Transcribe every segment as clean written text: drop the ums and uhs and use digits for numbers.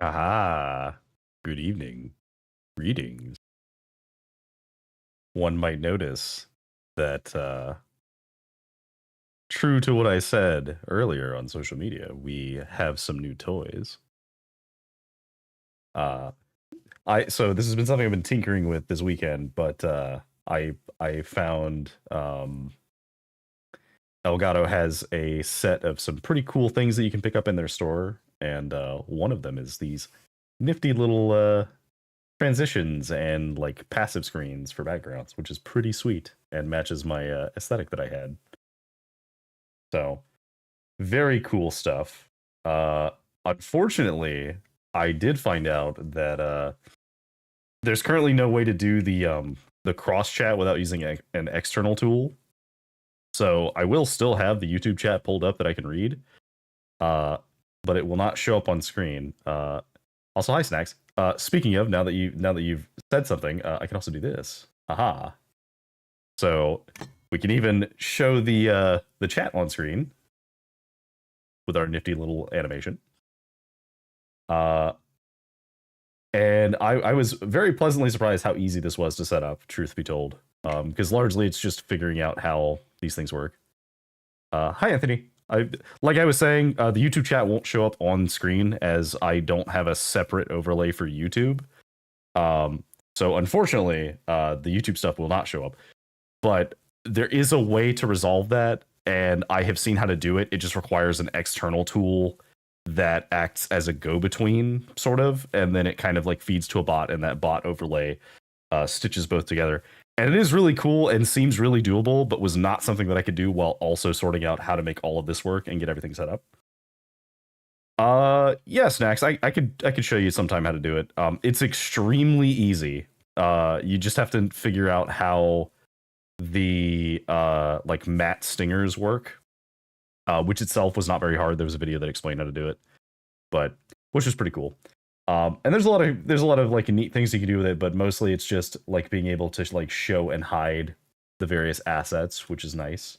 Aha. Good evening. Greetings. One might notice that, true to what I said earlier on social media, we have some new toys. Uh, so this has been something I've been tinkering with this weekend, but I found Elgato has a set of some pretty cool things that you can pick up in their store, and one of them is these nifty little transitions and like passive screens for backgrounds, which is pretty sweet and matches my aesthetic that I had. So very cool stuff. Unfortunately, I did find out that there's currently no way to do the cross chat without using an external tool. So I will still have the YouTube chat pulled up that I can read, but it will not show up on screen. Also, hi Snacks. Speaking of, now that you've said something, I can also do this. Aha! So we can even show the chat on screen with our nifty little animation. And I was very pleasantly surprised how easy this was to set up, truth be told. Because largely it's just figuring out how these things work. Hi, Anthony. Like I was saying, the YouTube chat won't show up on screen as I don't have a separate overlay for YouTube. So unfortunately, the YouTube stuff will not show up. But there is a way to resolve that, and I have seen how to do it. It just requires an external tool that acts as a go-between, sort of, and then it kind of like feeds to a bot, and that bot overlay stitches both together. And it is really cool and seems really doable, but was not something that I could do while also sorting out how to make all of this work and get everything set up. Yeah, Snacks, I could show you sometime how to do it. It's extremely easy. You just have to figure out how the like matte stingers work, which itself was not very hard. There was a video that explained how to do it, but which was pretty cool. And there's a lot of like neat things you can do with it, but mostly it's just like being able to like show and hide the various assets, which is nice.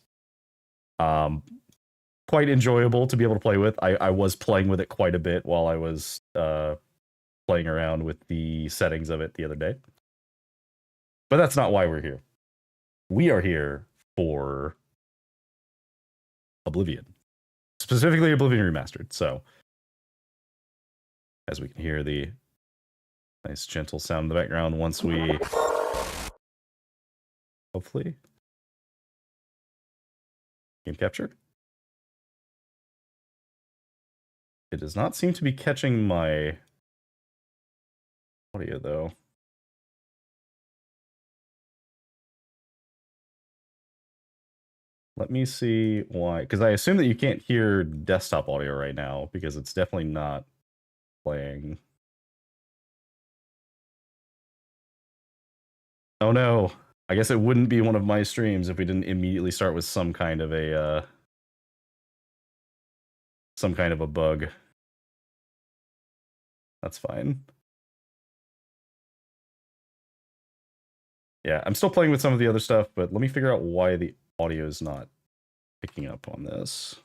Quite enjoyable to be able to play with. I was playing with it quite a bit while I was playing around with the settings of it the other day. But that's not why we're here. We are here for Oblivion, specifically Oblivion Remastered. So, as we can hear the nice gentle sound in the background once we hopefully game capture. It does not seem to be catching my audio though. Let me see why, because I assume that you can't hear desktop audio right now because it's definitely not playing. Oh no, I guess it wouldn't be one of my streams if we didn't immediately start with some kind of a bug. That's fine. Yeah, I'm still playing with some of the other stuff, but let me figure out why the audio is not picking up on this.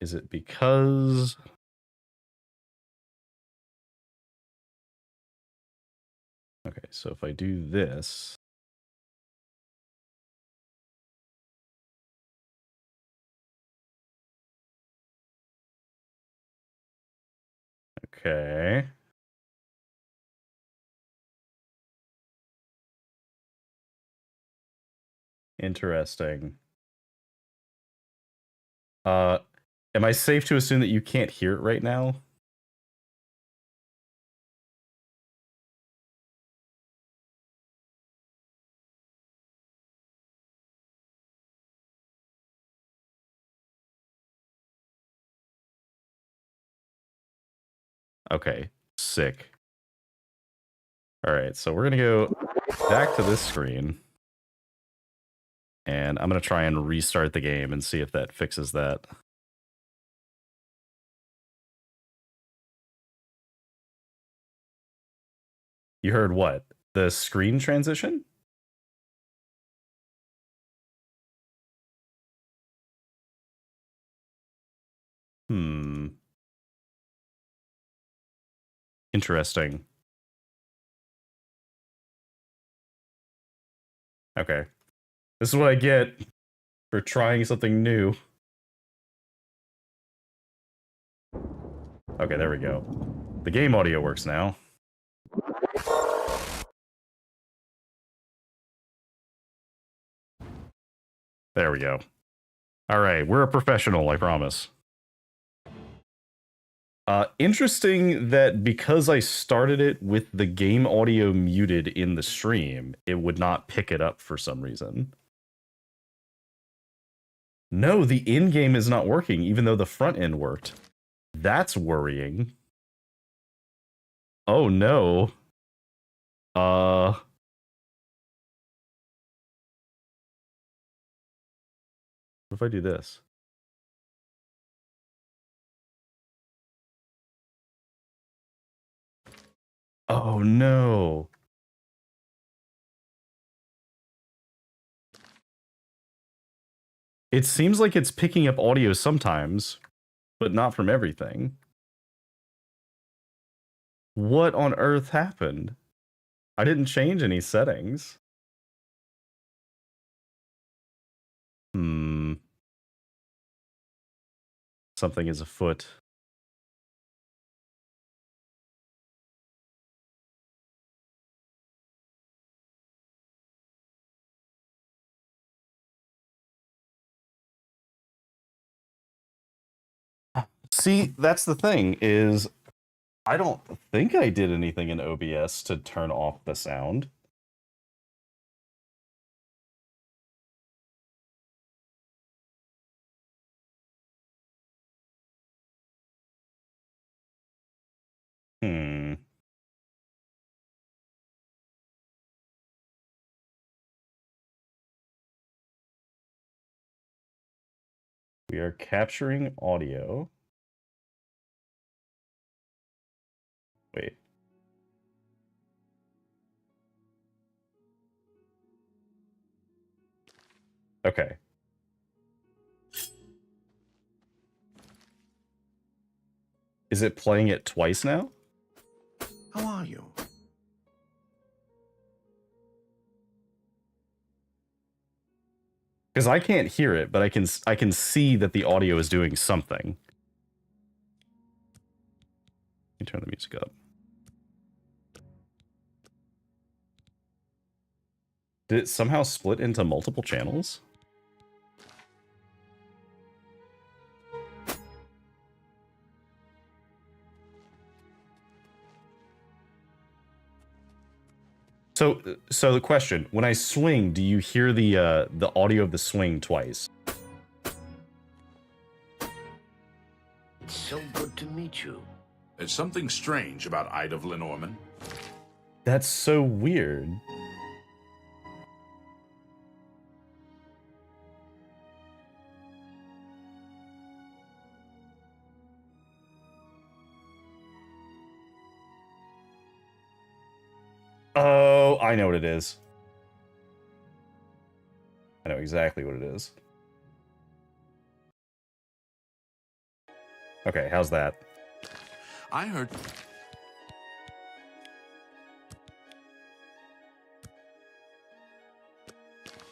Is it because... Okay, so if I do this... Okay. Interesting. Am I safe to assume that you can't hear it right now? Okay, sick. All right, so we're gonna go back to this screen. And I'm gonna try and restart the game and see if that fixes that. You heard what? The screen transition? Interesting. Okay. This is what I get for trying something new. Okay, there we go. The game audio works now. There we go. All right, we're a professional, I promise. Interesting that because I started it with the game audio muted in the stream, it would not pick it up for some reason. No, the in-game is not working, even though the front end worked. That's worrying. Oh no. What if I do this? Oh no. It seems like it's picking up audio sometimes, but not from everything. What on earth happened? I didn't change any settings. Something is afoot. See, that's the thing, is I don't think I did anything in OBS to turn off the sound. We are capturing audio. Wait. Okay. Is it playing it twice now? How are you? Because I can't hear it, but I can see that the audio is doing something. Let me turn the music up. Did it somehow split into multiple channels? So the question: when I swing, do you hear the audio of the swing twice? It's so good to meet you. There's something strange about Ida of Lenormand. That's so weird. Oh, I know what it is. I know exactly what it is. Okay, how's that? I heard...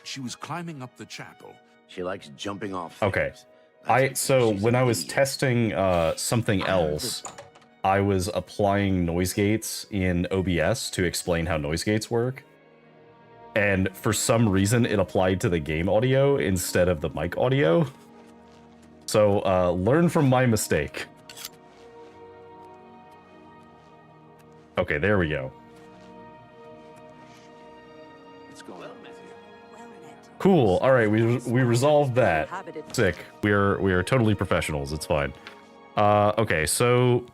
She was climbing up the chapel. She likes jumping off Okay. things. So when I was testing something else, I was applying noise gates in OBS to explain how noise gates work. And for some reason, it applied to the game audio instead of the mic audio. So learn from my mistake. Okay, there we go. Let's go well, Matthew. Cool. All right, we resolved that. Sick. We are totally professionals. It's fine. Okay, so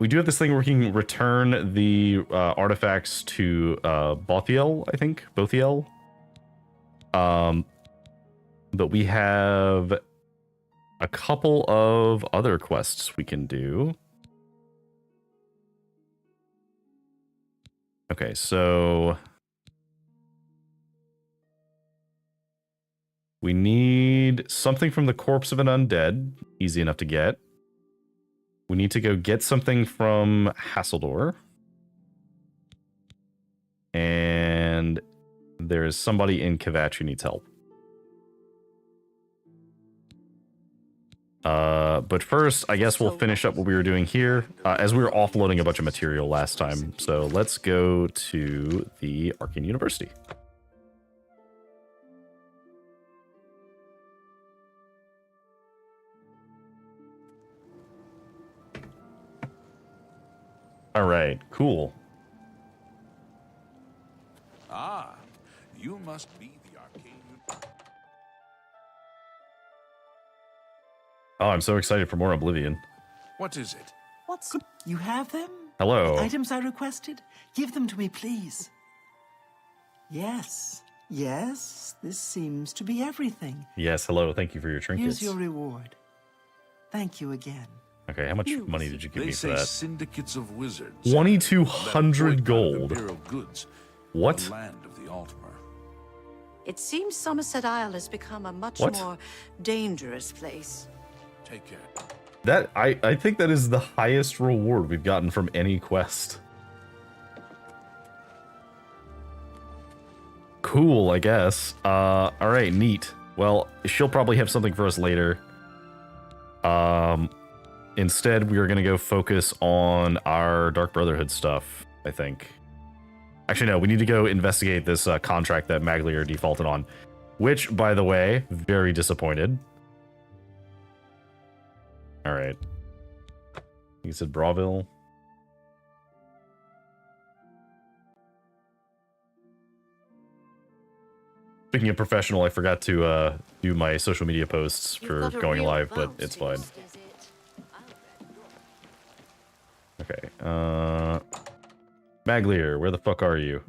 we do have this thing where we can return the artifacts to Bothiel, I think. Bothiel. But we have a couple of other quests we can do. Okay, so we need something from the corpse of an undead. Easy enough to get. We need to go get something from Hasseldor. And there is somebody in Kvatch who needs help. But first, I guess we'll finish up what we were doing here, as we were offloading a bunch of material last time. So let's go to the Arcane University. All right, cool. Ah, you must be the arcane. Oh, I'm so excited for more Oblivion. What is it? What's... You have them? Hello. The items I requested? Give them to me, please. Yes. Yes, this seems to be everything. Yes, hello. Thank you for your trinkets. Here's your reward. Thank you again. Okay, how much money did you give They me for say that? syndicates of wizards. 2,200 gold. Goods, What? the land of the Altimer. It seems Somerset Isle has become a much What? more dangerous place. Take care. That I think that is the highest reward we've gotten from any quest. Cool, I guess. All right, neat. Well, she'll probably have something for us later. Instead, we are gonna go focus on our Dark Brotherhood stuff, I think. Actually, no, we need to go investigate this contract that Maglier defaulted on, which, by the way, very disappointed. All right. You said Brawville. Speaking of professional, I forgot to do my social media posts for going live, but it's fine. Okay. Maglier, where the fuck are you?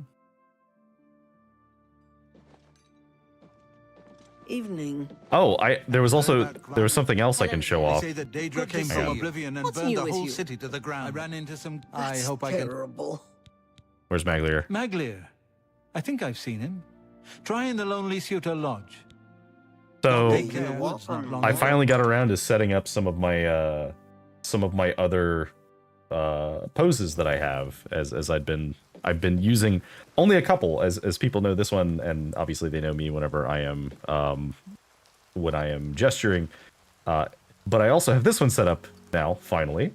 Evening. Oh, there was something else I can show off. They say that Daedra came see from you. Oblivion and What's burned new the with whole you? city to the ground. I ran into some... That's I hope I can... terrible. Where's Maglier? Maglier. I think I've seen him. Try in the Lonely Suitor Lodge. So Take care, woods not long I ago. finally got around to setting up some of my other poses that I have, as I've been using only a couple, as people know this one, and obviously they know me whenever I am when I am gesturing. But I also have this one set up now, finally,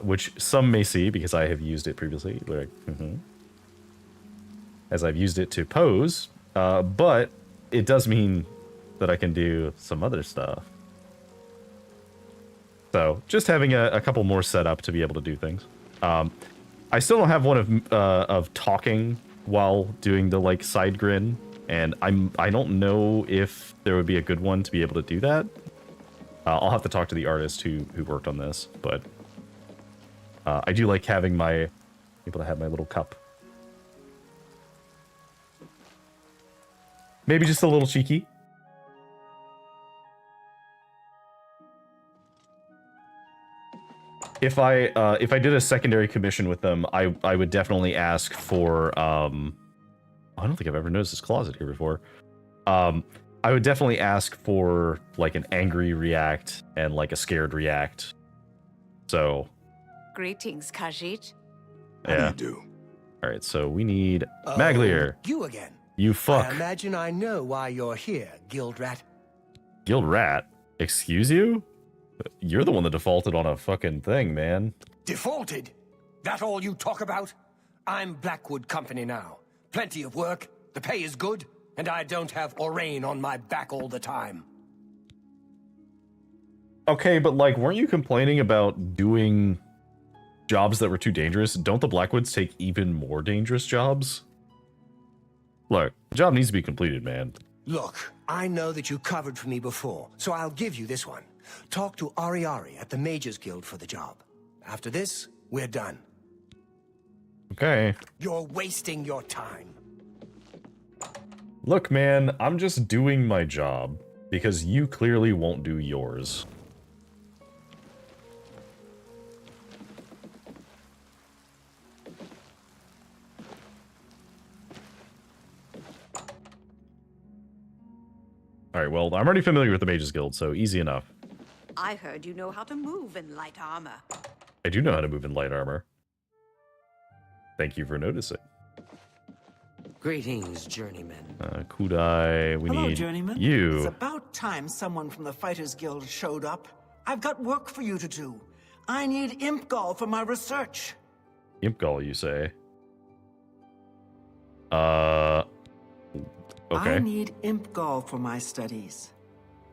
which some may see because I have used it previously, as I've used it to pose. But it does mean that I can do some other stuff. So just having a couple more set up to be able to do things. I still don't have one of talking while doing the like side grin, and I don't know if there would be a good one to be able to do that. I'll have to talk to the artist who worked on this, but I do like having able to have my little cup. Maybe just a little cheeky. If I did a secondary commission with them, I would definitely ask for I don't think I've ever noticed this closet here before. I would definitely ask for like an angry react and like a scared react. So Greetings, Khajiit. yeah. do? All right, so we need Maglier. You again. You fuck. I imagine I know why you're here, Guild Rat. Guild Rat. Excuse you? You're the one that defaulted on a fucking thing, man. Defaulted? That all you talk about? I'm Blackwood Company now. Plenty of work, the pay is good, and I don't have Orain on my back all the time. Okay, but like, weren't you complaining about doing jobs that were too dangerous? Don't the Blackwoods take even more dangerous jobs? Look, the job needs to be completed, man. Look, I know that you covered for me before, so I'll give you this one. Talk to Ariari at the Mages Guild for the job. After this, we're done. Okay. You're wasting your time. Look, man, I'm just doing my job because you clearly won't do yours. All right, well, I'm already familiar with the Mages Guild, so easy enough. I heard you know how to move in light armor. I do know how to move in light armor. Thank you for noticing. Greetings, journeyman. Kudai, we Hello, need journeyman. you. It's about time someone from the Fighters Guild showed up. I've got work for you to do. I need imp gall for my research. Imp gall, you say? Okay. I need imp gall for my studies.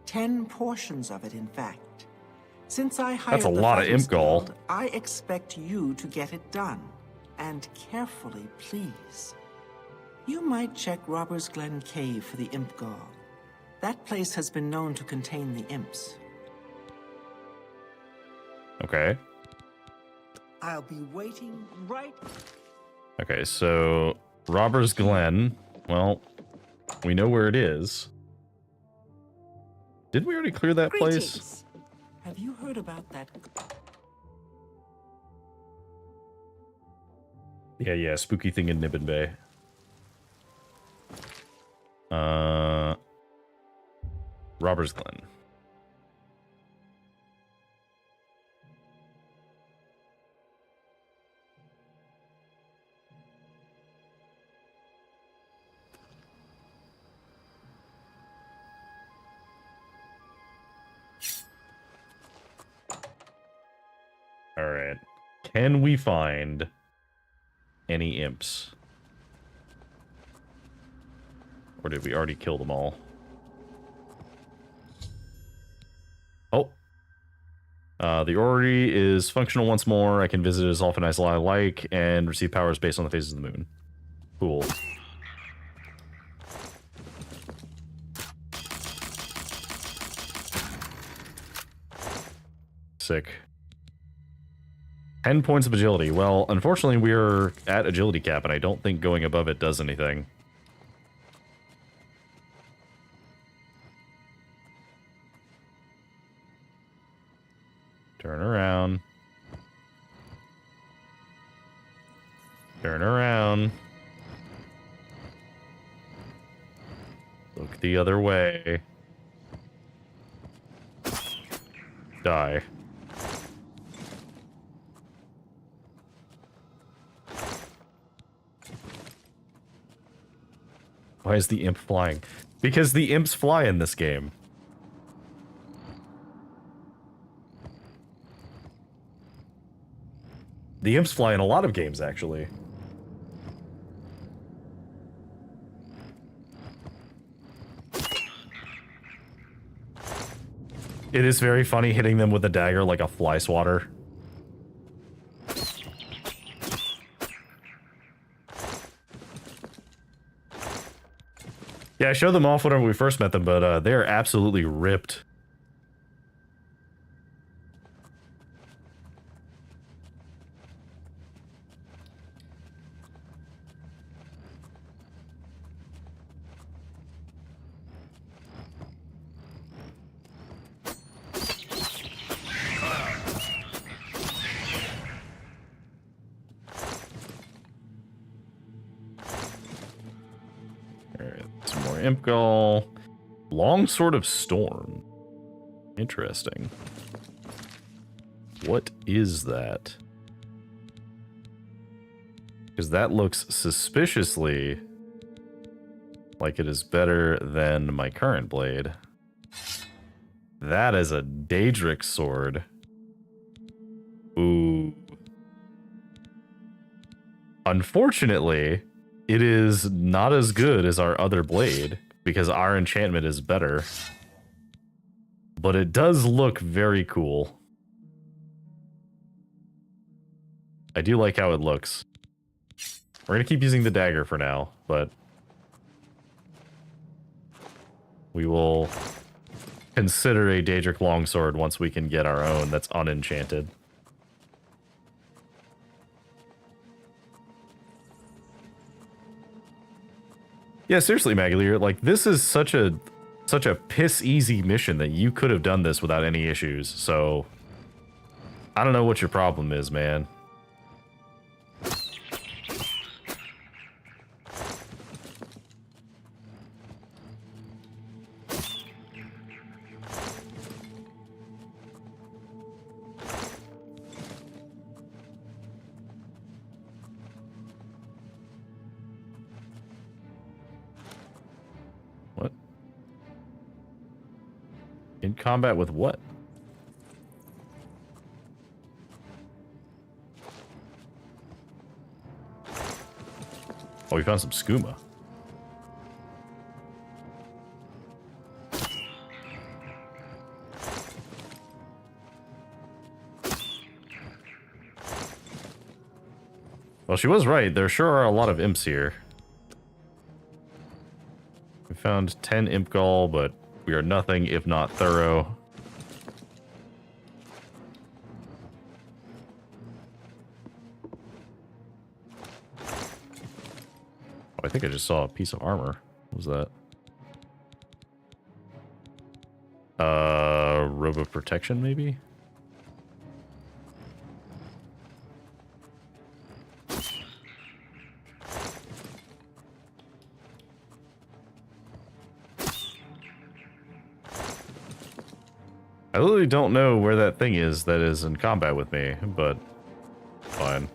10 portions of it, in fact. Since I hired That's a the lot of Fighters imp gall. Guild, I expect you to get it done. And carefully, please. You might check Robbers Glen Cave for the imp gall. That place has been known to contain the imps. Okay. I'll be waiting right... Okay, so Robbers Glen. Well, we know where it is. Didn't we already clear that place? Greetings. Have you heard about that? Yeah, spooky thing in Nibbin Bay. Robbers Glen. All right. Can we find any imps? Or did we already kill them all? Oh. The orrery is functional once more. I can visit it as often as I like and receive powers based on the phases of the moon. Cool. Sick. 10 points of agility. Well, unfortunately, we're at agility cap, and I don't think going above it does anything. Turn around. Turn around. Look the other way. Die. Why is the imp flying? Because the imps fly in this game. The imps fly in a lot of games, actually. It is very funny hitting them with a dagger like a fly swatter. Yeah, I showed them off whenever we first met them, but they're absolutely ripped. Imp Gall. Long Sword of Storm. Interesting. What is that? Because that looks suspiciously like it is better than my current blade. That is a Daedric sword. Ooh. Unfortunately, it is not as good as our other blade, because our enchantment is better. But it does look very cool. I do like how it looks. We're going to keep using the dagger for now, but we will consider a Daedric longsword once we can get our own that's unenchanted. Yeah, seriously, Magalier, like, this is such a piss-easy mission that you could have done this without any issues, so I don't know what your problem is, man. In combat with what? Oh, we found some skooma. Well, she was right. There sure are a lot of imps here. We found 10 imp gall, but we are nothing if not thorough. Oh, I think I just saw a piece of armor. What was that? Robe of protection, maybe? I literally don't know where that thing is that is in combat with me, but fine.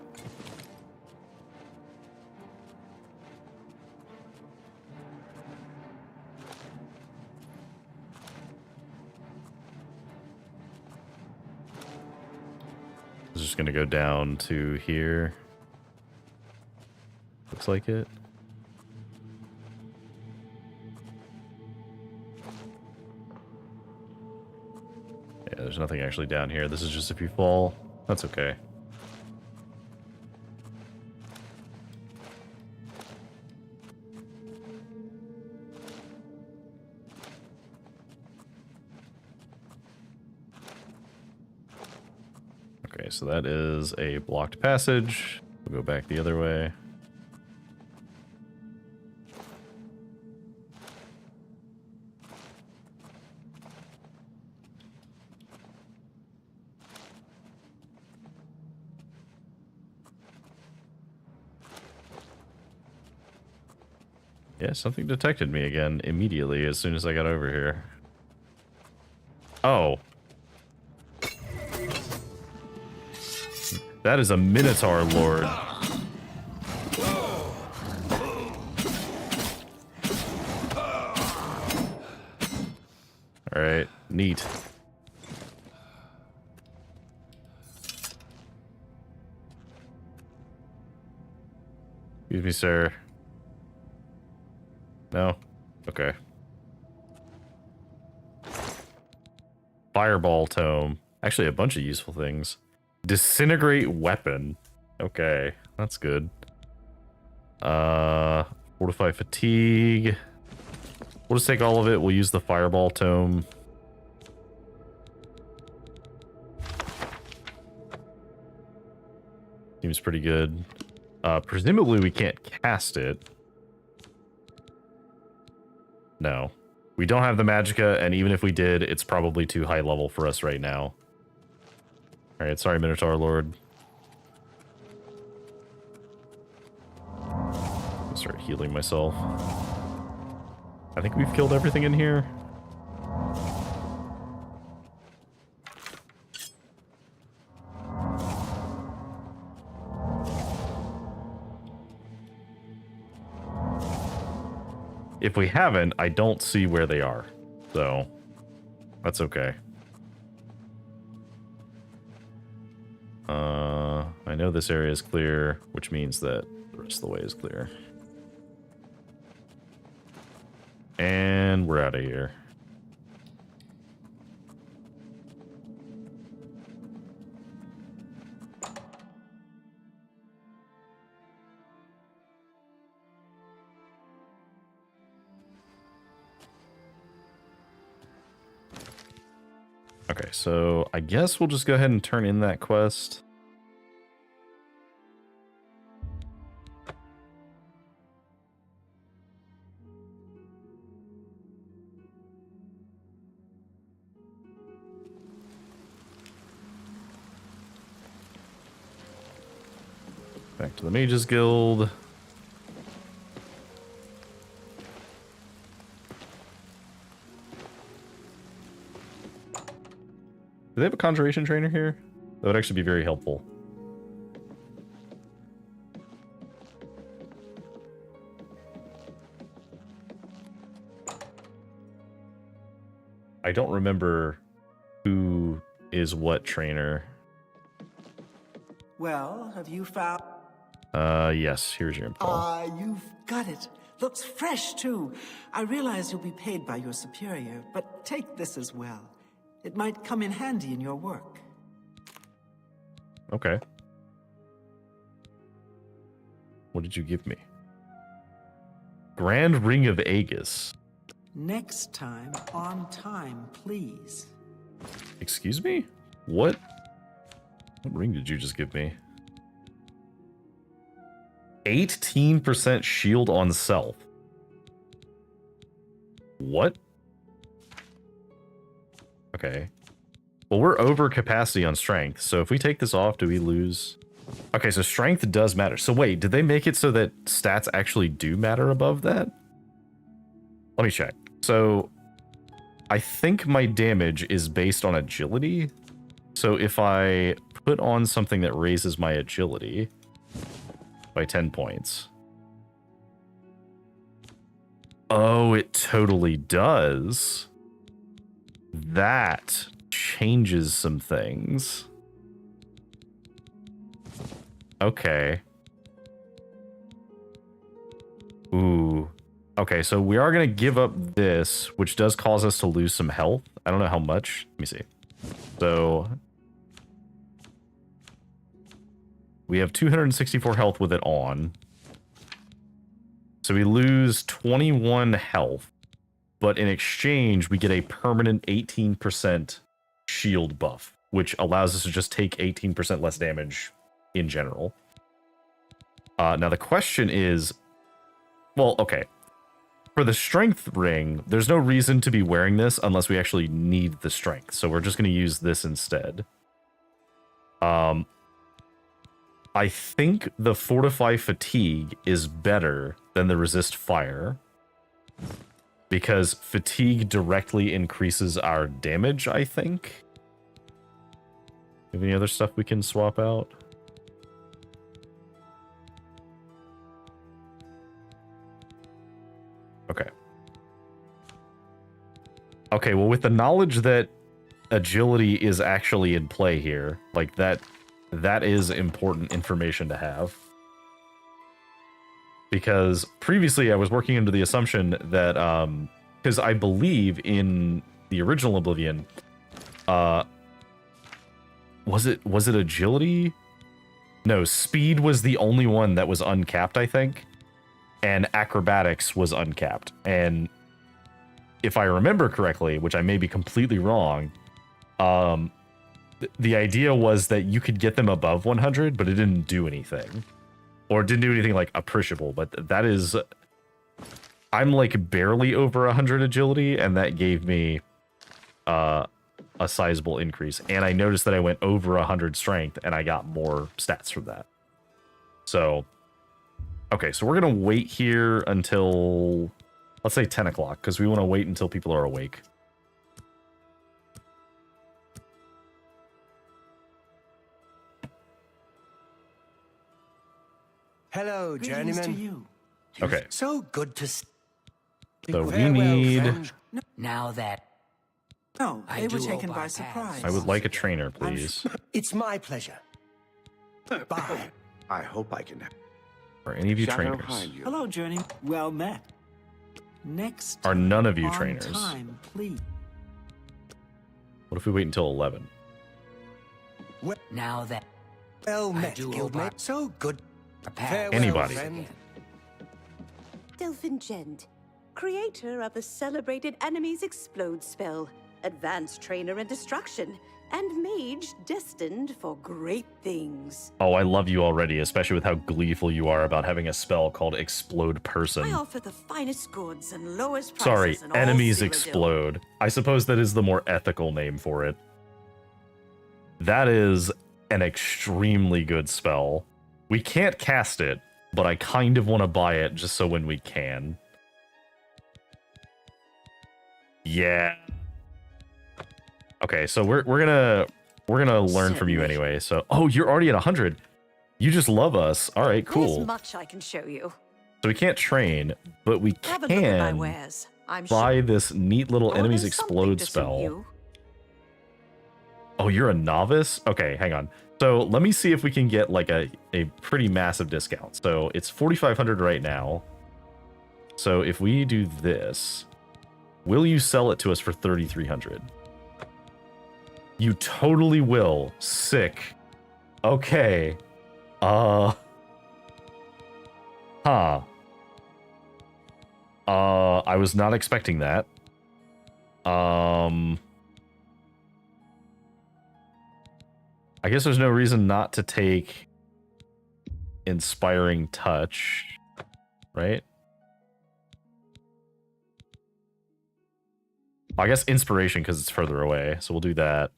I'm just gonna go down to here. Looks like it. Yeah, there's nothing actually down here. This is just if you fall. That's okay. Okay, so that is a blocked passage. We'll go back the other way. Yeah, something detected me again immediately as soon as I got over here. Oh. That is a Minotaur Lord. Alright, neat. Excuse me, sir. No? Okay. Fireball tome. Actually, a bunch of useful things. Disintegrate weapon. Okay, that's good. Fortify fatigue. We'll just take all of it. We'll use the fireball tome. Seems pretty good. Presumably we can't cast it. No. We don't have the magicka, and even if we did, it's probably too high level for us right now. Alright, sorry, Minotaur Lord. I'll start healing myself. I think we've killed everything in here. If we haven't, I don't see where they are. So, that's okay. I know this area is clear, which means that the rest of the way is clear. And we're out of here. Okay, so I guess we'll just go ahead and turn in that quest. Back to the Mages Guild. Do they have a conjuration trainer here? That would actually be very helpful. I don't remember who is what trainer. Well, have you found... Yes, here's your info. You've got it. Looks fresh, too. I realize you'll be paid by your superior, but take this as well. It might come in handy in your work. Okay. What did you give me? Grand Ring of Aegis. Next time, on time, please. Excuse me? What ring did you just give me? 18% shield on self. What? Okay. Well, we're over capacity on strength, so if we take this off, do we lose? Okay, so strength does matter. So wait, did they make it so that stats actually do matter above that? Let me check. So I think my damage is based on agility. So if I put on something that raises my agility by 10 points. Oh, it totally does. That changes some things. Okay. Ooh. Okay, so we are going to give up this, which does cause us to lose some health. I don't know how much. Let me see. So we have 264 health with it on. So we lose 21 health, but in exchange, we get a permanent 18% shield buff, which allows us to just take 18% less damage in general. Now the question is, well, okay. For the strength ring, there's no reason to be wearing this unless we actually need the strength. So we're just going to use this instead. I think the Fortify Fatigue is better than the Resist Fire, because Fatigue directly increases our damage, I think. Have any other stuff we can swap out? Okay. Okay, well, with the knowledge that agility is actually in play here, like that is important information to have. Because previously I was working under the assumption that, because I believe in the original Oblivion, was it agility? No, speed was the only one that was uncapped, I think. And acrobatics was uncapped. And if I remember correctly, which I may be completely wrong, the idea was that you could get them above 100, but it didn't do anything. Or it didn't do anything like appreciable, but that is... I'm like barely over 100 agility, and that gave me a sizable increase. And I noticed that I went over 100 strength, and I got more stats from that. So, okay, so we're going to wait here until, let's say 10 o'clock, because we want to wait until people are awake. Hello, Greetings to journeyman. you. Okay. So good to So we Farewell, need... friend. Now that No, I they were do taken hope by our paths surprise. I would like a trainer, please. It's my pleasure. Bye. I hope I can. Are any of you Shadow trainers? hide you. Hello, Journey. Well met. Next Are time, none of you on trainers? time, please. What if we wait until 11? now that Well I met, do hope guildmate. So good. our paths Farewell, Anybody. friend. Delphin Gent, creator of the celebrated Enemies Explode spell, advanced trainer in destruction, and mage destined for great things. Oh, I love you already, especially with how gleeful you are about having a spell called Explode Person. I offer the finest goods and lowest prices Sorry, in all enemies Cyrodiil. explode. I suppose that is the more ethical name for it. That is an extremely good spell. We can't cast it, but I kind of want to buy it just so when we can. Yeah. Okay, so we're gonna learn from you Certainly. anyway. So, oh, you're already at 100. You just love us. All right, cool. There's much I can show you. So we can't train, but we Have a look at my can. wares. I'm buy this neat little sure enemies there's something explode to suit spell. you. Oh, you're a novice? Okay, hang on. So let me see if we can get like a pretty massive discount. So it's 4,500 right now. So if we do this, will you sell it to us for 3,300? You totally will. Sick. Okay. Huh. I was not expecting that. I guess there's no reason not to take Inspiring Touch, right? I guess Inspiration because it's further away, so we'll do that.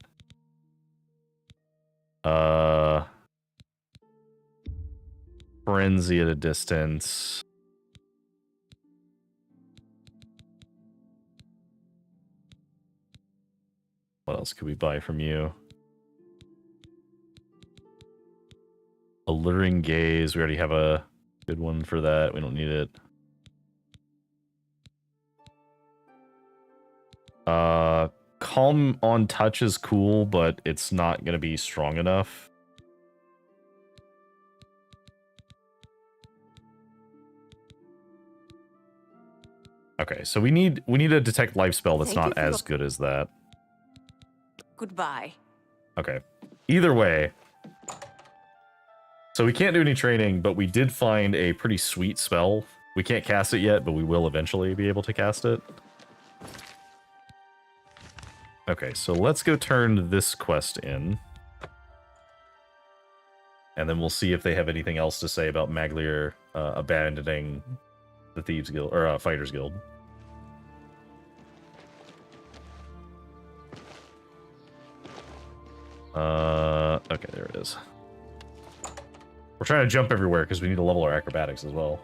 Frenzy at a distance. What else could we buy from you? Alluring Gaze. We already have a good one for that. We don't need it. Calm on Touch is cool, but it's not going to be strong enough. Okay, so we need a Detect Life spell that's not as good as that. Goodbye. Okay. Either way. So we can't do any training, but we did find a pretty sweet spell. We can't cast it yet, but we will eventually be able to cast it. Okay, so let's go turn this quest in. And then we'll see if they have anything else to say about Maglier abandoning the Thieves Guild, or Fighters Guild. Okay, there it is. We're trying to jump everywhere because we need to level our acrobatics as well.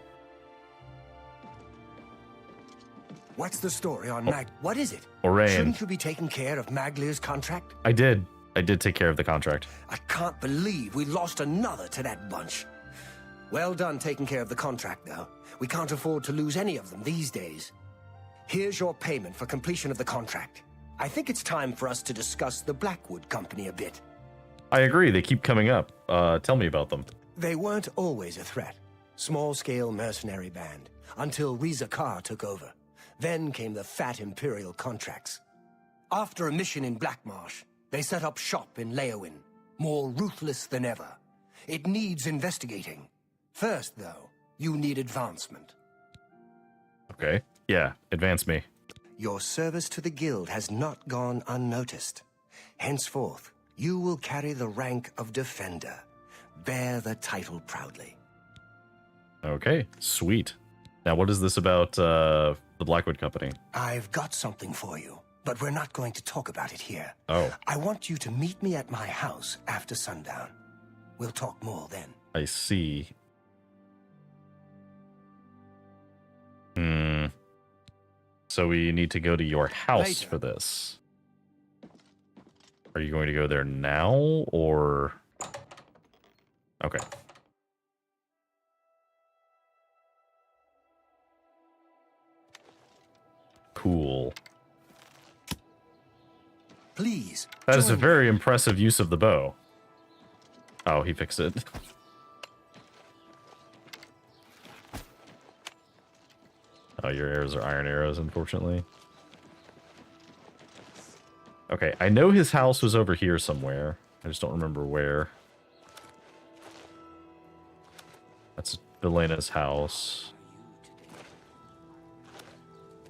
What's the story on Mag? What is it? Orain. Shouldn't you be taking care of Maglier's contract? I did take care of the contract. I can't believe we lost another to that bunch. Well done taking care of the contract, though. We can't afford to lose any of them these days. Here's your payment for completion of the contract. I think it's time for us to discuss the Blackwood Company a bit. I agree. They keep coming up. Tell me about them. They weren't always a threat. Small-scale mercenary band, until Riza Kar took over. Then came the fat Imperial contracts. After a mission in Blackmarsh, they set up shop in Leowin, more ruthless than ever. It needs investigating. First, though, you need advancement. Okay. Yeah, advance me. Your service to the guild has not gone unnoticed. Henceforth, you will carry the rank of Defender. Bear the title proudly. Okay, sweet. Now, what is this about the Blackwood Company? I've got something for you, but we're not going to talk about it here. Oh. I want you to meet me at my house after sundown. We'll talk more then. I see. So we need to go to your house Later. for this. Are you going to go there now, or... Okay. Cool. Please. That is a join me. very impressive use of the bow. Oh, he fixed it. Oh, your arrows are iron arrows, unfortunately. Okay, I know his house was over here somewhere. I just don't remember where. That's Velena's house.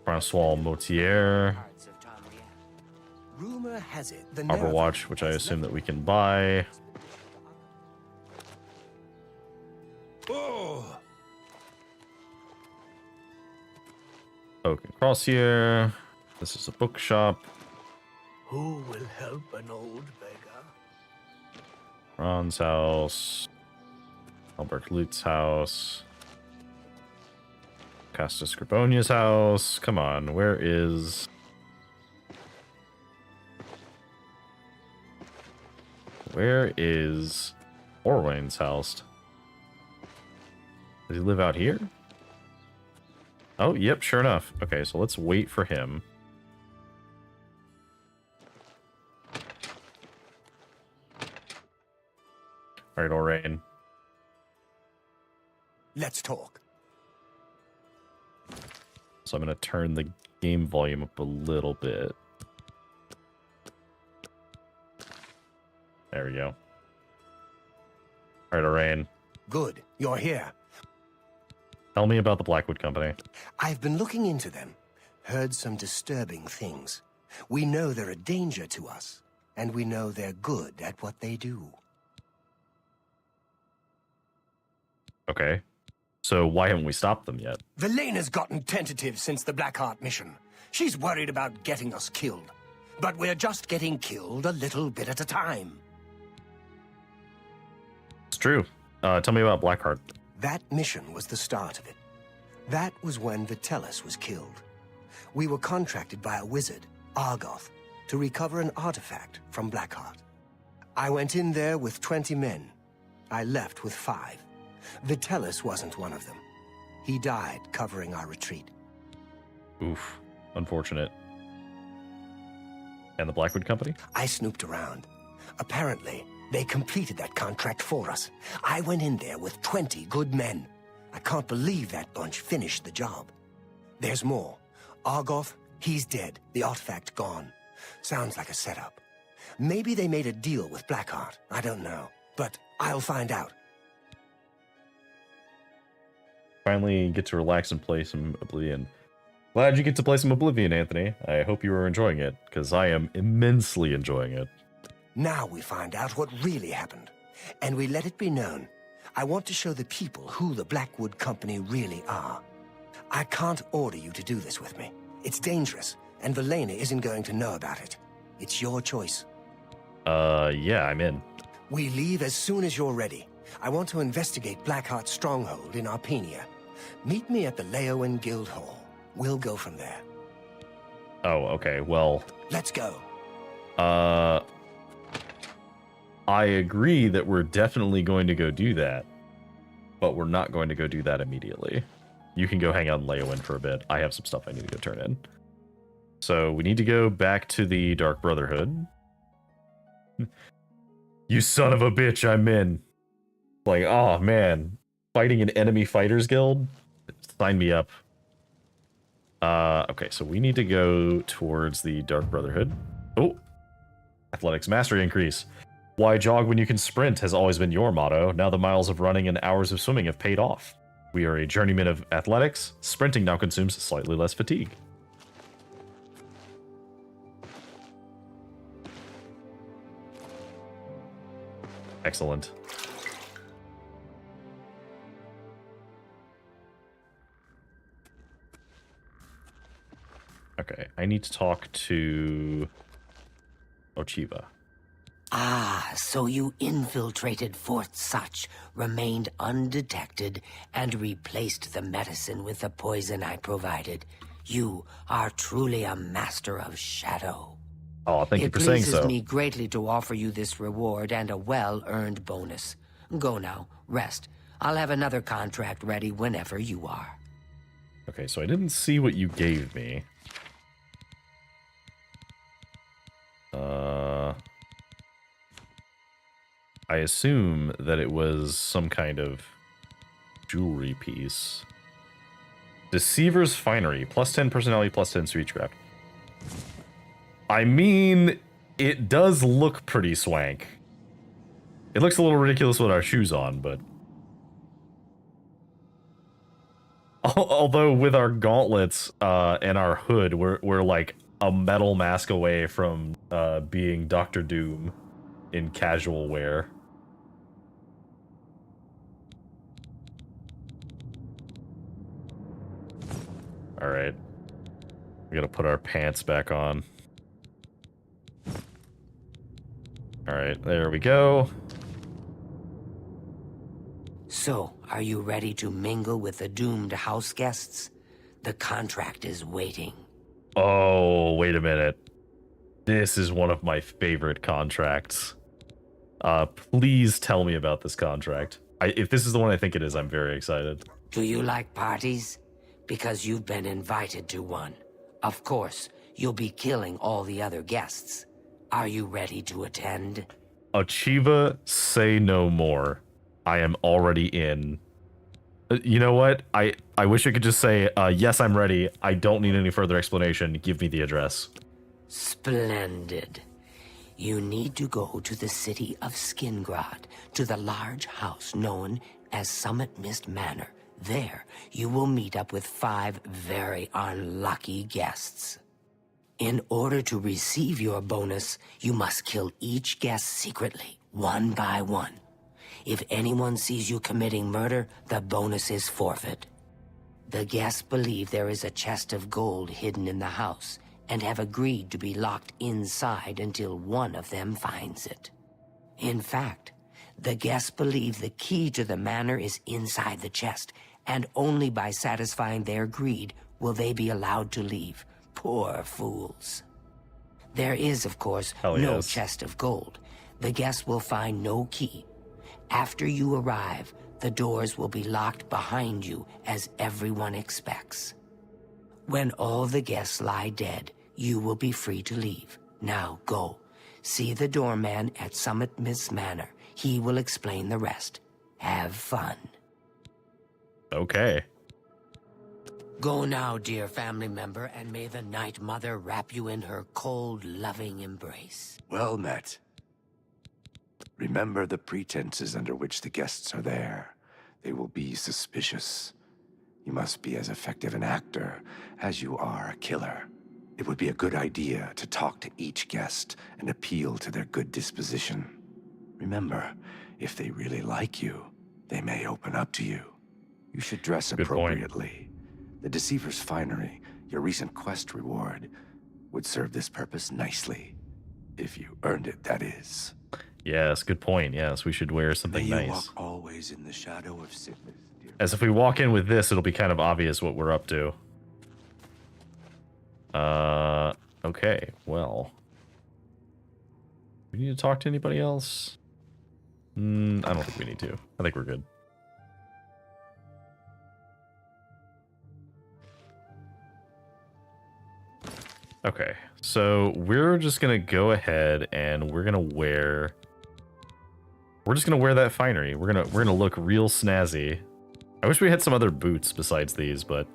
Francois Motier. Rumor has it the Overwatch, which I assume that we can buy. Oh. Oak and Crossier. This is a bookshop. Who will help an old beggar? Ron's house. Albert Lute's house. Casta Scribonia's house. Come on, where is... Where is Orwain's house? Does he live out here? Oh, yep, sure enough. Okay, so let's wait for him. All right, Orain. Let's talk. So I'm going to turn the game volume up a little bit. There we go. All right, Orain. Good, you're here. Tell me about the Blackwood Company. I've been looking into them, heard some disturbing things. We know they're a danger to us, and we know they're good at what they do. Okay. So why haven't we stopped them yet? Velena's gotten tentative since the Blackheart mission. She's worried about getting us killed. But we're just getting killed a little bit at a time. It's true. Tell me about Blackheart. That mission was the start of it. That was when Vitelis was killed. We were contracted by a wizard, Argoth, to recover an artifact from Blackheart. I went in there with 20 men. I left with 5. Vitelis wasn't one of them. He died covering our retreat. Oof. Unfortunate. And the Blackwood Company? I snooped around. Apparently, they completed that contract for us. I went in there with 20 good men. I can't believe that bunch finished the job. There's more. Argoth, he's dead. The artifact gone. Sounds like a setup. Maybe they made a deal with Blackheart. I don't know. But I'll find out. Finally get to relax and play some Oblivion. Glad you get to play some Oblivion, Anthony. I hope you are enjoying it, because I am immensely enjoying it. Now we find out what really happened. And we let it be known. I want to show the people who the Blackwood Company really are. I can't order you to do this with me. It's dangerous, and Velena isn't going to know about it. It's your choice. Yeah, I'm in. We leave as soon as you're ready. I want to investigate Blackheart's stronghold in Arpenia. Meet me at the Leowen Guild Hall. We'll go from there. Oh, okay, well... Let's go. I agree that we're definitely going to go do that, but we're not going to go do that immediately. You can go hang out in Leowen for a bit. I have some stuff I need to go turn in. So we need to go back to the Dark Brotherhood. You son of a bitch, I'm in. Like, oh man, fighting an enemy fighters guild? Sign me up. Okay, so we need to go towards the Dark Brotherhood. Oh, athletics mastery increase. Why jog when you can sprint has always been your motto. Now the miles of running and hours of swimming have paid off. We are a journeyman of athletics. Sprinting now consumes slightly less fatigue. Excellent. Okay, I need to talk to Ochiva. Ah, so you infiltrated Fort Such, remained undetected, and replaced the medicine with the poison I provided. You are truly a master of shadow. Oh, thank you for saying so. It pleases me greatly to offer you this reward and a well-earned bonus. Go now, rest. I'll have another contract ready whenever you are. Okay, so I didn't see what you gave me. I assume that it was some kind of jewelry piece. Deceiver's Finery, plus 10 personality, plus 10 speechcraft. I mean, it does look pretty swank. It looks a little ridiculous with our shoes on, but... Although with our gauntlets and our hood, we're like a metal mask away from being Dr. Doom in casual wear. Alright. We gotta put our pants back on. Alright, there we go. So, are you ready to mingle with the doomed house guests? The contract is waiting. Oh, wait a minute. This is one of my favorite contracts. Please tell me about this contract. If this is the one I think it is, I'm very excited. Do you like parties? Because you've been invited to one. Of course, you'll be killing all the other guests. Are you ready to attend? Achieva, say no more. I am already in. You know what? I wish I could just say, yes, I'm ready. I don't need any further explanation. Give me the address. Splendid. You need to go to the city of Skingrad, to the large house known as Summit Mist Manor. There, you will meet up with 5 very unlucky guests. In order to receive your bonus, you must kill each guest secretly, one by one. If anyone sees you committing murder, the bonus is forfeit. The guests believe there is a chest of gold hidden in the house, and have agreed to be locked inside until one of them finds it. In fact, the guests believe the key to the manor is inside the chest, and only by satisfying their greed will they be allowed to leave. Poor fools. There is, of course, no chest of gold. The guests will find no key. After you arrive, the doors will be locked behind you, as everyone expects. When all the guests lie dead, you will be free to leave. Now go. See the doorman at Summit Mist Manor. He will explain the rest. Have fun. Okay. Go now, dear family member, and may the Night Mother wrap you in her cold, loving embrace. Well met. Remember the pretenses under which the guests are there. They will be suspicious. You must be as effective an actor as you are a killer. It would be a good idea to talk to each guest and appeal to their good disposition. Remember, if they really like you, they may open up to you. You should dress appropriately. The Deceiver's Finery, your recent quest reward, would serve this purpose nicely. If you earned it, that is. Yes, good point. Yes, we should wear something May you nice. walk always in the shadow of sickness, dear. As if we walk in with this, it'll be kind of obvious what we're up to. Okay, well. We need to talk to anybody else? I don't think we need to. I think we're good. Okay, so we're just gonna go ahead and we're gonna wear that finery. We're gonna look real snazzy. I wish we had some other boots besides these, but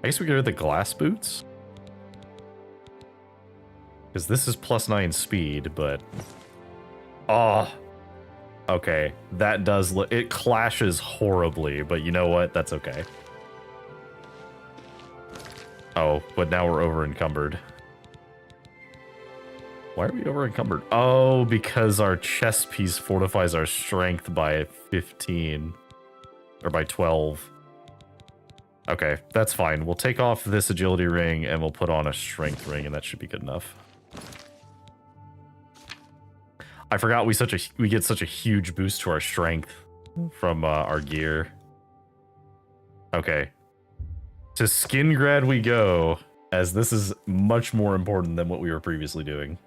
I guess we could wear the glass boots. Because this is +9 speed, but okay, that does look, it clashes horribly, but you know what? That's okay. Oh, but now we're over encumbered. Why are we over encumbered? Oh, because our chest piece fortifies our strength by 15. Or by 12. Okay, that's fine. We'll take off this agility ring and we'll put on a strength ring, and that should be good enough. I forgot we get such a huge boost to our strength from our gear. Okay. To Skingrad we go, as this is much more important than what we were previously doing.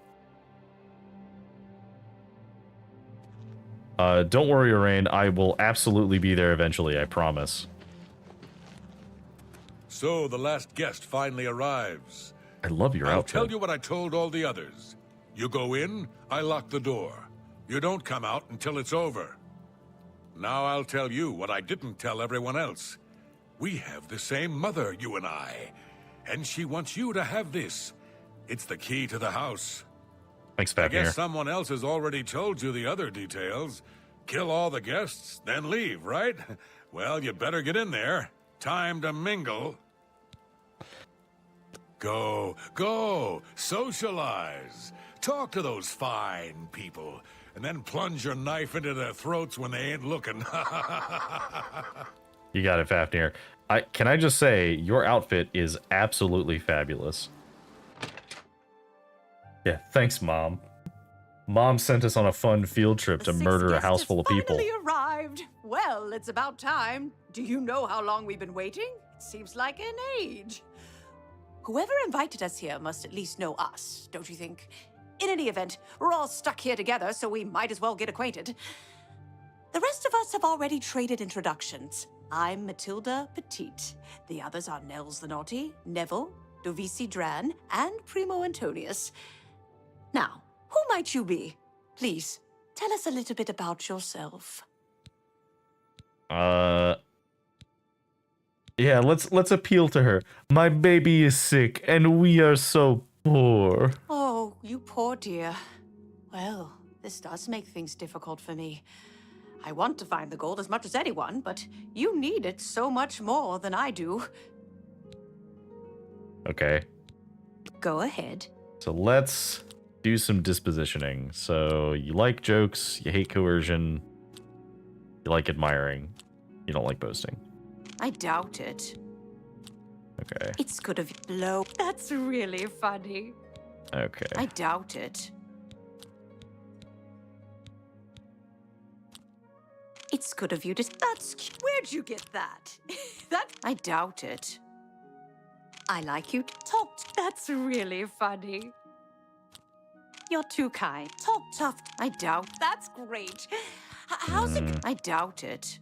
Don't worry, Arain. I will absolutely be there eventually, I promise. So the last guest finally arrives. I love your outfit. I'll tell you what I told all the others. You go in, I lock the door. You don't come out until it's over. Now I'll tell you what I didn't tell everyone else. We have the same mother, you and I. And she wants you to have this. It's the key to the house. Thanks, I Fafnir. guess someone else has already told you the other details. Kill all the guests, then leave, right? Well, you better get in there. Time to mingle. Go, socialize. Talk to those fine people, and then plunge your knife into their throats when they ain't looking. You got it, Fafnir. Can I just say, your outfit is absolutely fabulous. Yeah, thanks, Mom. Mom sent us on a fun field trip to murder a house full of people. Finally arrived. Well, it's about time. Do you know how long we've been waiting? It seems like an age. Whoever invited us here must at least know us, don't you think? In any event, we're all stuck here together, so we might as well get acquainted. The rest of us have already traded introductions. I'm Matilda Petite. The others are Nels the Naughty, Neville, Dovisi Dran, and Primo Antonius. Now, who might you be? Please, tell us a little bit about yourself. Yeah, let's appeal to her. My baby is sick, and we are so poor. Oh, you poor dear. Well, this does make things difficult for me. I want to find the gold as much as anyone, but you need it so much more than I do. Okay. Go ahead. So let's do some dispositioning. So you like jokes, you hate coercion, you like admiring, you don't like boasting. I doubt it. Okay. It's good of you. Low. That's really funny. Okay. I doubt it. It's good of you to. That's. Where'd you get that? That. I doubt it. I like you to talk. That's really funny. You're too kind. Talk tough. I doubt. That's great. How's it? I doubt it.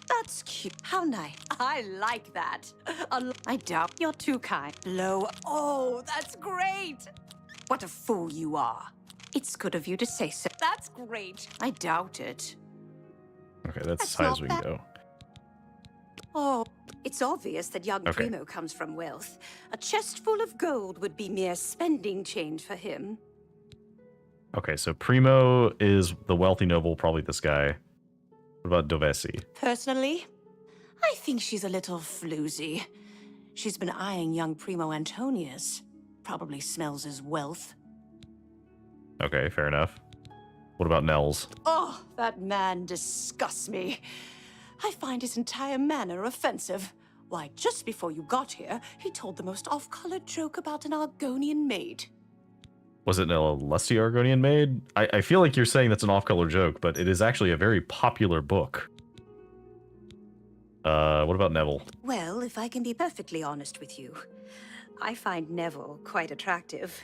That's cute. How nice. I like that. I doubt. You're too kind. Low. Oh, that's great. What a fool you are. It's good of you to say so. That's great. I doubt it. Okay, that's as high as we can go. Oh, it's obvious that young Primo comes from wealth. A chest full of gold would be mere spending change for him. Okay, so Primo is the wealthy noble, probably this guy. What about Dovesi? Personally, I think she's a little floozy. She's been eyeing young Primo Antonius. Probably smells his wealth. Okay, fair enough. What about Nels? Oh, that man disgusts me. I find his entire manner offensive. Why, just before you got here, he told the most off-color joke about an Argonian maid. Was it a lusty Argonian maid? I feel like you're saying that's an off-color joke, but it is actually a very popular book. What about Neville? Well, if I can be perfectly honest with you, I find Neville quite attractive.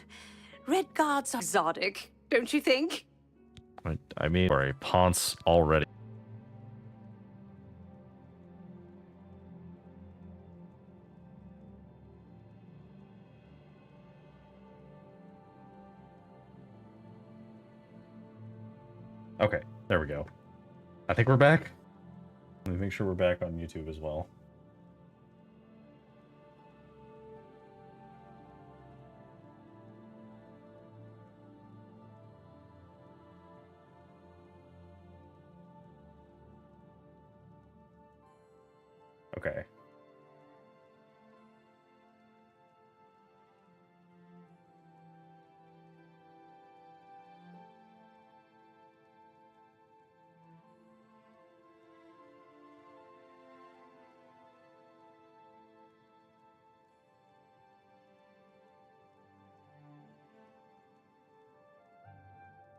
Red guards are exotic, don't you think? I mean, for a Ponce already. Okay, there we go. I think we're back. Let me make sure we're back on YouTube as well. Okay.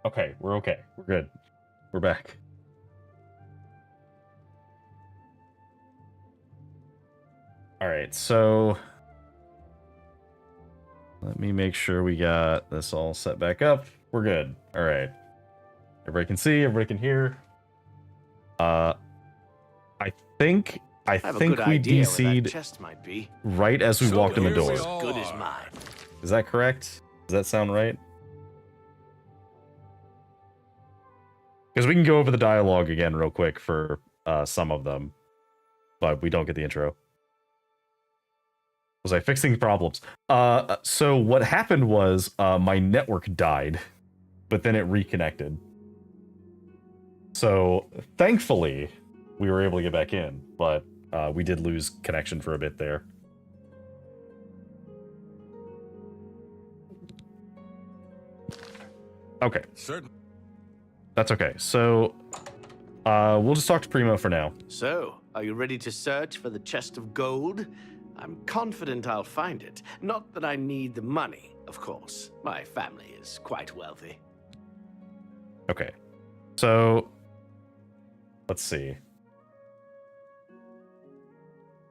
Okay, we're okay. We're good. We're back. All right, so let me make sure we got this all set back up. We're good. All right. Everybody can see, everybody can hear. I think we DC'd right as we walked in the door. Good as mine. Is that correct? Does that sound right? Because we can go over the dialogue again real quick for some of them, but we don't get the intro. Was I fixing problems? So what happened was my network died, but then it reconnected. So thankfully, we were able to get back in, but we did lose connection for a bit there. Okay. Certain. That's okay. So we'll just talk to Primo for now. So, are you ready to search for the chest of gold? I'm confident I'll find it. Not that I need the money, of course. My family is quite wealthy. Okay. So, let's see.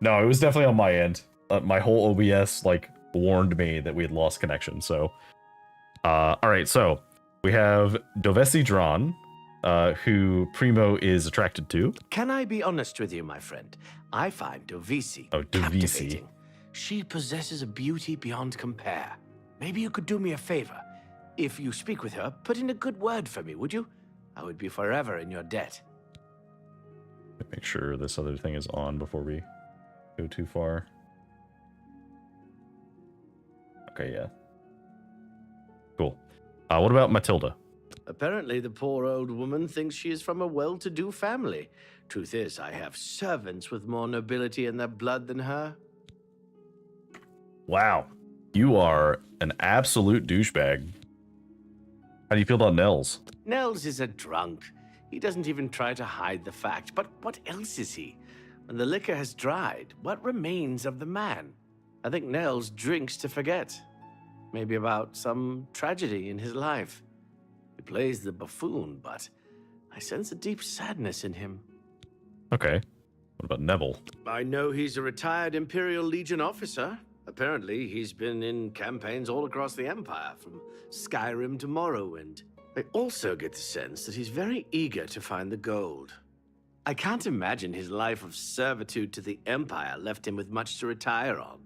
No, it was definitely on my end. My whole OBS, warned me that we had lost connection, so... Alright, so, we have Dovesi Dran, who Primo is attracted to. Can I be honest with you, my friend? I find Dovisi captivating. She possesses a beauty beyond compare. Maybe you could do me a favor. If you speak with her, put in a good word for me, would you? I would be forever in your debt. Make sure this other thing is on before we go too far. Okay, yeah. Cool. What about Matilda? Apparently, the poor old woman thinks she is from a well-to-do family. Truth is, I have servants with more nobility in their blood than her. Wow. You are an absolute douchebag. How do you feel about Nels? Nels is a drunk. He doesn't even try to hide the fact. But what else is he? When the liquor has dried, what remains of the man? I think Nels drinks to forget. Maybe about some tragedy in his life. He plays the buffoon, but I sense a deep sadness in him. Okay. What about Neville? I know he's a retired Imperial Legion officer. Apparently, he's been in campaigns all across the Empire, from Skyrim to Morrowind. I also get the sense that he's very eager to find the gold. I can't imagine his life of servitude to the Empire left him with much to retire on.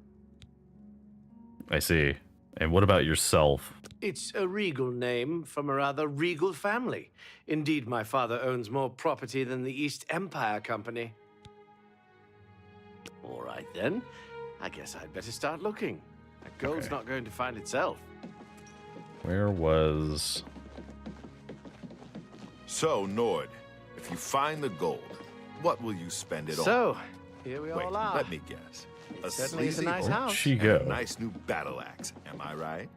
I see. And what about yourself? It's a regal name from a rather regal family. Indeed, my father owns more property than the East Empire Company. All right, then. I guess I'd better start looking. That gold's not going to find itself. Where was... So, Nord, if you find the gold, what will you spend it on? So, here we Wait, all are. let me guess. It certainly is a sleazy nice old house. She and go. a nice new battle axe, am I right?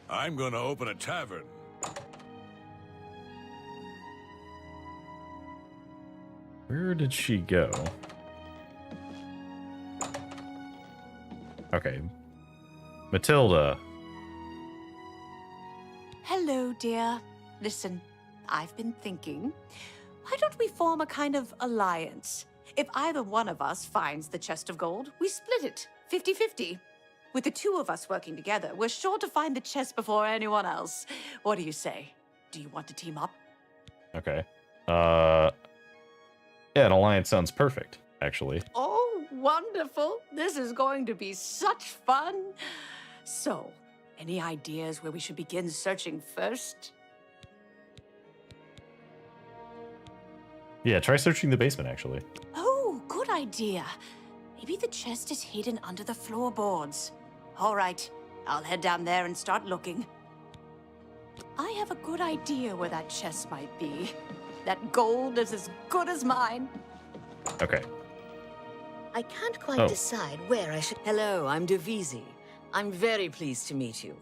I'm gonna open a tavern. Where did she go? Okay. Matilda. Hello, dear. Listen, I've been thinking. Why don't we form a kind of alliance? If either one of us finds the chest of gold, we split it, 50-50. With the two of us working together, we're sure to find the chest before anyone else. What do you say? Do you want to team up? Okay. Yeah, an alliance sounds perfect, actually. Oh, wonderful. This is going to be such fun. So, any ideas where we should begin searching first? Yeah, try searching the basement, actually. Oh, good idea. Maybe the chest is hidden under the floorboards. All right, I'll head down there and start looking. I have a good idea where that chest might be. That gold is as good as mine. Okay. I can't quite decide where I should... Hello, I'm Devisi. I'm very pleased to meet you.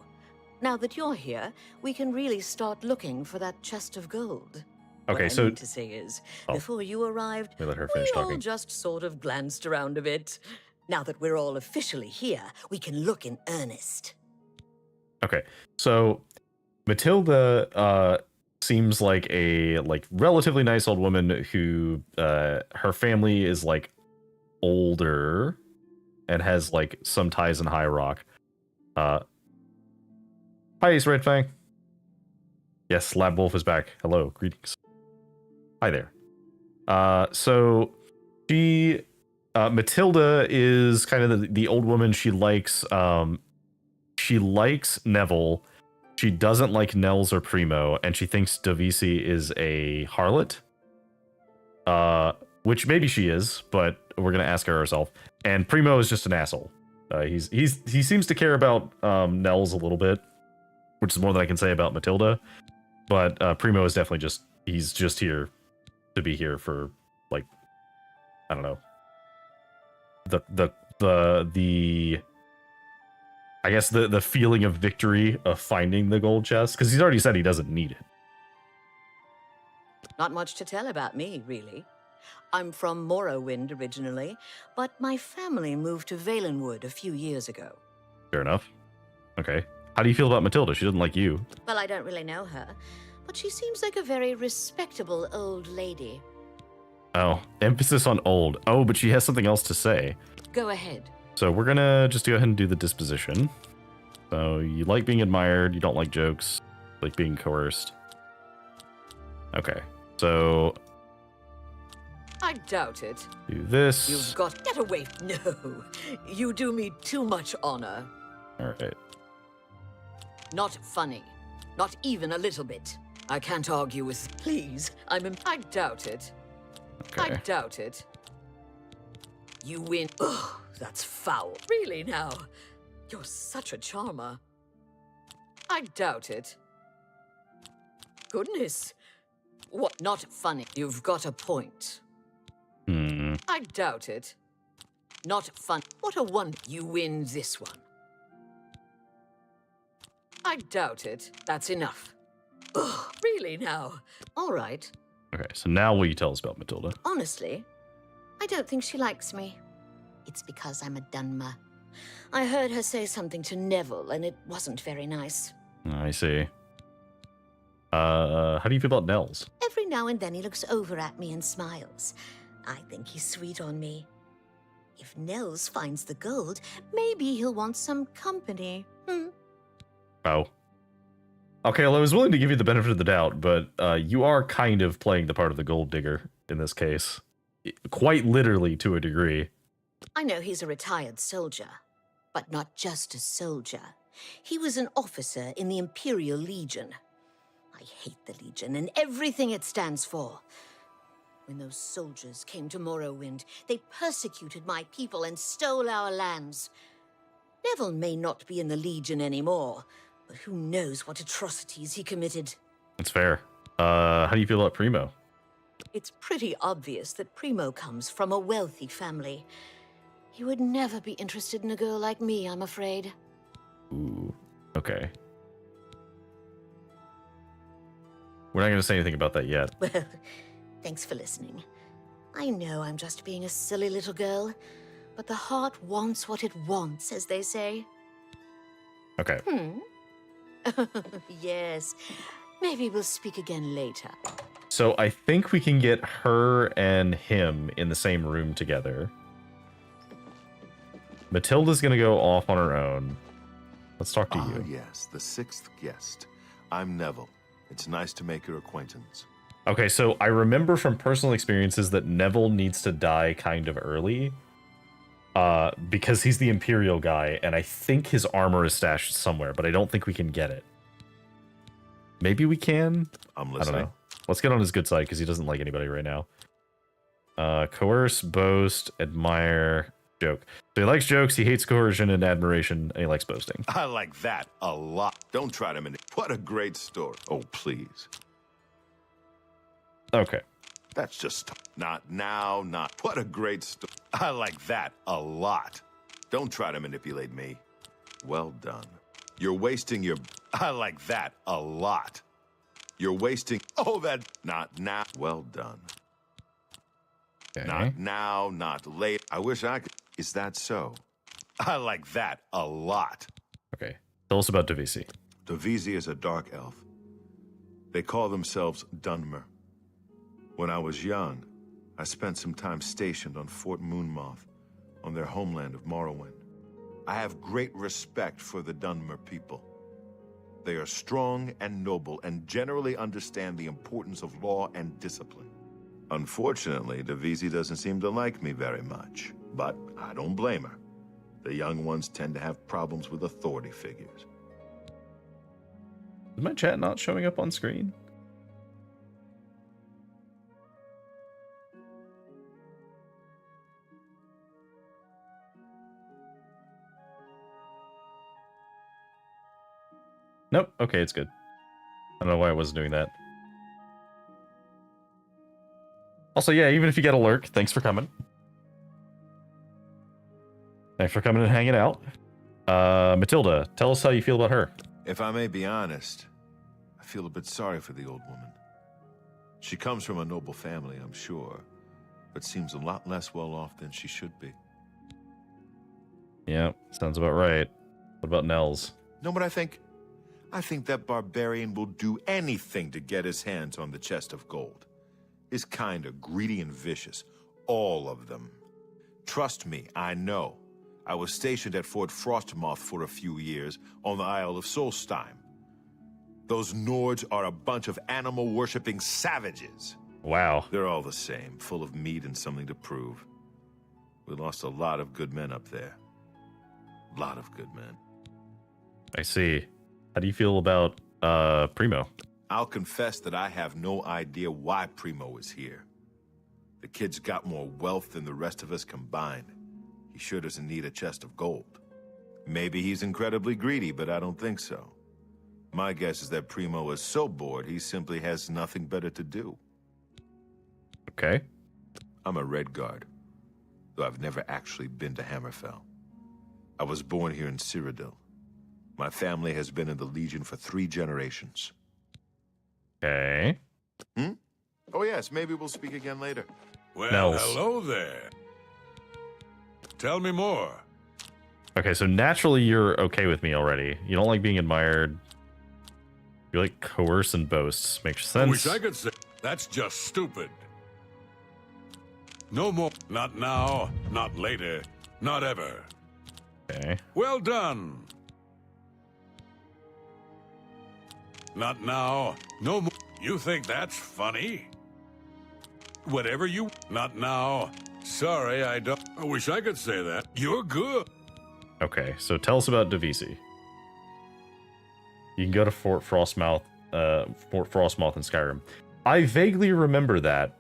Now that you're here, we can really start looking for that chest of gold. Okay, what so... I mean to say is, before you arrived, let her finish we all talking. just sort of glanced around a bit. Now that we're all officially here, we can look in earnest. Okay, so Matilda seems like a relatively nice old woman who her family is older and has some ties in High Rock. Hi, Ace Red Fang. Yes, Lab Wolf is back. Hello, greetings. Hi there. So she Matilda is kind of the old woman. She likes Neville. She doesn't like Nels or Primo, and she thinks Dovisi is a harlot. Which maybe she is, but we're gonna ask her herself. And Primo is just an asshole. He seems to care about Nels a little bit, which is more than I can say about Matilda. But Primo is definitely he's just here to be here for I don't know. The I guess the feeling of victory of finding the gold chest, because he's already said he doesn't need it. Not much to tell about me, really. I'm from Morrowind originally, but my family moved to Valenwood a few years ago. Fair enough. Okay. How do you feel about Matilda? She doesn't like you. Well, I don't really know her, but she seems like a very respectable old lady. Oh, emphasis on old. Oh, but she has something else to say. Go ahead. So we're gonna just go ahead and do the disposition. So you like being admired, you don't like jokes, like being coerced. Okay. So I doubt it. do this. You've got... Get away. No. You do me too much honor. All right. Not funny. Not even a little bit. I can't argue with... Please. I doubt it. Okay. I doubt it. You win. Ugh, that's foul. Really now? You're such a charmer. I doubt it. Goodness. What? Not funny. You've got a point. I doubt it. Not fun. What a one. You win this one. I doubt it. That's enough. Ugh, really now? All right. Okay, so now will you tell us about Matilda? Honestly, I don't think she likes me. It's because I'm a Dunmer. I heard her say something to Neville, and it wasn't very nice. I see. How do you feel about Nels? Every now and then he looks over at me and smiles. I think he's sweet on me. If Nels finds the gold, maybe he'll want some company. Oh. Okay, well, I was willing to give you the benefit of the doubt, but you are kind of playing the part of the gold digger in this case. Quite literally, to a degree. I know he's a retired soldier, but not just a soldier. He was an officer in the Imperial Legion. I hate the Legion and everything it stands for. When those soldiers came to Morrowind, they persecuted my people and stole our lands. Neville may not be in the Legion anymore, but who knows what atrocities he committed. That's fair. How do you feel about Primo? It's pretty obvious that Primo comes from a wealthy family. He would never be interested in a girl like me, I'm afraid. Ooh, okay. We're not going to say anything about that yet. Well, thanks for listening. I know I'm just being a silly little girl, but the heart wants what it wants, as they say. Okay. Yes. Maybe we'll speak again later. So I think we can get her and him in the same room together. Matilda's going to go off on her own. Let's talk to you. Yes, the sixth guest. I'm Neville. It's nice to make your acquaintance. Okay, so I remember from personal experiences that Neville needs to die kind of early. Because he's the Imperial guy, and I think his armor is stashed somewhere, but I don't think we can get it. Maybe we can? I'm I listening. don't know. Let's get on his good side, because he doesn't like anybody right now. Coerce, boast, admire, joke. So he likes jokes, he hates coercion and admiration, and he likes boasting. I like that a lot. Don't try to manipulate. What a great story. Oh, please. Okay. That's just not now, not. What a great story. I like that a lot. Don't try to manipulate me. Well done. You're wasting your... I like that a lot. You're wasting... Oh, that... Not now. Well done. Okay. Not now, not late. I wish I could... Is that so? I like that a lot. Okay. Tell us about Divisi. Divisi is a dark elf. They call themselves Dunmer. When I was young, I spent some time stationed on Fort Moonmoth, on their homeland of Morrowind. I have great respect for the Dunmer people. They are strong and noble and generally understand the importance of law and discipline. Unfortunately, Divisi doesn't seem to like me very much, but I don't blame her. The young ones tend to have problems with authority figures. Is my chat not showing up on screen? Nope. Okay, it's good. I don't know why I wasn't doing that. Also, yeah, even if you get a lurk, thanks for coming. Thanks for coming and hanging out. Matilda, tell us how you feel about her. If I may be honest, I feel a bit sorry for the old woman. She comes from a noble family, I'm sure, but seems a lot less well off than she should be. Yeah, sounds about right. What about Nels? Know what I think? I think that barbarian will do anything to get his hands on the chest of gold. Is kinda greedy and vicious. All of them. Trust me, I know. I was stationed at Fort Frostmoth for a few years on the Isle of Solstheim. Those Nords are a bunch of animal-worshipping savages. Wow. They're all the same, full of meat and something to prove. We lost a lot of good men up there. A lot of good men. I see. How do you feel about Primo? I'll confess that I have no idea why Primo is here. The kid's got more wealth than the rest of us combined. He sure doesn't need a chest of gold. Maybe he's incredibly greedy, but I don't think so. My guess is that Primo is so bored he simply has nothing better to do. Okay. I'm a Red Guard, though I've never actually been to Hammerfell. I was born here in Cyrodiil. My family has been in the Legion for 3 generations. Okay. Oh yes, maybe we'll speak again later. Well, Nels. hello there. Tell me more. Okay, so naturally you're okay with me already. You don't like being admired. You like coerce and boasts. Makes sense. I wish I could say that's just stupid. No more. Not now, not later, not ever. Okay. Well done. Not now, no more. You think that's funny? Whatever you... Not now. Sorry, I don't... I wish I could say that. You're good. Okay, so tell us about Divisi. You can go to Fort Frostmouth in Skyrim. I vaguely remember that.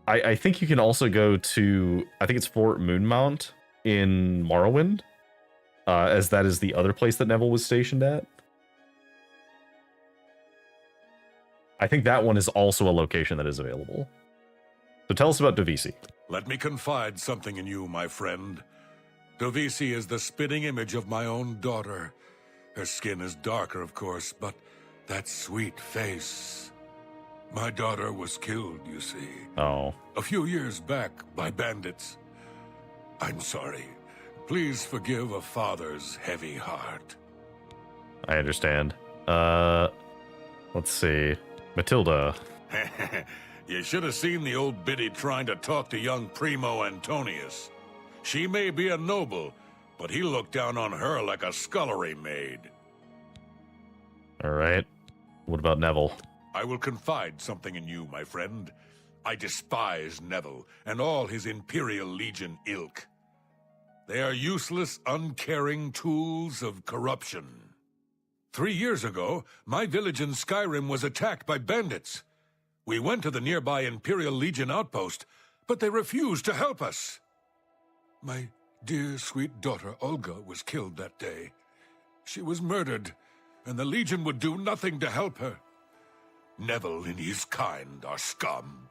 I think you can also go to, I think it's Fort Moonmount in Morrowind, as that is the other place that Neville was stationed at. I think that one is also a location that is available. So tell us about Divisi. Let me confide something in you, my friend. Divisi is the spitting image of my own daughter. Her skin is darker, of course, but that sweet face. My daughter was killed, you see. Oh. A few years back by bandits. I'm sorry. Please forgive a father's heavy heart. I understand. Let's see. Matilda. You should have seen the old biddy trying to talk to young Primo Antonius. She may be a noble, but he looked down on her like a scullery maid. Alright. What about Neville? I will confide something in you, my friend. I despise Neville and all his Imperial Legion ilk. They are useless, uncaring tools of corruption. 3 years ago, my village in Skyrim was attacked by bandits. We went to the nearby Imperial Legion outpost, but they refused to help us. My dear, sweet daughter, Olga, was killed that day. She was murdered, and the Legion would do nothing to help her. Neville and his kind are scum.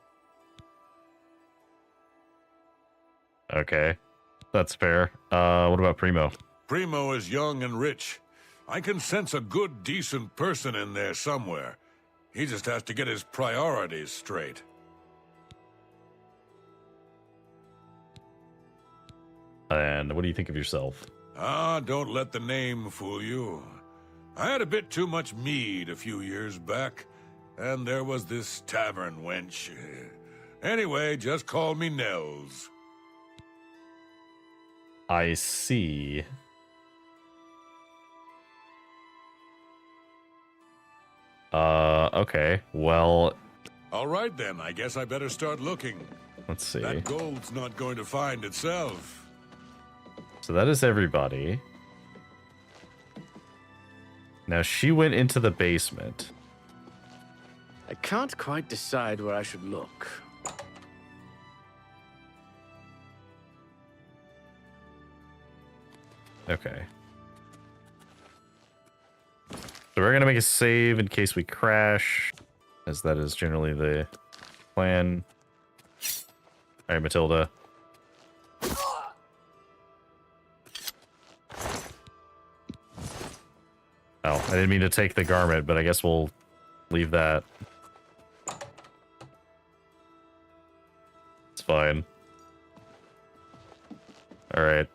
Okay. That's fair. What about Primo? Primo is young and rich. I can sense a good, decent person in there somewhere. He just has to get his priorities straight. And what do you think of yourself? Don't let the name fool you. I had a bit too much mead a few years back, and there was this tavern wench. Anyway, just call me Nels. I see. Okay. Well... All right, then. I guess I better start looking. Let's see. That gold's not going to find itself. So that is everybody. Now, she went into the basement. I can't quite decide where I should look. Okay. So we're going to make a save in case we crash, as that is generally the plan. All right, Matilda. Oh, I didn't mean to take the garment, but I guess we'll leave that. It's fine. All right.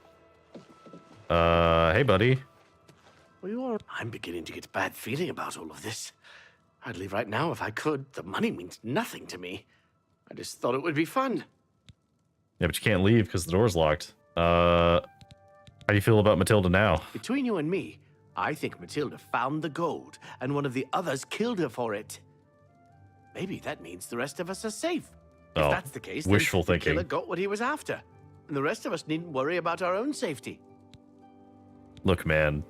Hey, buddy. Well, you are... I'm beginning to get a bad feeling about all of this. I'd leave right now if I could. The money means nothing to me. I just thought it would be fun. Yeah, but you can't leave because the door's locked. How do you feel about Matilda now? Between you and me, I think Matilda found the gold, and one of the others killed her for it. Maybe that means the rest of us are safe. Oh, If that's the case, wishful then the thinking. killer got what he was after. And the rest of us needn't worry about our own safety. Look, man.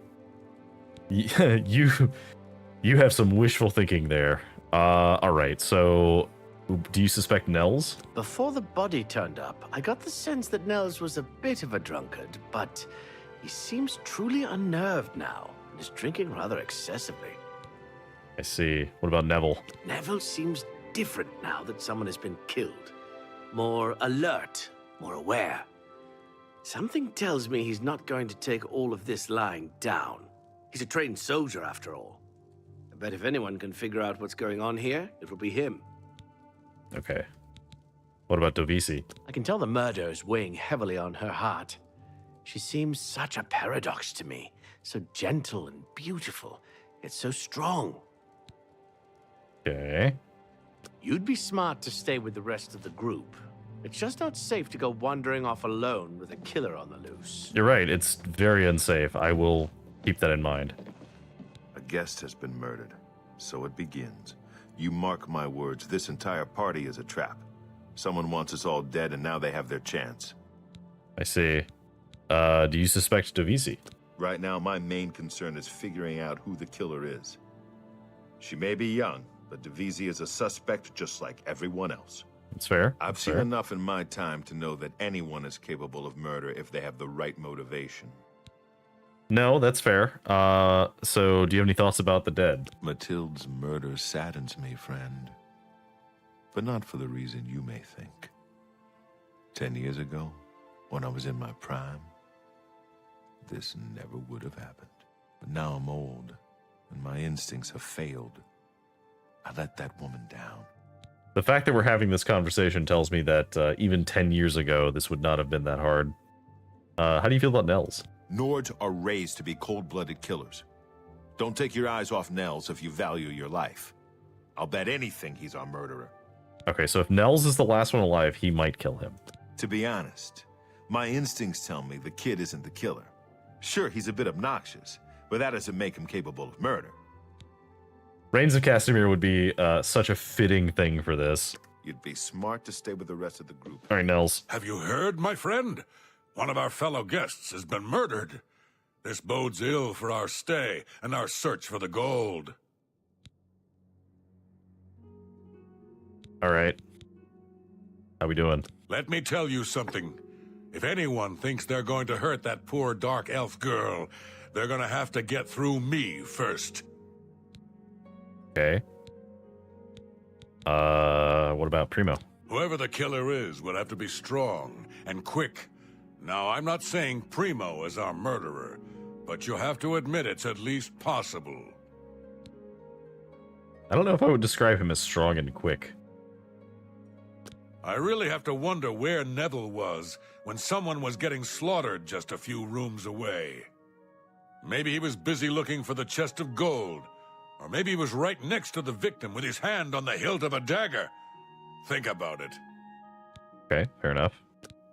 You have some wishful thinking there. Alright, so do you suspect Nels? Before the body turned up, I got the sense that Nels was a bit of a drunkard, but he seems truly unnerved now and is drinking rather excessively. I see. What about Neville? Neville seems different now that someone has been killed. More alert, more aware. Something tells me he's not going to take all of this lying down. He's a trained soldier, after all. I bet if anyone can figure out what's going on here, it will be him. Okay. What about Dovisi? I can tell the murder is weighing heavily on her heart. She seems such a paradox to me. So gentle and beautiful, yet so strong. Okay. You'd be smart to stay with the rest of the group. It's just not safe to go wandering off alone with a killer on the loose. You're right. It's very unsafe. I will keep that in mind. A guest has been murdered. So it begins. You mark my words, this entire party is a trap. Someone wants us all dead, and now they have their chance. I see. Do you suspect Dovisi? Right now, my main concern is figuring out who the killer is. She may be young, but Dovisi is a suspect just like everyone else. It's fair. I've seen enough in my time to know that anyone is capable of murder if they have the right motivation. No, that's fair. So do you have any thoughts about the dead? Mathilde's murder saddens me, friend. But not for the reason you may think. 10 years ago, when I was in my prime, this never would have happened. But now I'm old, and my instincts have failed. I let that woman down. The fact that we're having this conversation tells me that even 10 years ago, this would not have been that hard. How do you feel about Nels? Nords are raised to be cold-blooded killers. Don't take your eyes off Nels if you value your life. I'll bet anything he's our murderer. Okay, so if Nels is the last one alive, he might kill him. To be honest, my instincts tell me the kid isn't the killer. Sure, he's a bit obnoxious, but that doesn't make him capable of murder. Reigns of Castamere would be such a fitting thing for this. You'd be smart to stay with the rest of the group. All right, Nels. Have you heard, my friend? One of our fellow guests has been murdered. This bodes ill for our stay and our search for the gold. All right. How we doing? Let me tell you something. If anyone thinks they're going to hurt that poor dark elf girl, they're going to have to get through me first. Okay. What about Primo? Whoever the killer is will have to be strong and quick. Now, I'm not saying Primo is our murderer, but you have to admit it's at least possible. I don't know if I would describe him as strong and quick. I really have to wonder where Neville was when someone was getting slaughtered just a few rooms away. Maybe he was busy looking for the chest of gold, or maybe he was right next to the victim with his hand on the hilt of a dagger. Think about it. Okay, fair enough.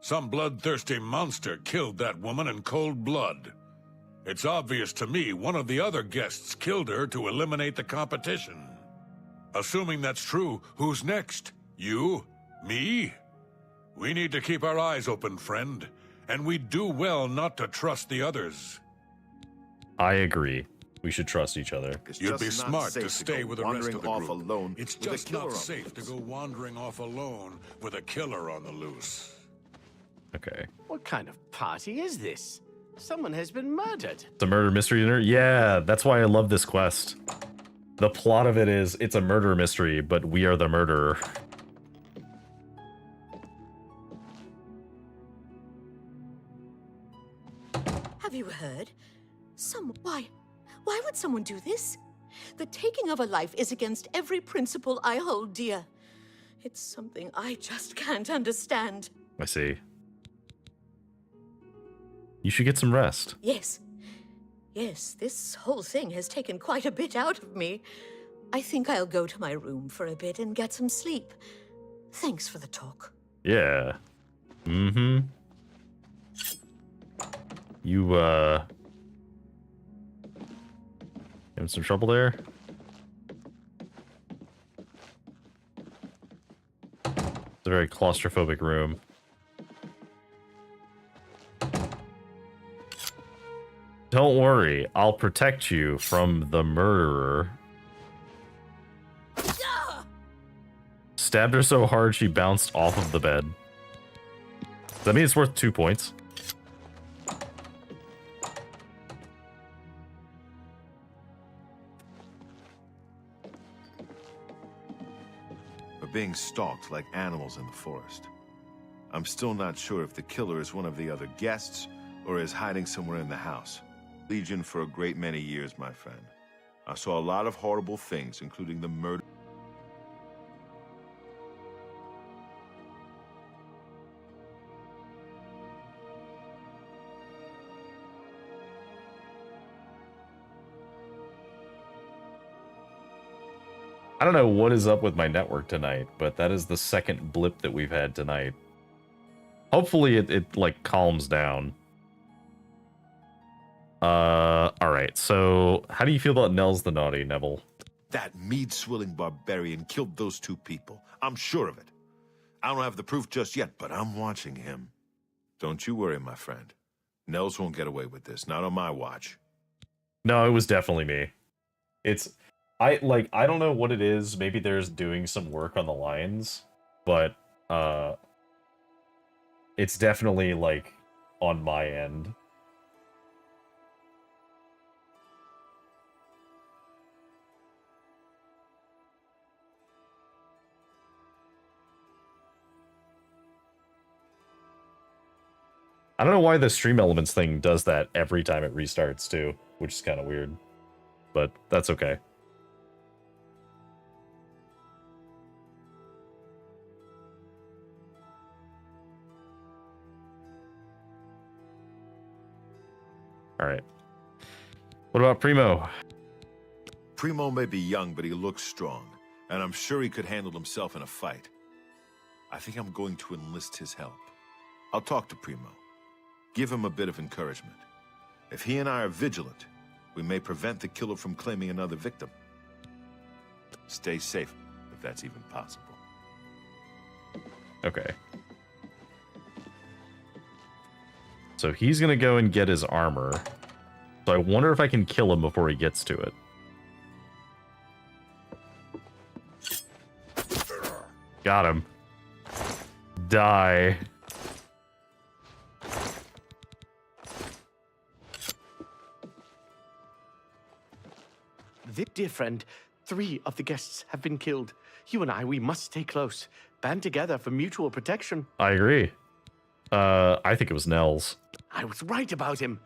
Some bloodthirsty monster killed that woman in cold blood. It's obvious to me one of the other guests killed her to eliminate the competition. Assuming that's true, who's next? You? Me? We need to keep our eyes open, friend, and we do well not to trust the others. I agree. We should trust each other. You'd be smart to stay with the rest of the off group. alone It's with a just killer not on safe to the go wandering off alone with a killer on the loose. Okay. What kind of party is this? Someone has been murdered. It's a murder mystery dinner? Yeah, that's why I love this quest. The plot of it is, it's a murder mystery, but we are the murderer. Have you heard? Why would someone do this? The taking of a life is against every principle I hold dear. It's something I just can't understand. I see. You should get some rest. Yes. Yes, this whole thing has taken quite a bit out of me. I think I'll go to my room for a bit and get some sleep. Thanks for the talk. Yeah. Mm-hmm. You, having some trouble there? It's a very claustrophobic room. Don't worry, I'll protect you from the murderer. Stabbed her so hard she bounced off of the bed. Does that mean it's worth 2 points? We're being stalked like animals in the forest. I'm still not sure if the killer is one of the other guests or is hiding somewhere in the house. Legion for a great many years, my friend. I saw a lot of horrible things, including the murder. I don't know what is up with my network tonight, but that is the second blip that we've had tonight. Hopefully it like calms down. Alright, so how do you feel about Nels the Naughty, Neville? That mead-swilling barbarian killed those 2 people. I'm sure of it. I don't have the proof just yet, but I'm watching him. Don't you worry, my friend. Nels won't get away with this, not on my watch. No, it was definitely me. I don't know what it is. Maybe there's doing some work on the lines, but it's definitely like on my end. I don't know why the Stream Elements thing does that every time it restarts too, which is kind of weird, but that's okay. All right. What about Primo? Primo may be young, but he looks strong, and I'm sure he could handle himself in a fight. I think I'm going to enlist his help. I'll talk to Primo. Give him a bit of encouragement. If he and I are vigilant, we may prevent the killer from claiming another victim. Stay safe, if that's even possible. Okay. So he's gonna go and get his armor. So I wonder if I can kill him before he gets to it. Got him. Die. Dear friend, 3 of the guests have been killed. You and I, we must stay close. Band together for mutual protection. I agree. I think it was Nels. I was right about him.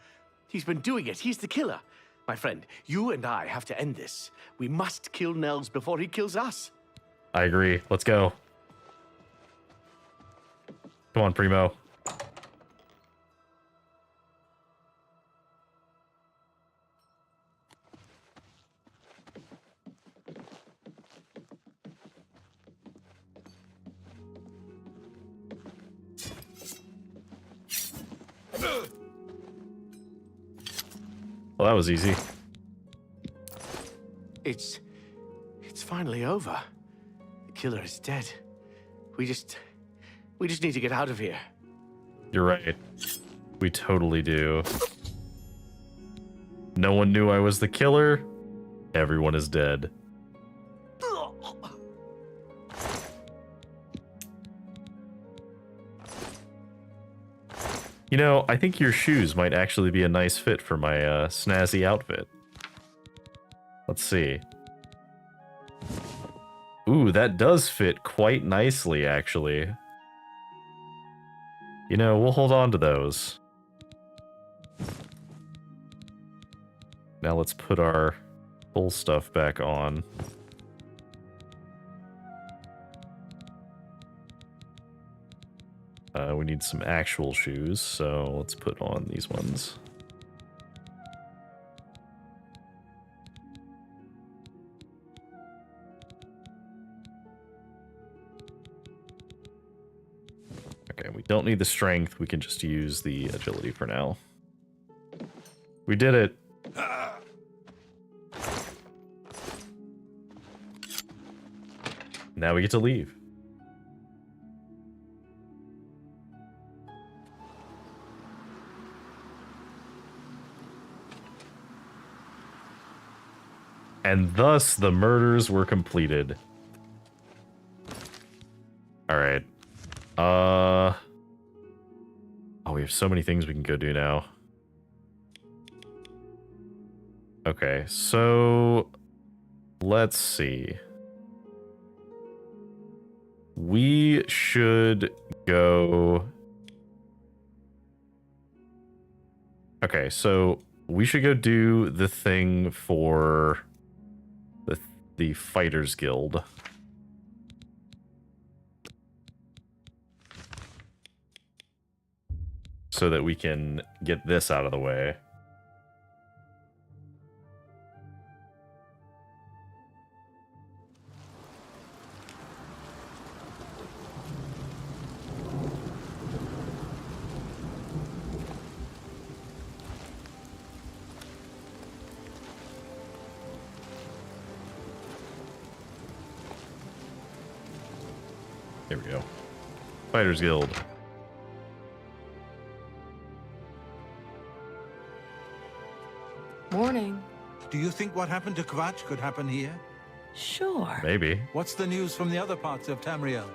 He's been doing it. He's the killer. My friend, you and I have to end this. We must kill Nels before he kills us. I agree. Let's go. Come on, Primo. Well, that was easy. It's finally over. The killer is dead. We just need to get out of here. You're right. We totally do. No one knew I was the killer. Everyone is dead. You know, I think your shoes might actually be a nice fit for my snazzy outfit. Let's see. Ooh, that does fit quite nicely, actually. You know, we'll hold on to those. Now let's put our full stuff back on. We need some actual shoes, so let's put on these ones. Okay, we don't need the strength. We can just use the agility for now. We did it. Now we get to leave. And thus the murders were completed. Alright. Oh, we have so many things we can go do now. Okay, so let's see. We should go... Okay, so we should go do the thing for the Fighters Guild. So that we can get this out of the way. Here we go. Fighters Guild. Morning. Do you think what happened to Kvatch could happen here? Sure. Maybe. What's the news from the other parts of Tamriel?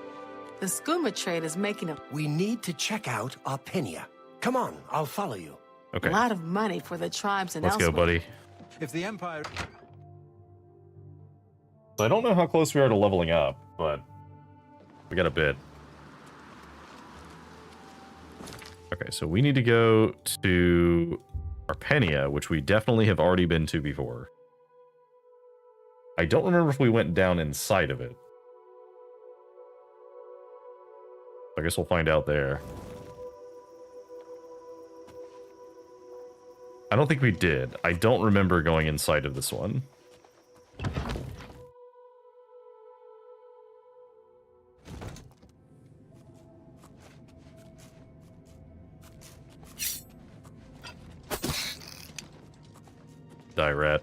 The skooma trade is making a We need to check out Arpenia. Come on, I'll follow you. Okay. lot of money for the tribes and Let's go, elsewhere. buddy. If the Empire... So I don't know how close we are to leveling up, but we got a bit. Okay, so we need to go to Arpenia, which we definitely have already been to before. I don't remember if we went down inside of it. I guess we'll find out there. I don't think we did. I don't remember going inside of this one. Die, rat.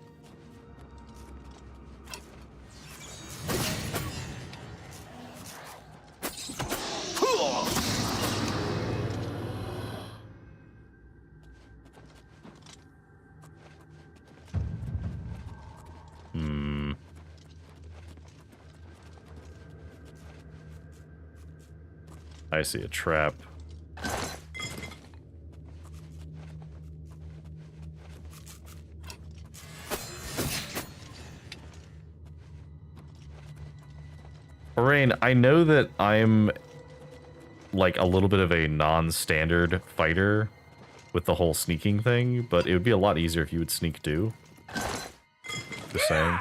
I see a trap. Rain, I know that I'm like a little bit of a non-standard fighter with the whole sneaking thing, but it would be a lot easier if you would sneak too. Just saying.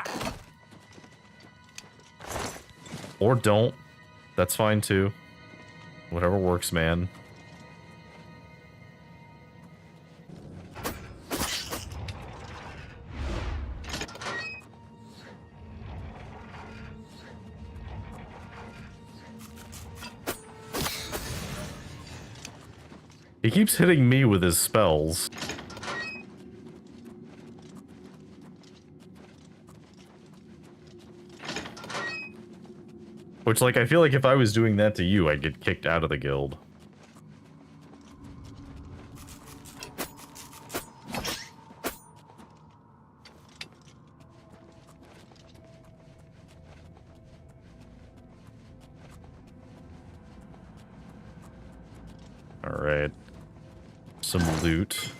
Or don't. That's fine too. Whatever works, man. He keeps hitting me with his spells. Which, like, I feel like if I was doing that to you, I'd get kicked out of the guild. Alright. Some loot.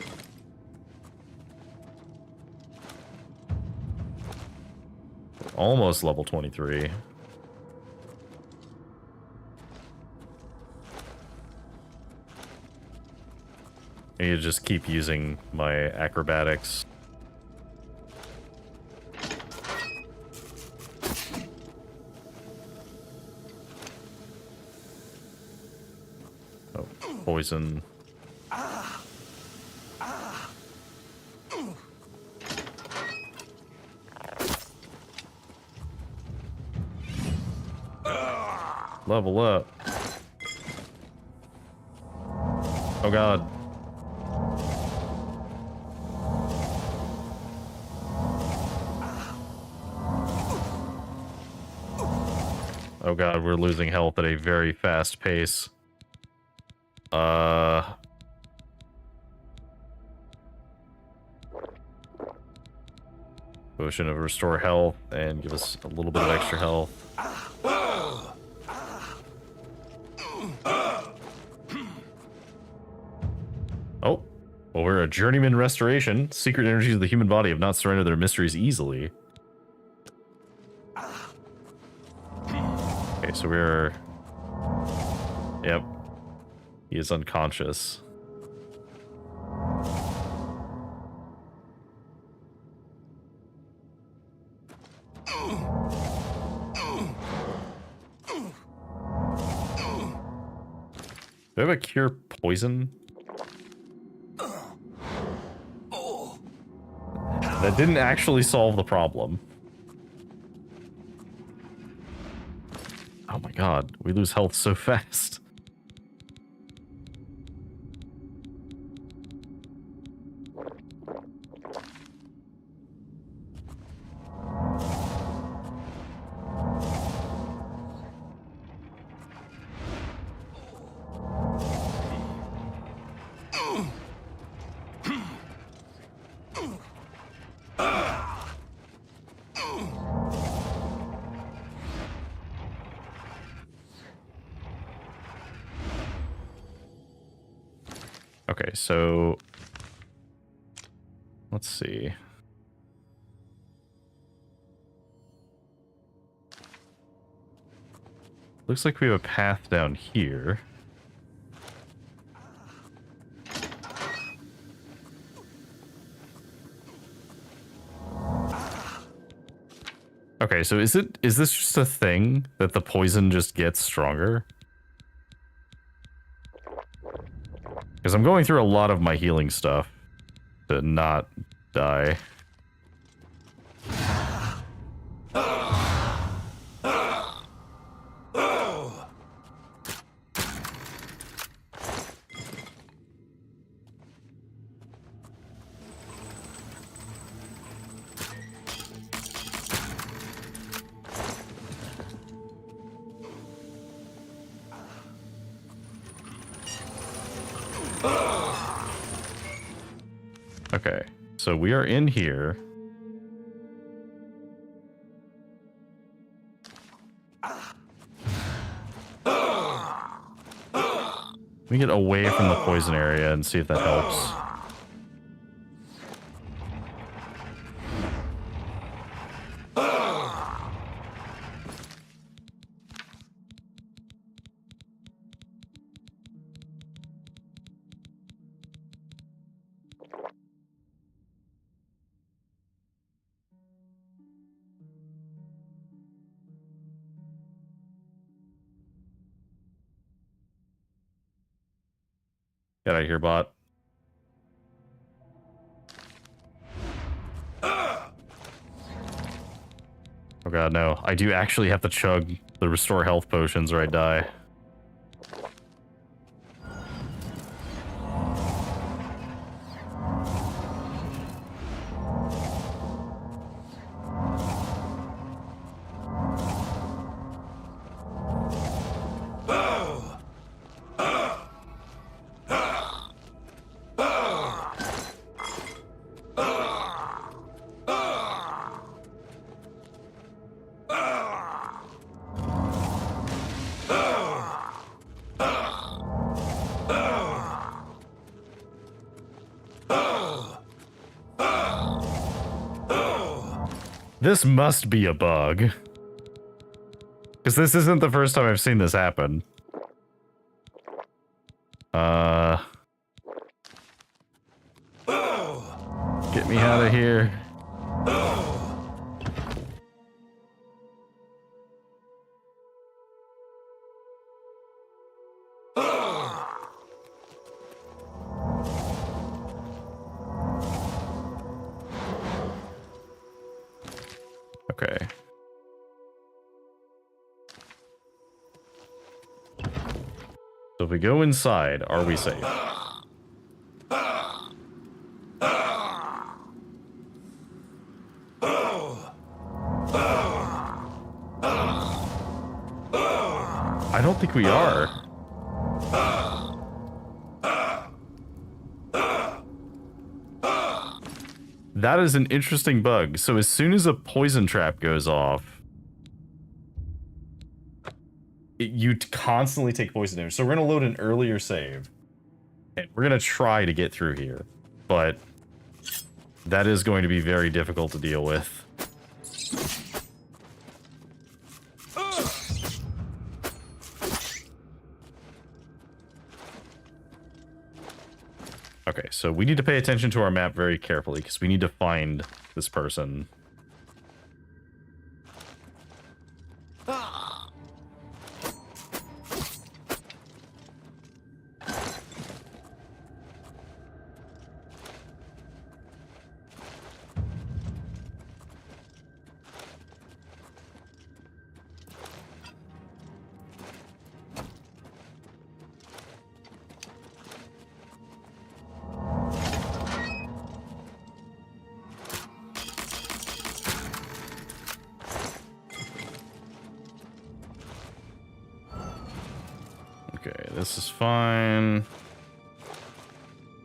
Almost level 23. I need to just keep using my acrobatics. Oh, poison. Level up. Oh god. Oh god, we're losing health at a very fast pace. Potion of restore health and give us a little bit of extra health. Oh, well, we're a journeyman restoration. Secret energies of the human body have not surrendered their mysteries easily. Okay, so we're... Yep. He is unconscious. Do I have a cure poison? That didn't actually solve the problem. Oh my god, we lose health so fast. Okay, so let's see. Looks like we have a path down here. Okay, so is this just a thing that the poison just gets stronger? Because I'm going through a lot of my healing stuff to not die. Okay, so we are in here. Let me get away from the poison area and see if that helps. Get out of here, bot. Oh god, no. I do actually have to chug the restore health potions or I die. This must be a bug. Because this isn't the first time I've seen this happen. Get me out of here. Okay. So if we go inside, are we safe? I don't think we are. That is an interesting bug. So as soon as a poison trap goes off, you constantly take poison damage. So we're going to load an earlier save. And we're going to try to get through here. But that is going to be very difficult to deal with. Okay, so we need to pay attention to our map very carefully because we need to find this person. This is fine.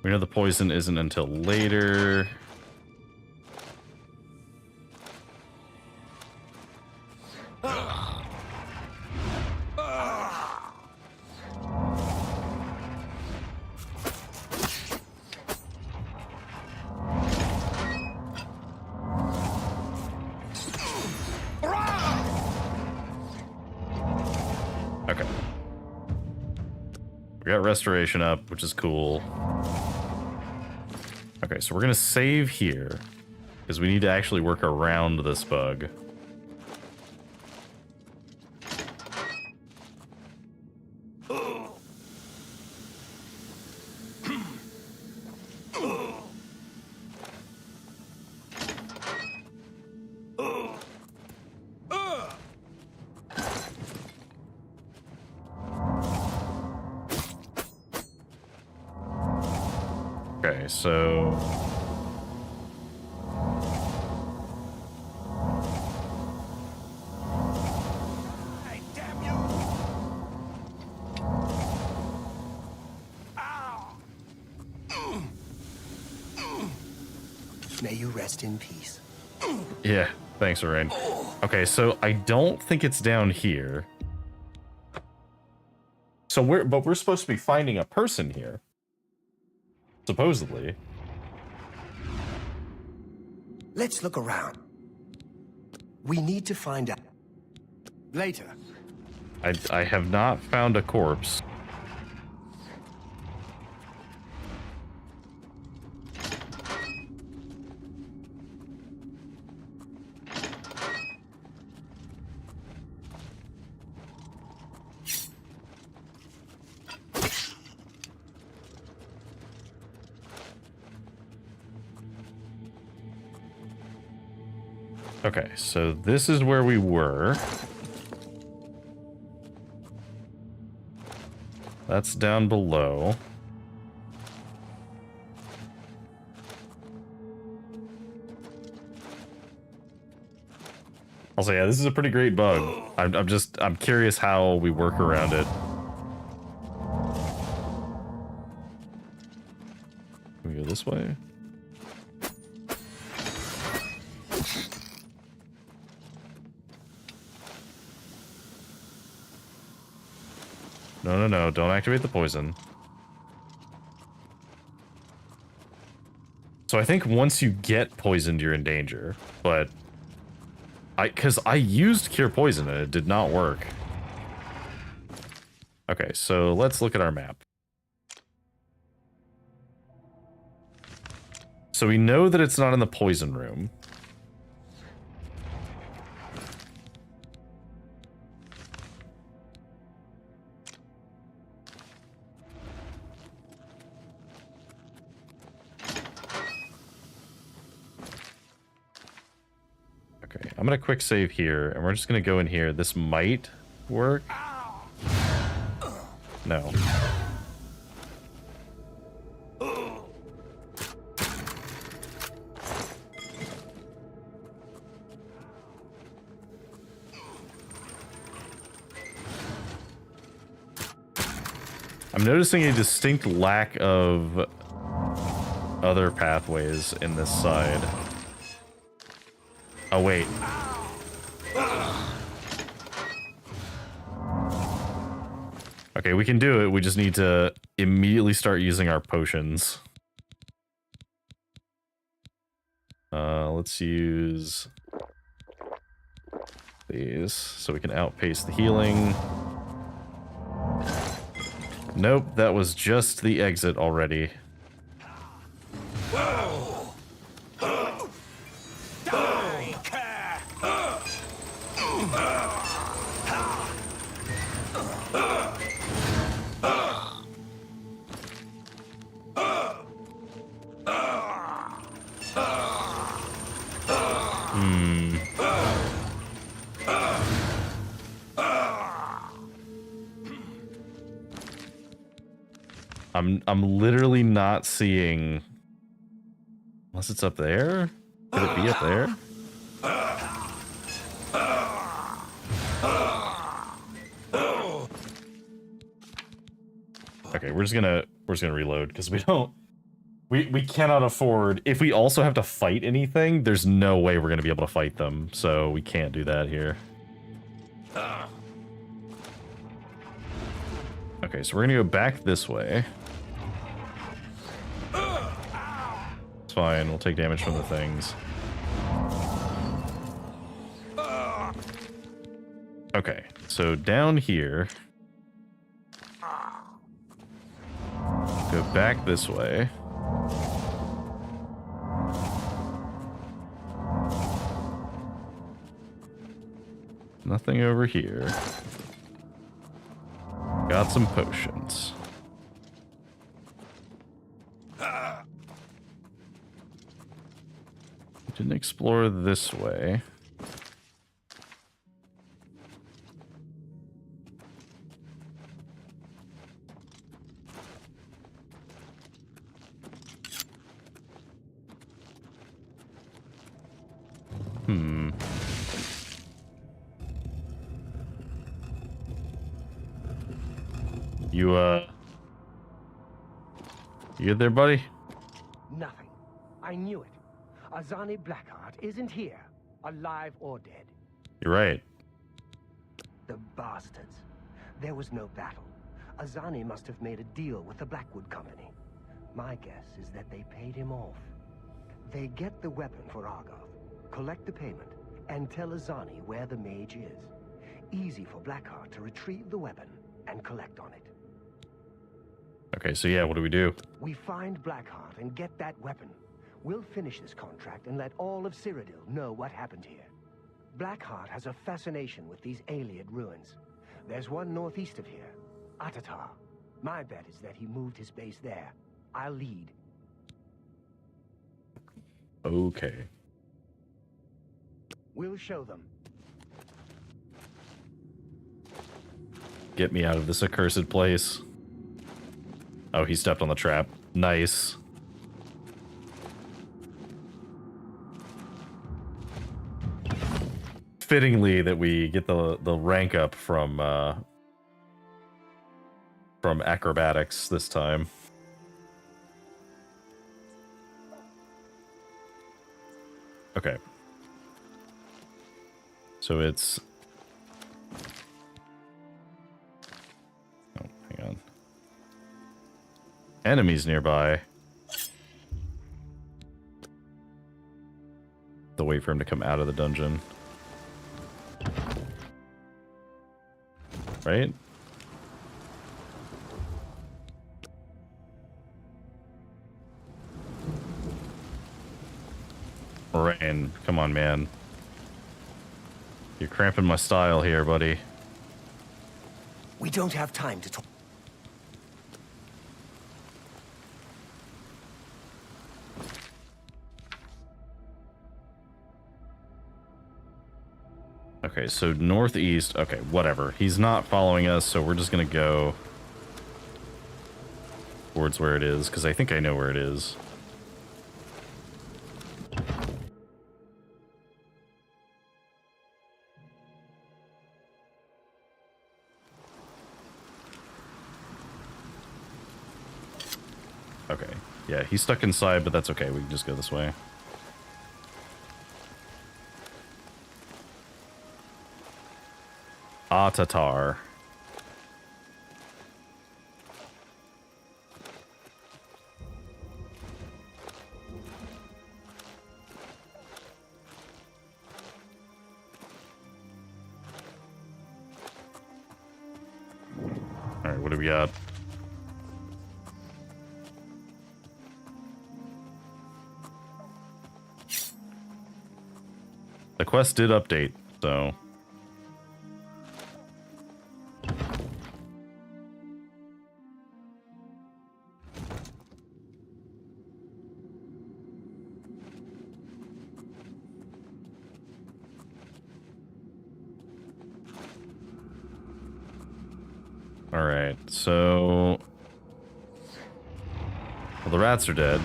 We know the poison isn't until later. Okay. We got restoration up, which is cool. Okay, so we're gonna save here because we need to actually work around this bug. Okay, so... Hey, damn you! May you rest in peace. Yeah, thanks, Rain. Okay, so I don't think it's down here. So we're supposed to be finding a person here. Supposedly. Let's look around. We need to find out. Later. I have not found a corpse. Okay, so this is where we were. That's down below. Also, yeah, this is a pretty great bug. I'm curious how we work around it. Can we go this way? No, don't activate the poison. So I think once you get poisoned, you're in danger, but because I used Cure Poison and it did not work. Okay, so let's look at our map. So we know that it's not in the poison room. I'm gonna quick save here, and we're just gonna go in here. This might work. No. I'm noticing a distinct lack of other pathways in this side. Oh, wait. Okay, we can do it. We just need to immediately start using our potions. Let's use these so we can outpace the healing. Nope, that was just the exit already. I'm literally not seeing, unless it's up there. Could it be up there? Okay, we're just gonna reload because we cannot afford, if we also have to fight anything, there's no way we're gonna be able to fight them, so we can't do that here. Okay, so we're gonna go back this way. It's fine, we'll take damage from the things. Okay, so down here. Go back this way. Nothing over here. Got some potions. Didn't explore this way. You good there, buddy? Nothing. I knew it. Azani Blackheart isn't here, alive or dead. You're right. The bastards. There was no battle. Azani must have made a deal with the Blackwood Company. My guess is that they paid him off. They get the weapon for Argoth, collect the payment, and tell Azani where the mage is. Easy for Blackheart to retrieve the weapon and collect on it. Okay, so yeah, what do? We find Blackheart and get that weapon. We'll finish this contract and let all of Cyrodiil know what happened here. Blackheart has a fascination with these Ayleid ruins. There's one northeast of here, Atatar. My bet is that he moved his base there. I'll lead. Okay. We'll show them. Get me out of this accursed place. Oh, he stepped on the trap. Nice. Fittingly that we get the rank up from acrobatics this time. Okay. So it's... Oh, hang on. Enemies nearby. To wait for him to come out of the dungeon. Right? Moraine, come on, man. You're cramping my style here, buddy. We don't have time to talk. Okay, so northeast. Okay, whatever. He's not following us, so we're just gonna go towards where it is, because I think I know where it is. Okay. Yeah, he's stuck inside, but that's okay. We can just go this way. Tatar. Alright, what do we got? The quest did update, so... Alright, so... Well, the rats are dead.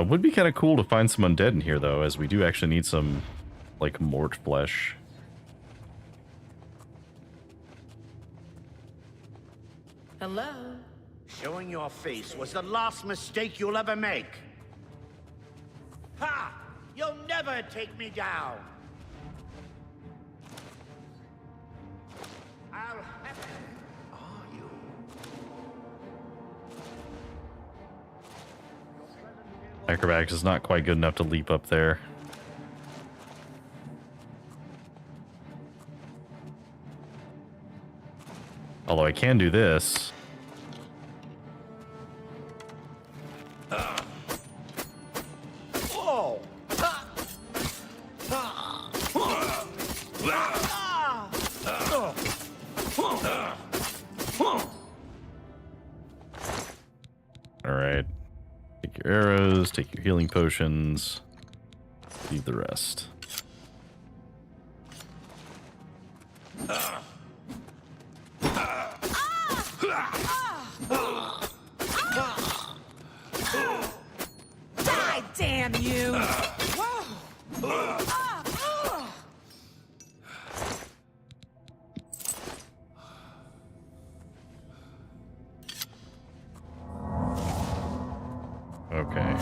Would be kind of cool to find some undead in here, though, as we do actually need some, like, mort flesh. Hello? Showing your face was the last mistake you'll ever make. Ha! You'll never take me down. Are you? Acrobatics is not quite good enough to leap up there. Although I can do this. Alright. Take your arrows, take your healing potions, leave the rest. Die, damn you! Okay.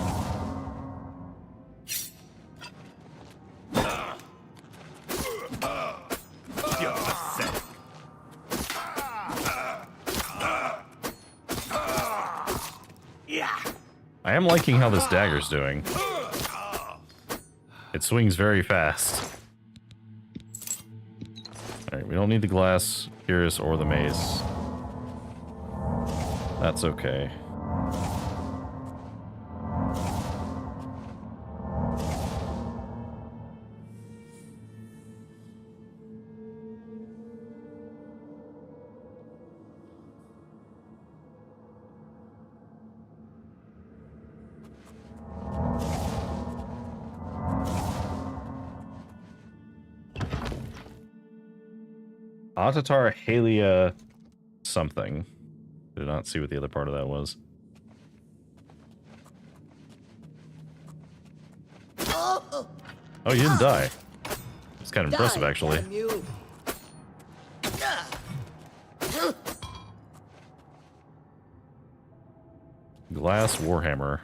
I am liking how this dagger's doing. It swings very fast. Alright, we don't need the glass, Curious, or the mace. That's okay. Atatar Halia something. Did not see what the other part of that was. Oh, you didn't die. It's kind of impressive, actually. Glass Warhammer.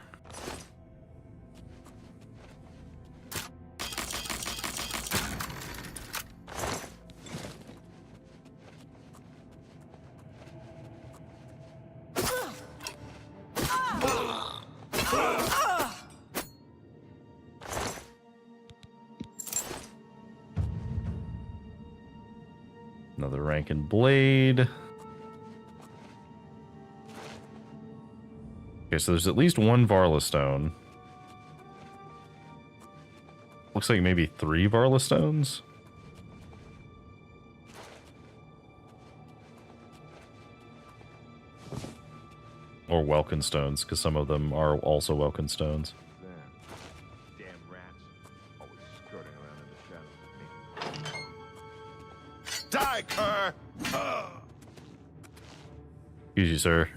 Another Rankin blade. Okay, so there's at least one Varla stone. Looks like maybe 3 Varla stones. Or Welkin stones, because some of them are also Welkin stones. Die, Kerr! Excuse you, sir.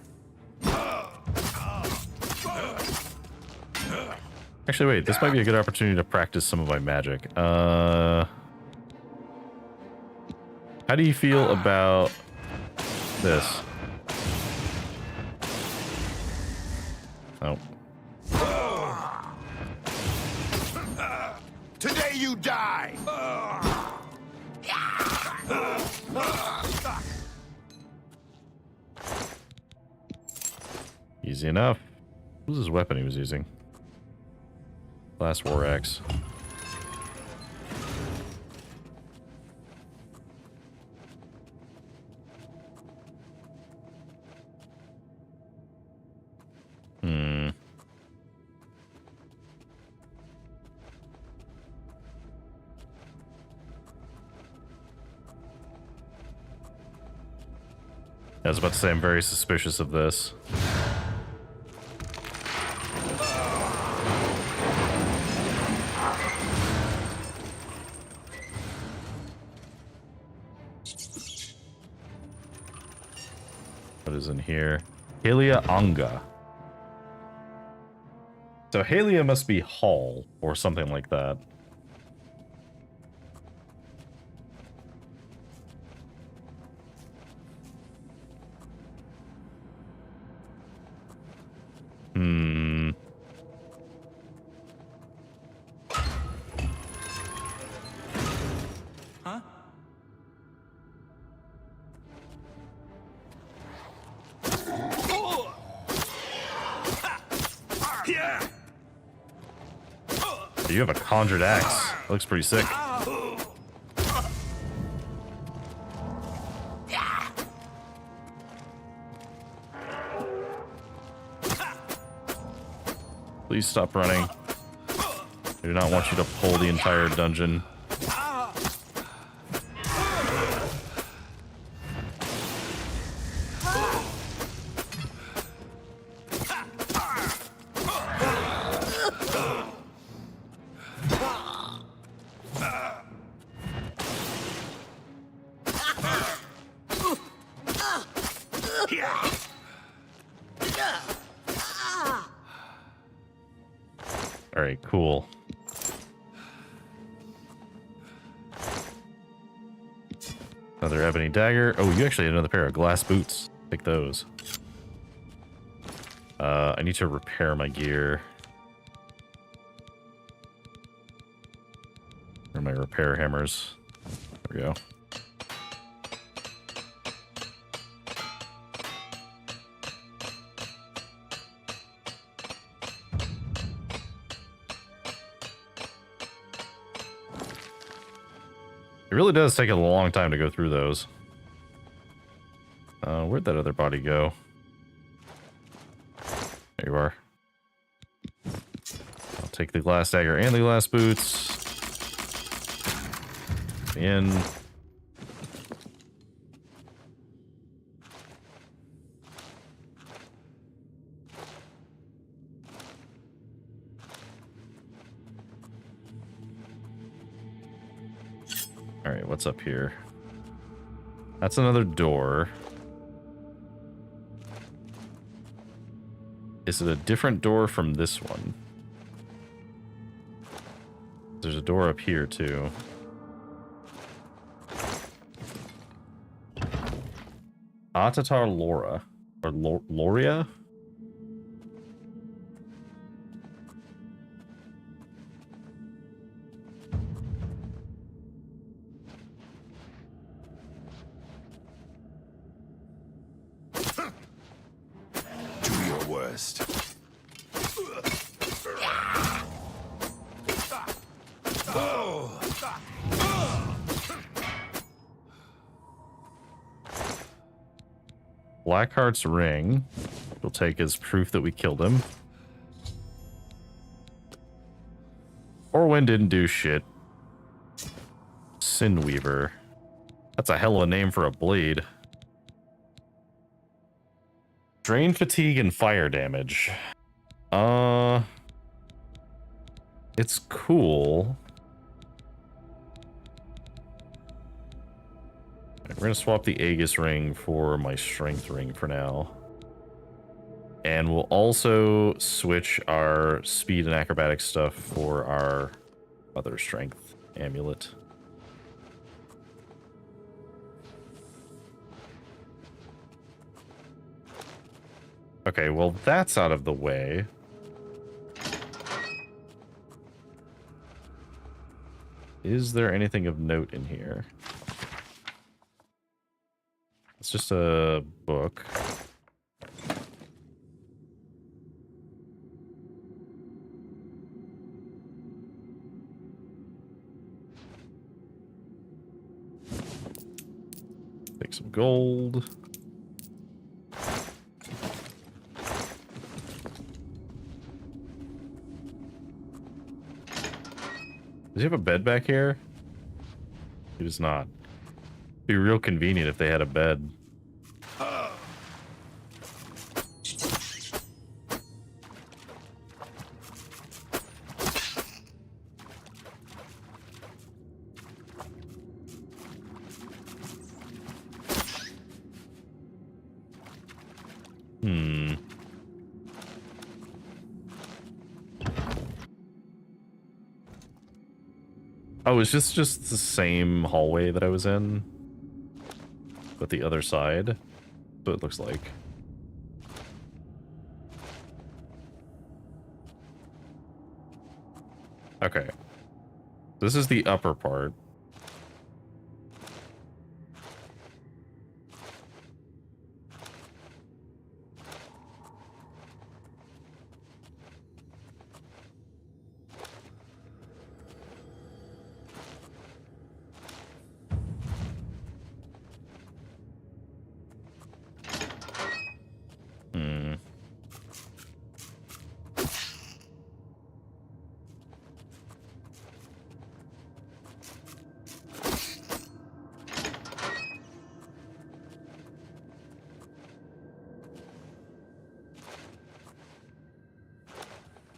Actually, wait, this might be a good opportunity to practice some of my magic. How do you feel about this? Oh. Today you die! Easy enough. What was his weapon he was using? Last war axe. I was about to say I'm very suspicious of this. What is in here? Halia Anga. So Halia must be Hall or something like that. Huh? You have a conjured axe. Looks pretty sick. Please stop running. I do not want you to pull the entire dungeon. Alright, cool. Another ebony dagger. Oh, you actually have another pair of glass boots. Take those. I need to repair my gear. Where are my repair hammers? There we go. It really does take a long time to go through those. Where'd that other body go? There you are. I'll take the glass dagger and the glass boots. In. Alright, what's up here? That's another door. Is it a different door from this one? There's a door up here, too. Atatar Laura. Or Loria? Blackheart's ring. We'll take as proof that we killed him. Orwin didn't do shit. Sinweaver. That's a hell of a name for a blade. Drain fatigue and fire damage. It's cool. We're going to swap the Aegis ring for my strength ring for now. And we'll also switch our speed and acrobatic stuff for our other strength amulet. Okay, well, that's out of the way. Is there anything of note in here? It's just a book. Take some gold. Does he have a bed back here? He does not. Be real convenient if they had a bed. Oh, is this just the same hallway that I was in? But the other side? So it looks like. Okay. This is the upper part.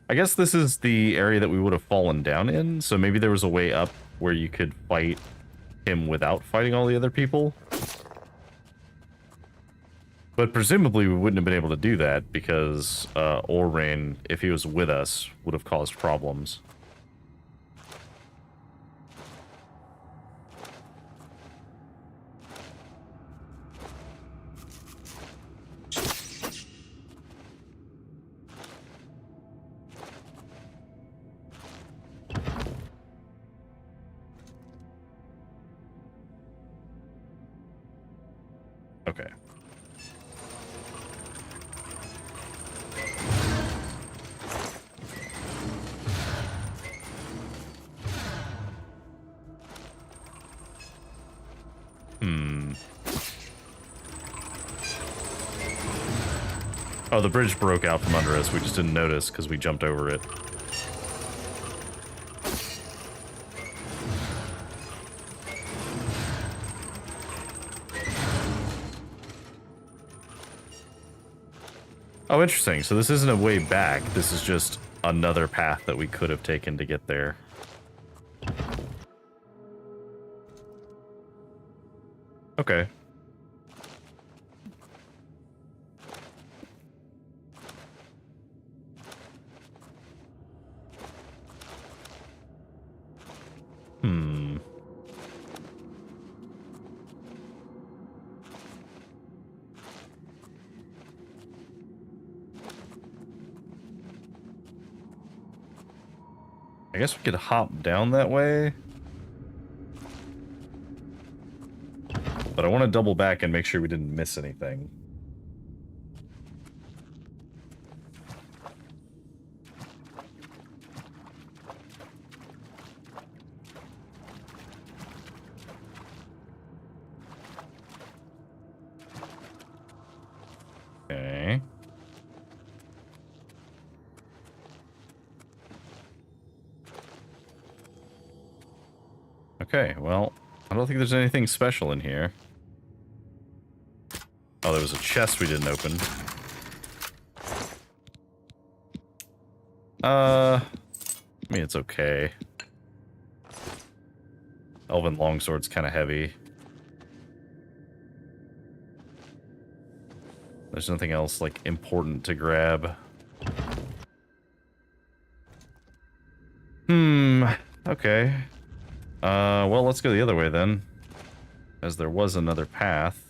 I guess this is the area that we would have fallen down in, so maybe there was a way up where you could fight him without fighting all the other people. But presumably we wouldn't have been able to do that because Orrain, if he was with us, would have caused problems. Okay. Oh, the bridge broke out from under us. We just didn't notice because we jumped over it. Oh, interesting. So this isn't a way back. This is just another path that we could have taken to get there. Okay. I guess we could hop down that way. But I want to double back and make sure we didn't miss anything. Okay. Okay, well, I don't think there's anything special in here. Oh, there was a chest we didn't open. I mean, it's okay. Elven longsword's kind of heavy. There's nothing else, like, important to grab. Okay. Well, let's go the other way then. As there was another path.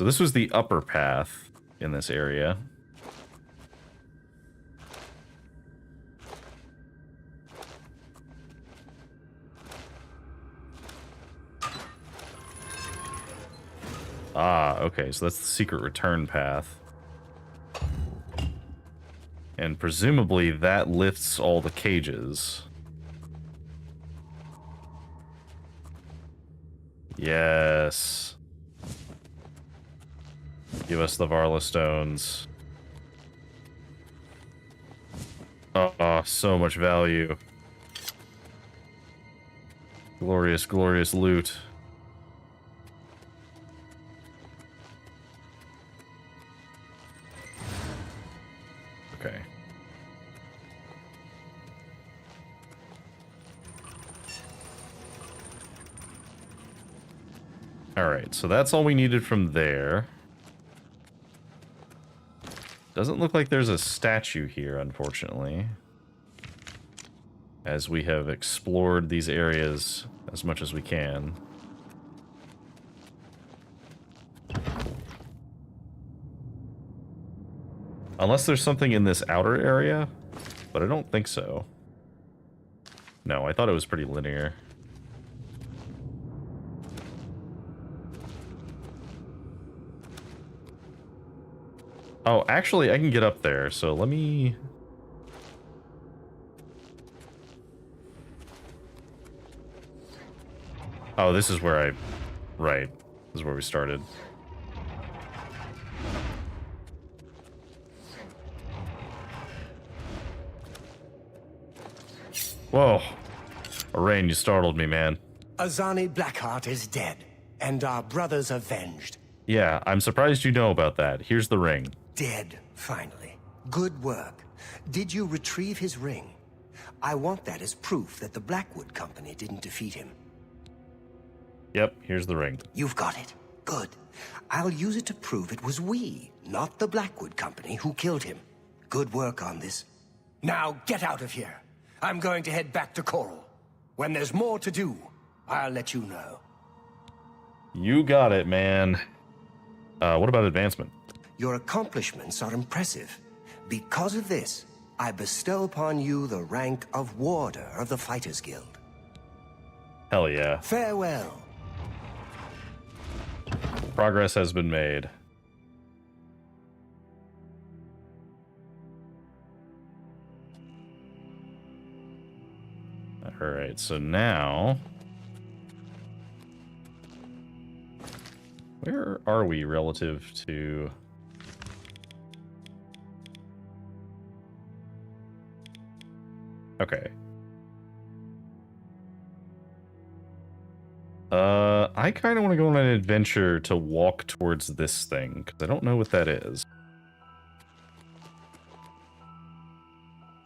So this was the upper path in this area. Ah, okay, so that's the secret return path. And presumably that lifts all the cages. Yes. Give us the Varla stones. Oh, so much value. Glorious, glorious loot. Okay. Alright, so that's all we needed from there. Doesn't look like there's a statue here, unfortunately. As we have explored these areas as much as we can. Unless there's something in this outer area, but I don't think so. No, I thought it was pretty linear. Oh, actually, I can get up there, so let me... Oh, this is where I... Right. This is where we started. Whoa. Arain, you startled me, man. Azani Blackheart is dead, and our brothers avenged. Yeah, I'm surprised you know about that. Here's the ring. Dead, finally. Good work. Did you retrieve his ring? I want that as proof that the Blackwood Company didn't defeat him. Yep, here's the ring. You've got it. Good. I'll use it to prove it was we, not the Blackwood Company, who killed him. Good work on this. Now get out of here. I'm going to head back to Coral. When there's more to do, I'll let you know. You got it, man. What about advancement? Your accomplishments are impressive. Because of this, I bestow upon you the rank of Warder of the Fighters Guild. Hell yeah. Farewell. Progress has been made. Alright, so now... Where are we relative to... Okay. I kind of want to go on an adventure to walk towards this thing, because I don't know what that is.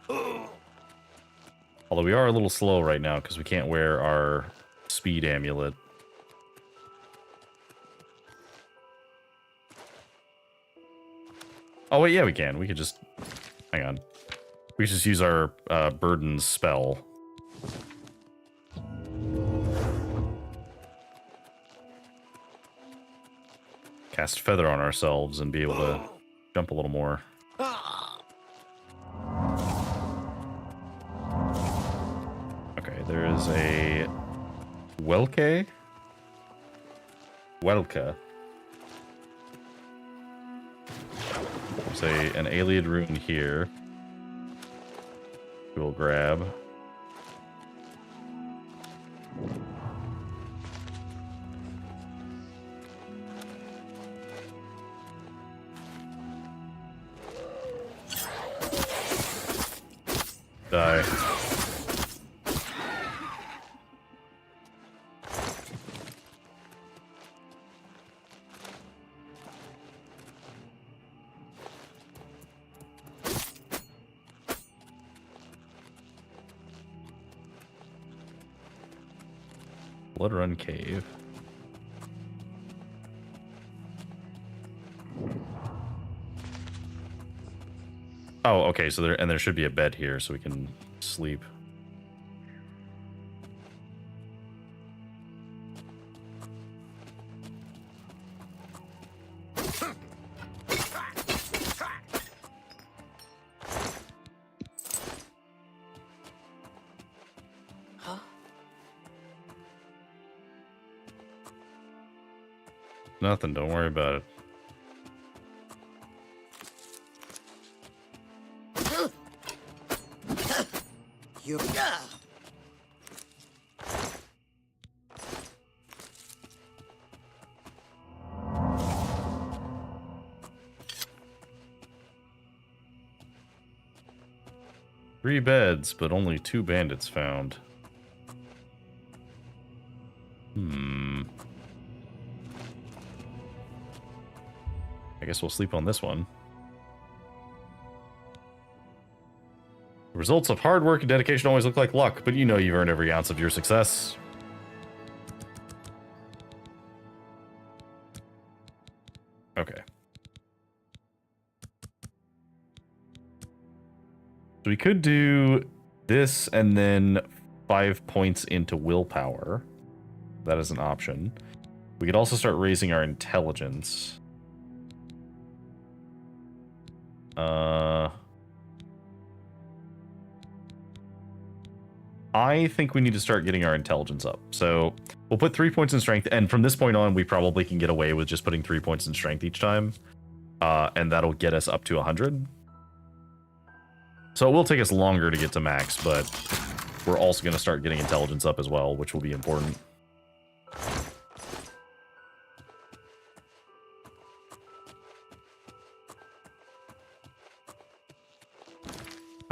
Although we are a little slow right now, because we can't wear our speed amulet. Oh wait, yeah we can. We could just... Hang on. We could just use our burden spell. Cast Feather on ourselves and be able to jump a little more. Okay, there is a Welke? Welka. There's an Ayleid rune here. We'll grab. Die. Blood Run Cave. Oh, okay, so there should be a bed here so we can sleep. Nothing, don't worry about it. You. 3 beds, but only 2 bandits found. I guess we'll sleep on this one. The results of hard work and dedication always look like luck, but you know you've earned every ounce of your success. Okay. So we could do this and then 5 points into willpower. That is an option. We could also start raising our intelligence. I think we need to start getting our intelligence up. So we'll put 3 points in strength, and from this point on, we probably can get away with just putting 3 points in strength each time. And that'll get us up to 100. So it will take us longer to get to max, but we're also going to start getting intelligence up as well, which will be important.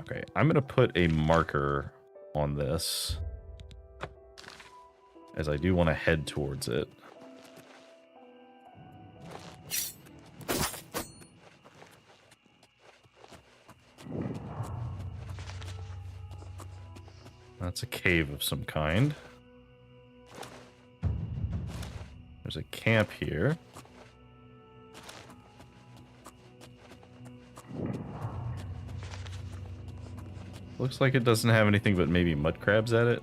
Okay, I'm going to put a marker on this, as I do want to head towards it. That's a cave of some kind. There's a camp here. Looks like it doesn't have anything but maybe mud crabs at it.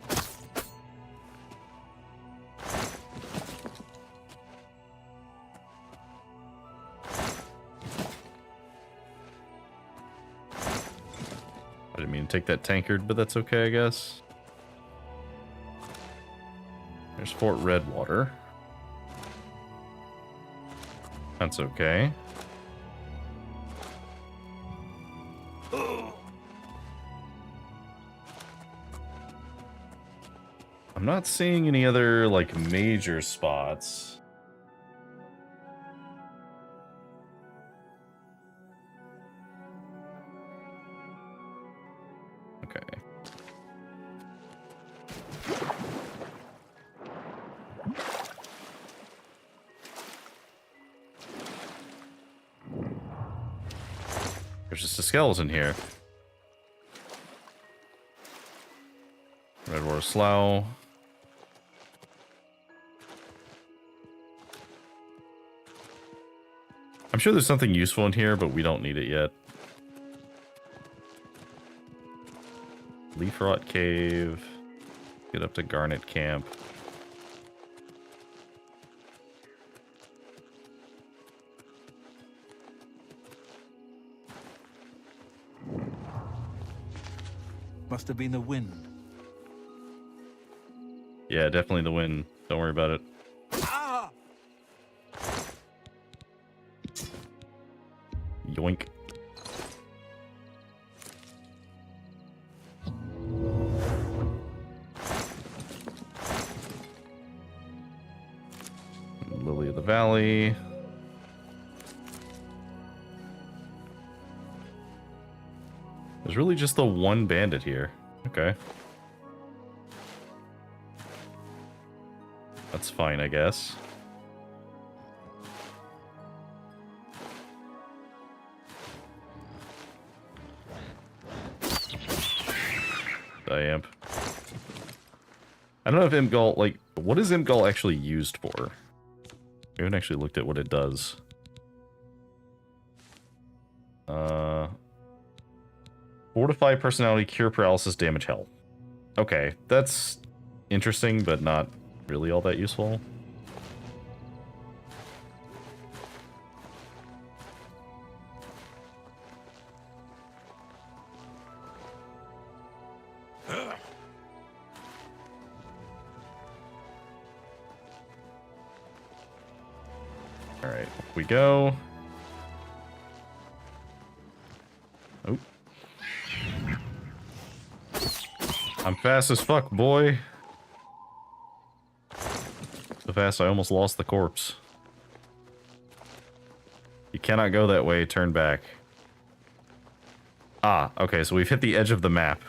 I didn't mean to take that tankard, but that's okay, I guess. There's Fort Redwater. That's okay. I'm not seeing any other, like, major spots. Okay. There's just a skeleton here. Redwater Slough. I'm sure there's something useful in here, but we don't need it yet. Leaf Rot Cave. Get up to Garnet Camp. Must have been the wind. Yeah, definitely the wind. Don't worry about it. Yoink. Lily of the Valley. There's really just the one bandit here. Okay. That's fine, I guess. Diamp. I don't know if Imgall, like, what is Imgall actually used for? We haven't actually looked at what it does. Fortify personality, cure paralysis, damage health. Okay, that's interesting, but not really all that useful. Alright, we go. Oh. I'm fast as fuck, boy. So fast I almost lost the corpse. You cannot go that way, turn back. Ah, okay, so we've hit the edge of the map.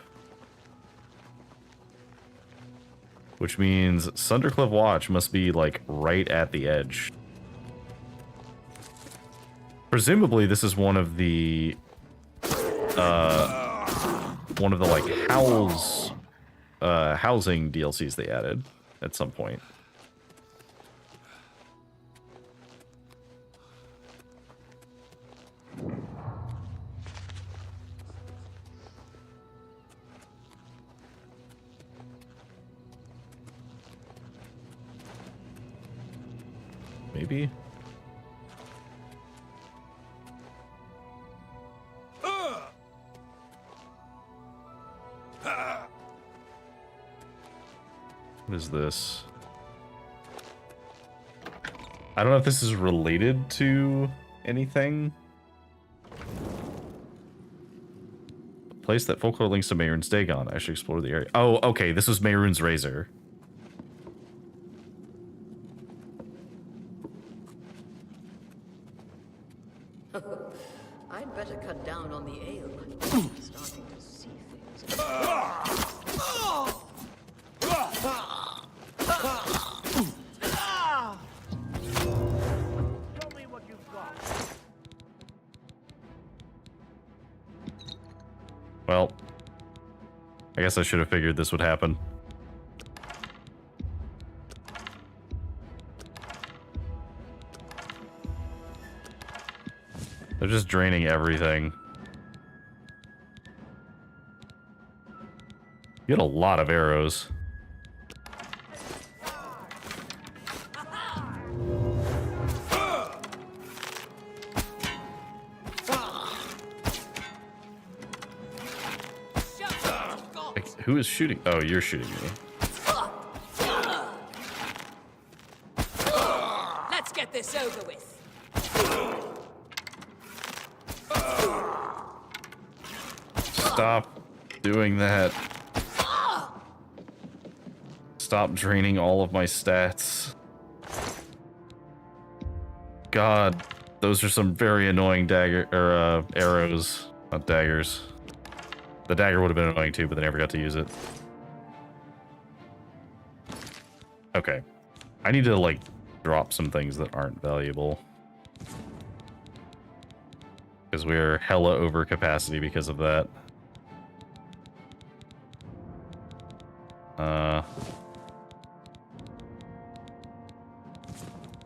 Which means Sundercliff Watch must be, like, right at the edge. Presumably, this is one of the, like, housing DLCs they added at some point. Maybe? What is this? I don't know if this is related to anything. A place that folklore links to Mehrunes Dagon. I should explore the area. Oh, okay. This was Mehrunes Razor. I'd better cut down on the ale. I'm starting to see things. Show me what you've got. Well, I guess I should have figured this would happen. They're just draining everything. You get a lot of arrows. Like, who is shooting? Oh, you're shooting me. Let's get this over with. Stop doing that. Stop draining all of my stats. God, those are some very annoying arrows, not daggers. The dagger would have been annoying too, but they never got to use it. Okay. I need to, like, drop some things that aren't valuable. Because we're hella over capacity because of that.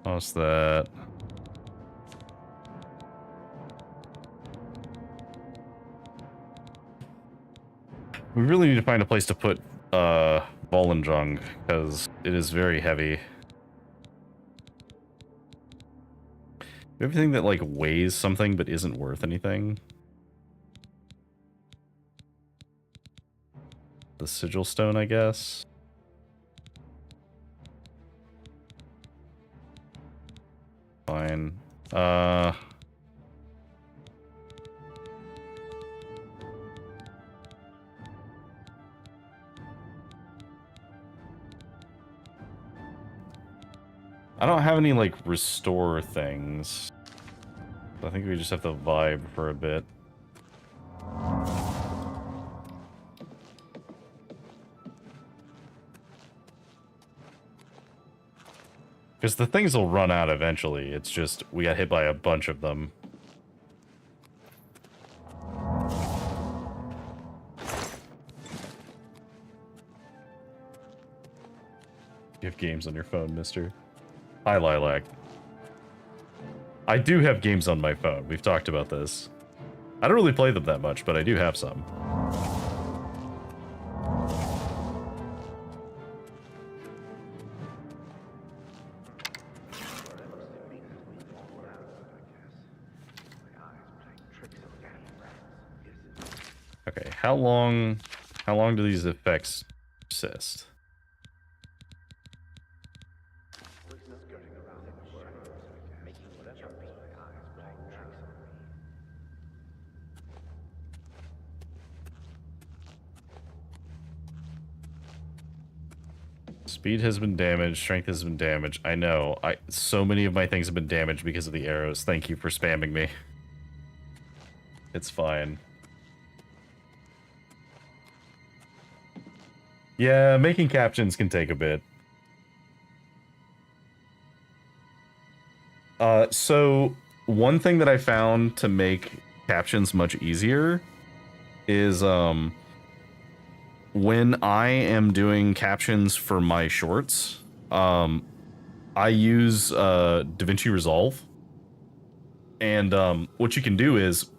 What's that? We really need to find a place to put Volendrung, because it is very heavy. Everything that, like, weighs something but isn't worth anything. The sigil stone, I guess. Fine. I don't have any, like, restore things. I think we just have to vibe for a bit. Because the things will run out eventually. It's just, we got hit by a bunch of them. You have games on your phone, mister. Hi, Lilac. I do have games on my phone. We've talked about this. I don't really play them that much, but I do have some. Okay, how long do these effects persist? Speed has been damaged. Strength has been damaged. I know. So many of my things have been damaged because of the arrows. Thank you for spamming me. It's fine. Yeah, making captions can take a bit. So one thing that I found to make captions much easier is when I am doing captions for my shorts, I use DaVinci Resolve. And what you can do is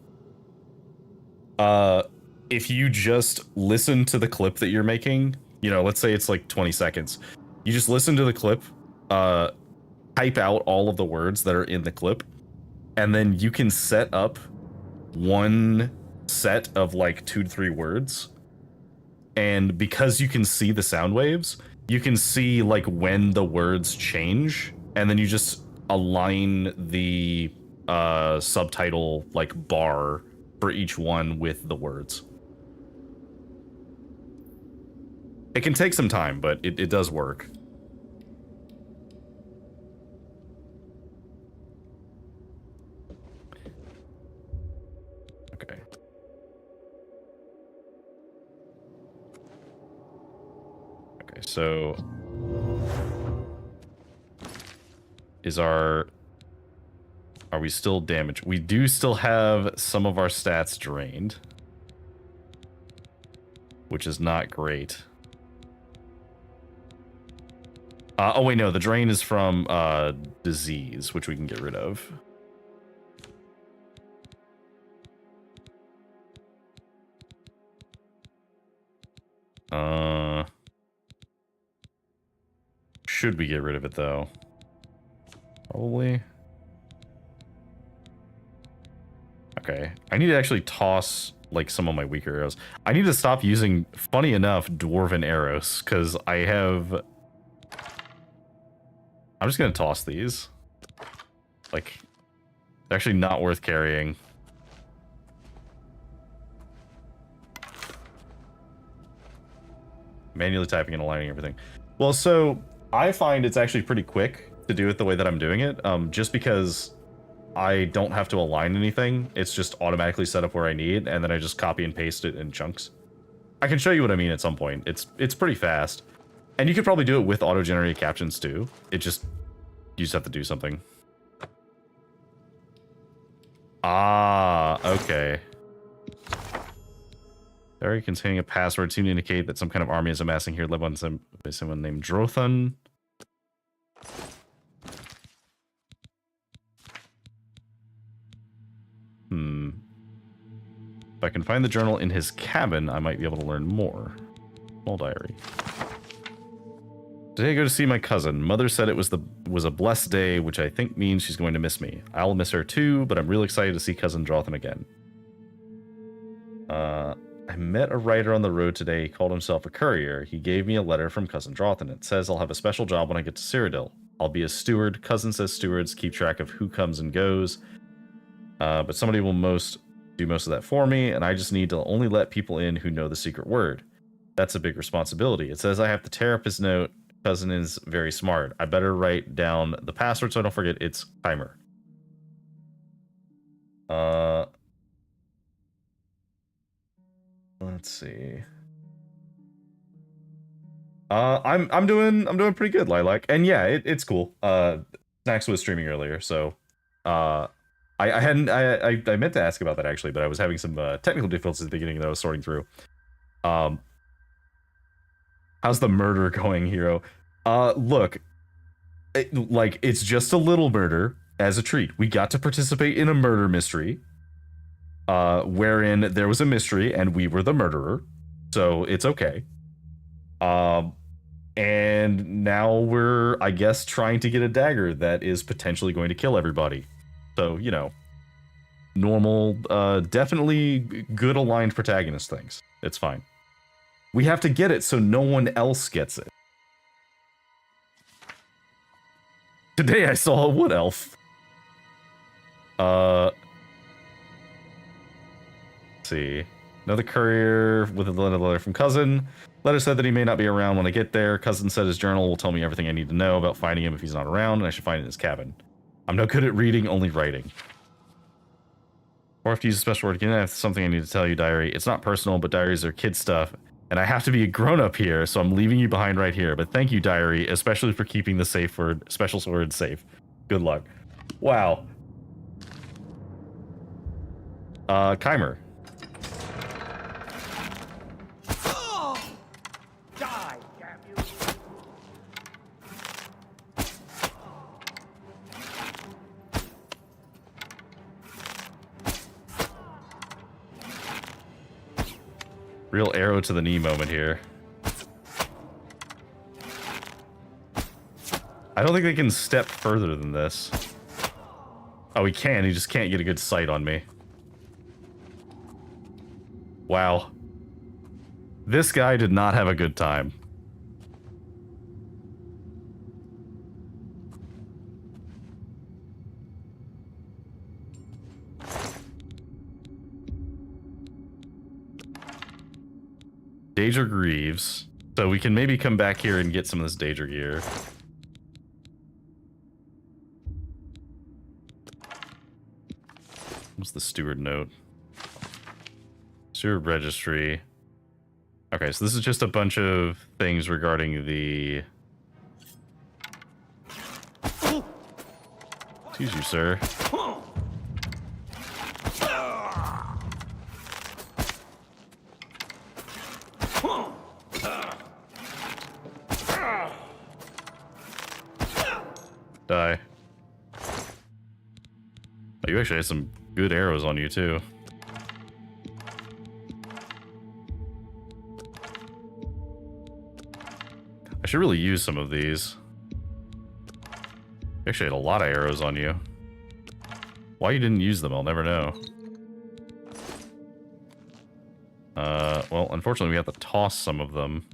if you just listen to the clip that you're making, you know, let's say it's like 20 seconds. You just listen to the clip, type out all of the words that are in the clip, and then you can set up one set of like 2 to 3 words. And because you can see the sound waves, you can see like when the words change, and then you just align the subtitle like bar for each one with the words. It can take some time, but it does work. Okay. Okay, so are we still damaged? We do still have some of our stats drained, which is not great. Oh wait, no, the drain is from disease, which we can get rid of. Should we get rid of it though? Probably. Okay, I need to actually toss like some of my weaker arrows. I need to stop using, funny enough, dwarven arrows, because I'm just gonna toss these. Like, they're actually not worth carrying. Manually typing and aligning everything. Well, so I find it's actually pretty quick to do it the way that I'm doing it, just because I don't have to align anything. It's just automatically set up where I need, and then I just copy and paste it in chunks. I can show you what I mean at some point. It's pretty fast. And you could probably do it with auto-generated captions too. You just have to do something. Ah, okay. Area containing a password seem to indicate that some kind of army is amassing here, led by someone named Drothan. If I can find the journal in his cabin, I might be able to learn more. Small diary. Today I go to see my cousin. Mother said it was a blessed day, which I think means she's going to miss me. I'll miss her too, but I'm really excited to see cousin Drothan again. I met a writer on the road today. He called himself a courier. He gave me a letter from cousin Drothan. It says I'll have a special job when I get to Cyrodiil. I'll be a steward. Cousin says stewards keep track of who comes and goes. But somebody will do most of that for me, and I just need to only let people in who know the secret word. That's a big responsibility. It says I have to tear up his note. Cousin is very smart. I better write down the password so I don't forget. It's timer. Let's see. I'm doing pretty good, Lilac. And yeah, it's cool. Snacks was streaming earlier, so I meant to ask about that actually, but I was having some technical difficulties at the beginning that I was sorting through. How's the murder going, Hero? Look, it's just a little murder as a treat. We got to participate in a murder mystery, wherein there was a mystery and we were the murderer, so it's okay. And now we're, I guess, trying to get a dagger that is potentially going to kill everybody. So, you know, normal, definitely good aligned protagonist things. It's fine. We have to get it so no one else gets it. Today I saw a wood elf. Let's see. Another courier with a letter from Cousin. Letter said that he may not be around when I get there. Cousin said his journal will tell me everything I need to know about finding him if he's not around, and I should find it in his cabin. I'm no good at reading, only writing. Or if to use a special word again, I have something I need to tell you, diary. It's not personal, but diaries are kid stuff, and I have to be a grown-up here, so I'm leaving you behind right here. But thank you, diary, especially for keeping the safe word, special word safe. Good luck. Wow. Keimer. Die, damn you! Real arrow to the knee moment here. I don't think they can step further than this. Oh, he can. He just can't get a good sight on me. Wow. This guy did not have a good time. Daedra Greaves. So we can maybe come back here and get some of this Daedra gear. What's the steward note? Steward registry. Okay, so this is just a bunch of things regarding the... Excuse you, sir. Die. Oh, you actually had some good arrows on you, too. I should really use some of these. You actually had a lot of arrows on you. Why you didn't use them, I'll never know. Well, unfortunately we have to toss some of them.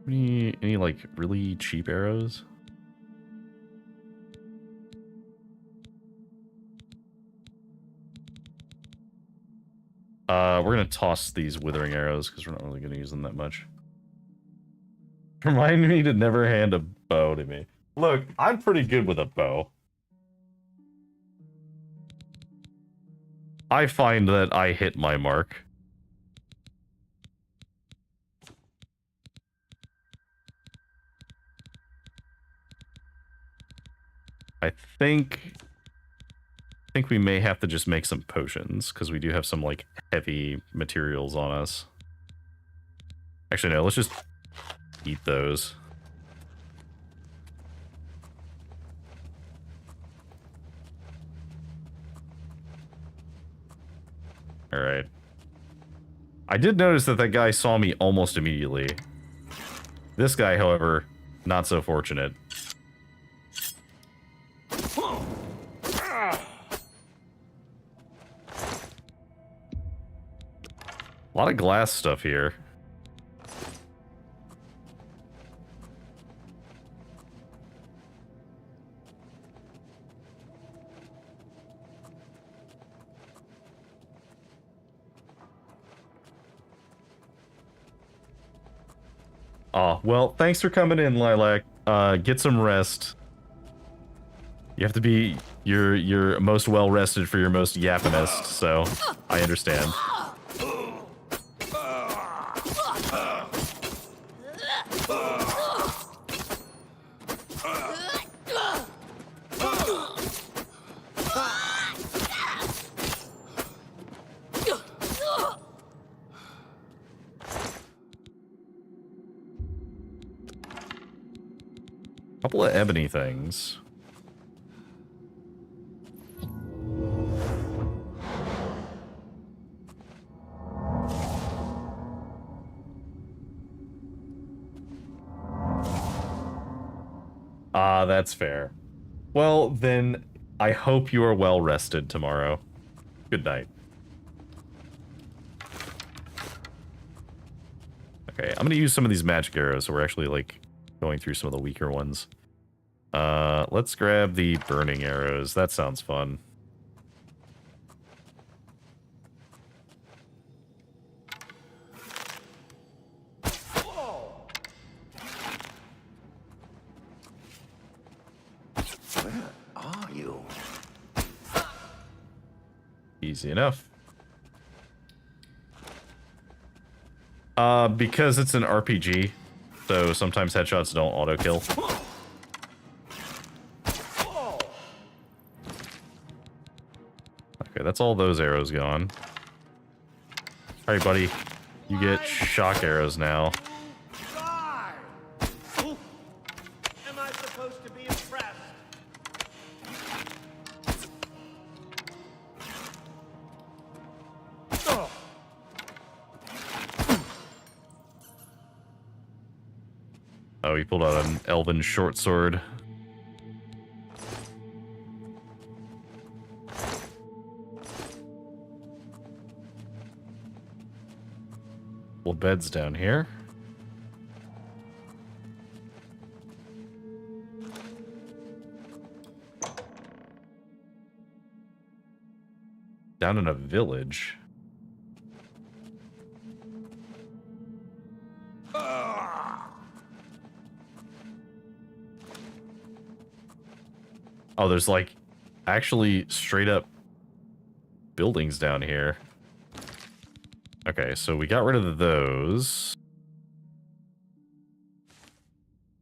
Any like really cheap arrows? We're gonna toss these withering arrows because we're not really gonna use them that much. Remind me to never hand a bow to me. Look, I'm pretty good with a bow. I find that I hit my mark. I think we may have to just make some potions, because we do have some, like, heavy materials on us. Actually, no, let's just eat those. Alright. I did notice that that guy saw me almost immediately. This guy, however, not so fortunate. A lot of glass stuff here. Oh, well, thanks for coming in, Lilac. Get some rest. You have to be your most well-rested for your most yappinest, so I understand. Couple of ebony things. Ah, that's fair. Well, then, I hope you are well rested tomorrow. Good night. Okay, I'm gonna use some of these magic arrows, so we're actually, like, going through some of the weaker ones. Let's grab the burning arrows. That sounds fun. Easy enough. Because it's an RPG, so sometimes headshots don't auto-kill. Okay, that's all those arrows gone. Alright, buddy. You get shock arrows now. Am I supposed to be impressed? Oh, he pulled out an elven short sword. Well, bed's down here. Down in a village. Oh, there's like actually straight up buildings down here. Okay, so we got rid of those.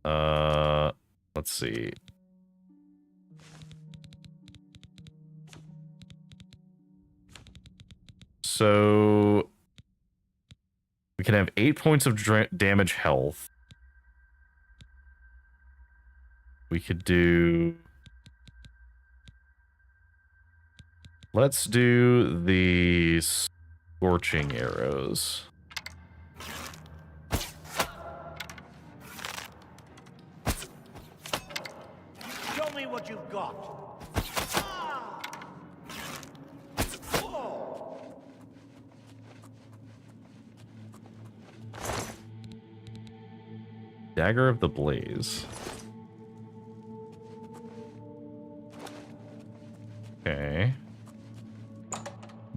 Let's see. So we can have 8 points of damage health. We could do... Let's do the scorching arrows. Show me what you've got. Dagger of the Blaze. Okay.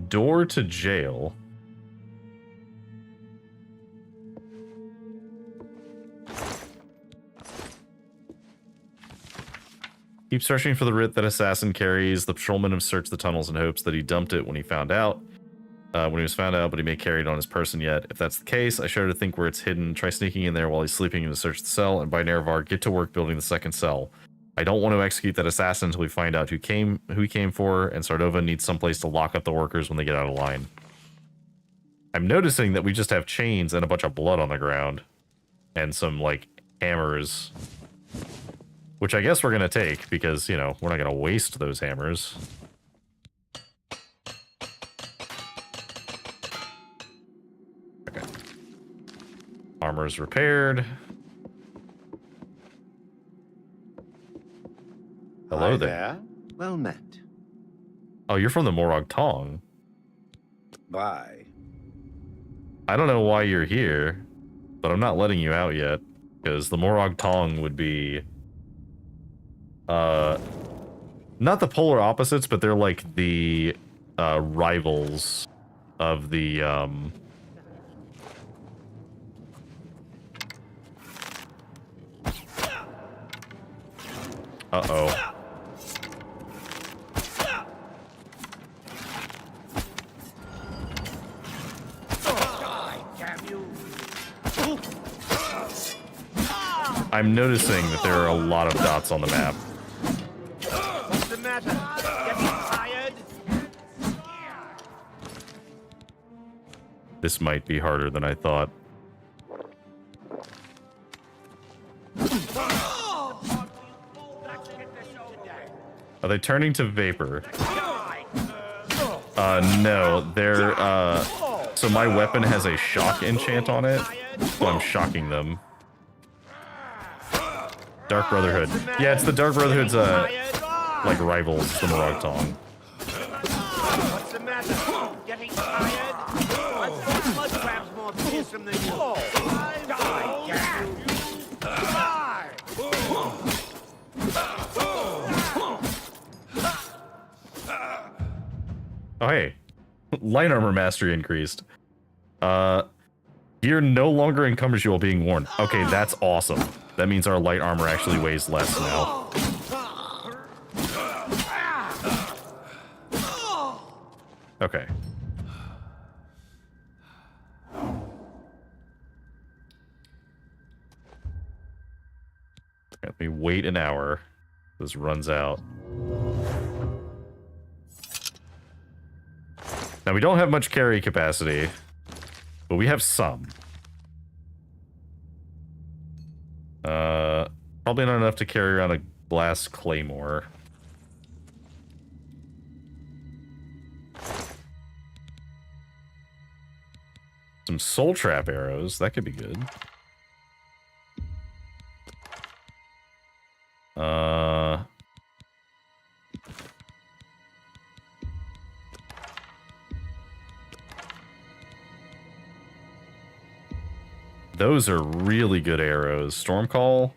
Door to jail. Keep searching for the writ that assassin carries. The patrolmen have searched the tunnels in hopes that he dumped it when he found out. When he was found out, but he may carry it on his person yet. If that's the case, I shudder to think where it's hidden. Try sneaking in there while he's sleeping to search the cell, and by Nerevar, get to work building the second cell. I don't want to execute that assassin until we find out who he came for, and Sardova needs someplace to lock up the workers when they get out of line. I'm noticing that we just have chains and a bunch of blood on the ground. And some, like, hammers. Which I guess we're going to take, because, you know, we're not going to waste those hammers. Okay. Armor's repaired. Hello Hi there. Well met. Oh, you're from the Morag Tong. Bye. I don't know why you're here, but I'm not letting you out yet, because the Morag Tong would be, not the polar opposites, but they're like the, rivals of the, Uh-oh. I'm noticing that there are a lot of dots on the map. What's the matter? Getting tired? This might be harder than I thought. Are they turning to vapor? No, they're, so my weapon has a shock enchant on it, so I'm shocking them. Dark Brotherhood. Yeah, it's the Dark Brotherhood's, like, rivals, the Morag Tong. What's the matter? Getting tired? I've got blood crabs more fearsome than you. Die, damn you! Die! Oh, hey. Light armor mastery increased. Gear no longer encumbers you while being worn. Okay, that's awesome. That means our light armor actually weighs less now. Okay. Let me wait an hour. This runs out. Now, we don't have much carry capacity, but we have some. Probably not enough to carry around a glass claymore. Some soul trap arrows, that could be good. Those are really good arrows. Stormcall,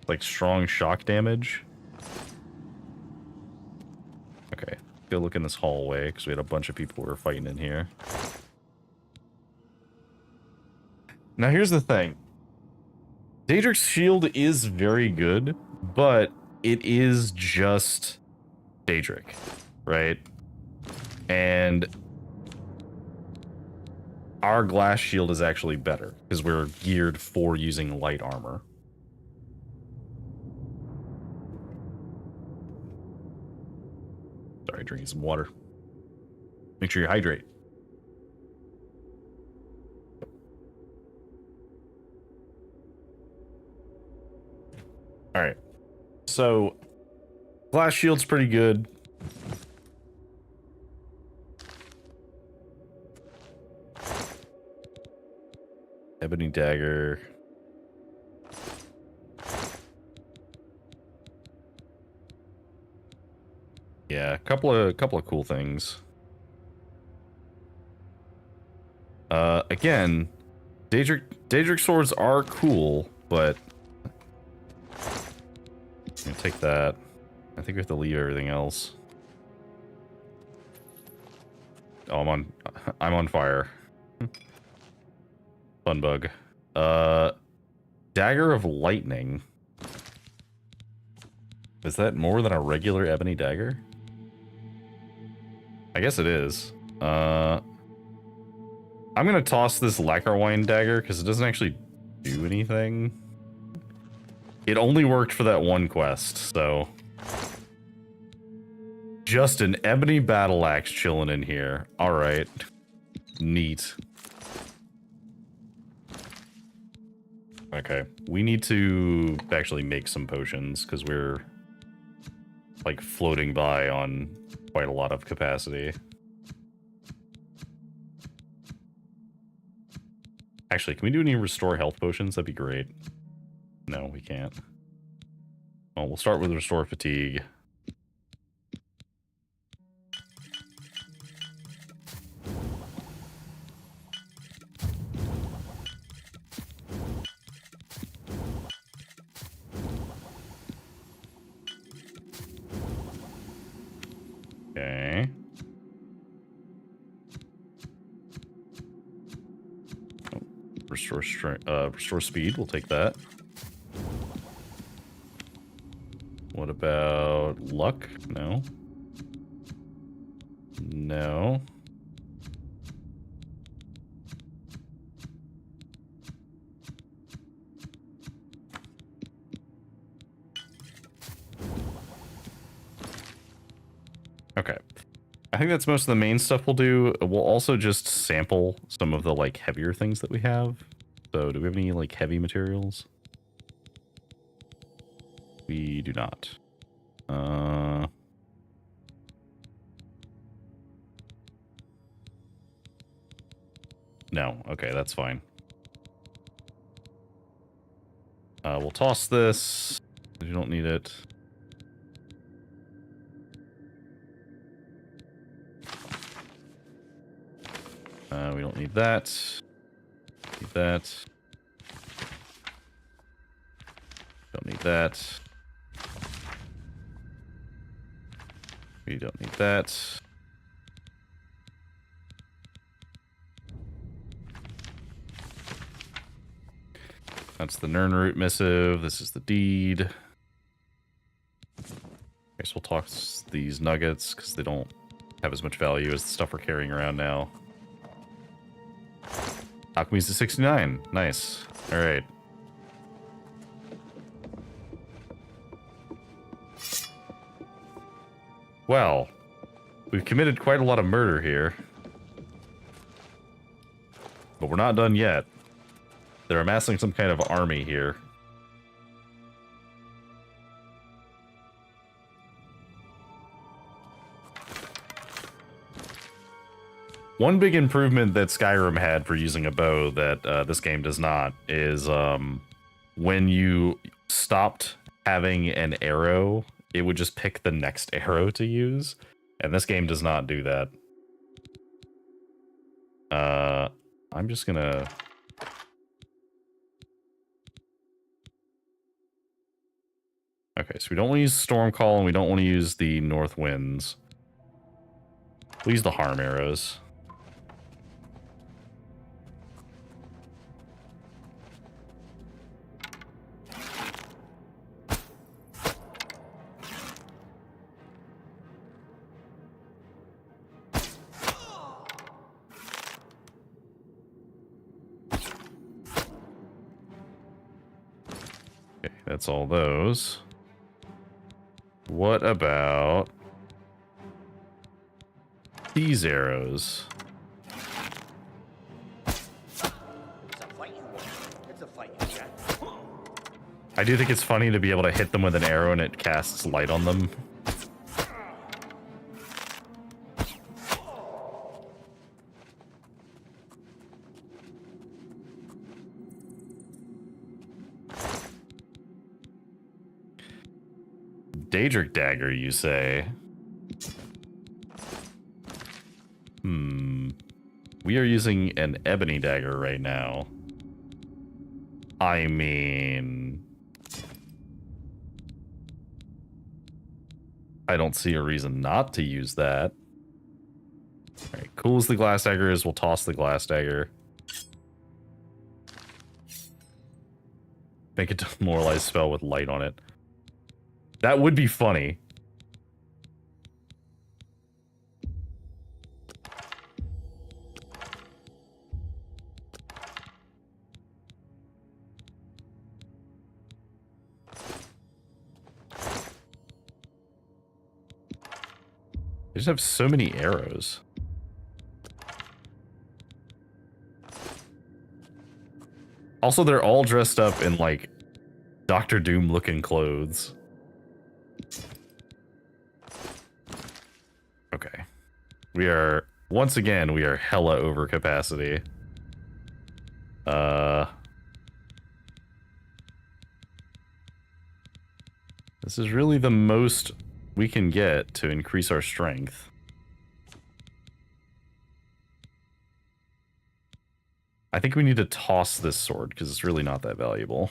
like strong shock damage. Okay, go look in this hallway because we had a bunch of people who were fighting in here. Now here's the thing. Daedric's shield is very good, but it is just Daedric, right? And our glass shield is actually better because we're geared for using light armor. Sorry, drinking some water. Make sure you hydrate. All right. So, glass shield's pretty good. Ebony dagger. Yeah, a couple of cool things. Again, Daedric swords are cool, but I'm gonna take that. I think we have to leave everything else. Oh, I'm on fire. Fun bug. Dagger of lightning. Is that more than a regular ebony dagger? I guess it is. I'm gonna toss this lacquer wine dagger because it doesn't actually do anything. It only worked for that one quest, so just an ebony battle axe chilling in here. All right, neat. Okay, we need to actually make some potions because we're like floating by on quite a lot of capacity. Actually, can we do any restore health potions? That'd be great. No, we can't. Well, we'll start with restore fatigue. Okay. Oh, restore strength, restore speed. We'll take that. What about luck? No. No. Okay. I think that's most of the main stuff we'll do. We'll also just sample some of the like heavier things that we have. So do we have any like heavy materials? We do not. No. Okay, that's fine. We'll toss this. You don't need it. We don't need that. Need that. Don't need that. We don't need that. That's the Nirnroot missive. This is the deed. I guess we'll toss these nuggets because they don't have as much value as the stuff we're carrying around now. Alchemy's to 69. Nice. All right. Well, we've committed quite a lot of murder here. But we're not done yet. They're amassing some kind of army here. One big improvement that Skyrim had for using a bow that this game does not is when you stopped having an arrow, it would just pick the next arrow to use. And this game does not do that. I'm just gonna... Okay, so we don't want to use Stormcall and we don't want to use the North Winds. We'll use the Harm arrows. Okay, that's all those. What about these arrows? I do think it's funny to be able to hit them with an arrow and it casts light on them. Daedric dagger, you say? We are using an ebony dagger right now. I mean... I don't see a reason not to use that. Alright, cool as the glass dagger is, we'll toss the glass dagger. Make a demoralize spell with light on it. That would be funny. They just have so many arrows. Also, they're all dressed up in, like, Doctor Doom looking clothes. Okay. We are, once again, we are hella over capacity. This is really the most we can get to increase our strength. I think we need to toss this sword because it's really not that valuable.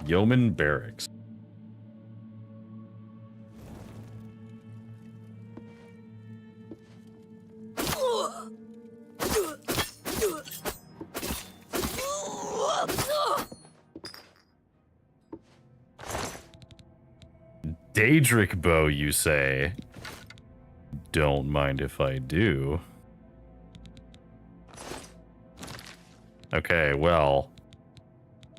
Yeoman Barracks. Daedric bow, you say? Don't mind if I do. Okay, well,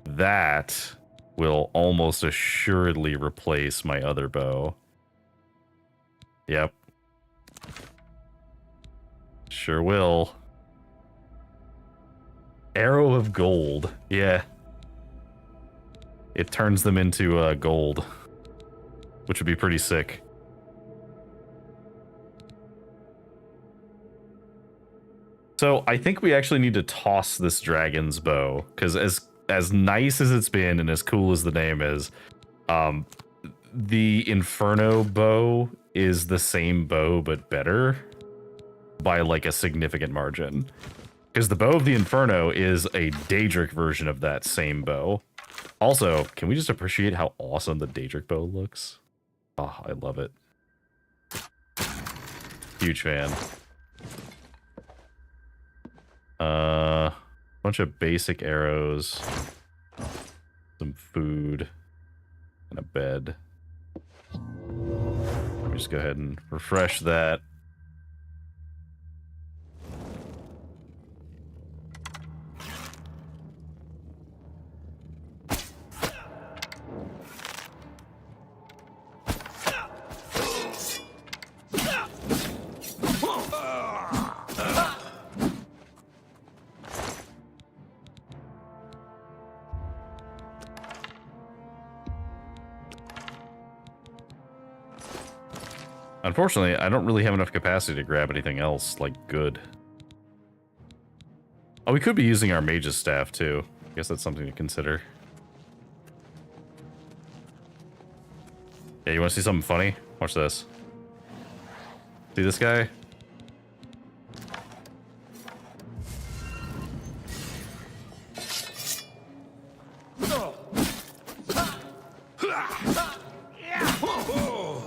that will almost assuredly replace my other bow. Yep. Sure will. Arrow of gold. Yeah. It turns them into gold, which would be pretty sick. So I think we actually need to toss this dragon's bow, because as nice as it's been and as cool as the name is, the Inferno bow is the same bow but better by like a significant margin. Because the bow of the Inferno is a Daedric version of that same bow. Also, can we just appreciate how awesome the Daedric bow looks? Oh, I love it. Huge fan. Bunch of basic arrows. some food, and a bed. Let me just go ahead and refresh that. Unfortunately, I don't really have enough capacity to grab anything else, like, good. Oh, we could be using our mage's staff, too. I guess that's something to consider. Yeah, you want to see something funny? Watch this. See this guy?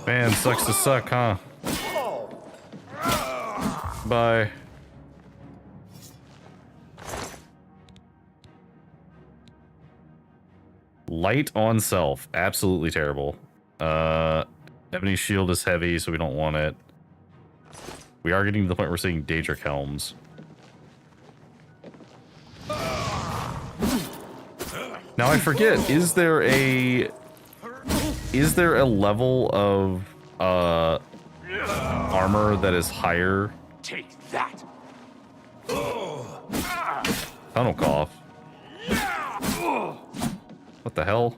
Man, sucks to suck, huh? Bye. Light on self. Absolutely terrible. Ebony shield is heavy, so we don't want it. We are getting to the point where we're seeing Daedric helms. Now I forget, is there a level of armor that is higher? Take that. Tunnel cough. What the hell?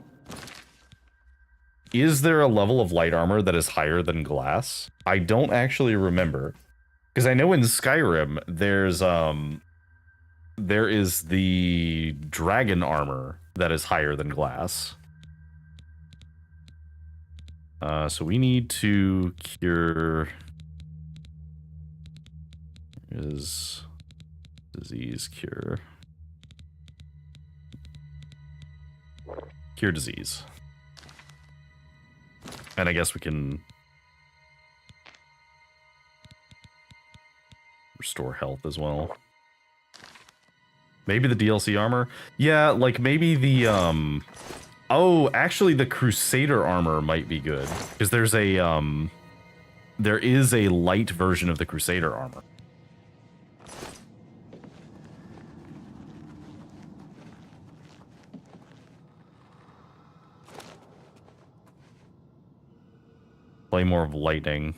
Is there a level of light armor that is higher than glass? I don't actually remember. Because I know in Skyrim there is the dragon armor that is higher than glass. So we need to cure is disease cure. Cure disease. And I guess we can restore health as well. Maybe the DLC armor? Yeah, like maybe the oh, actually the Crusader armor might be good. Because there is a light version of the Crusader armor. Play more of lightning.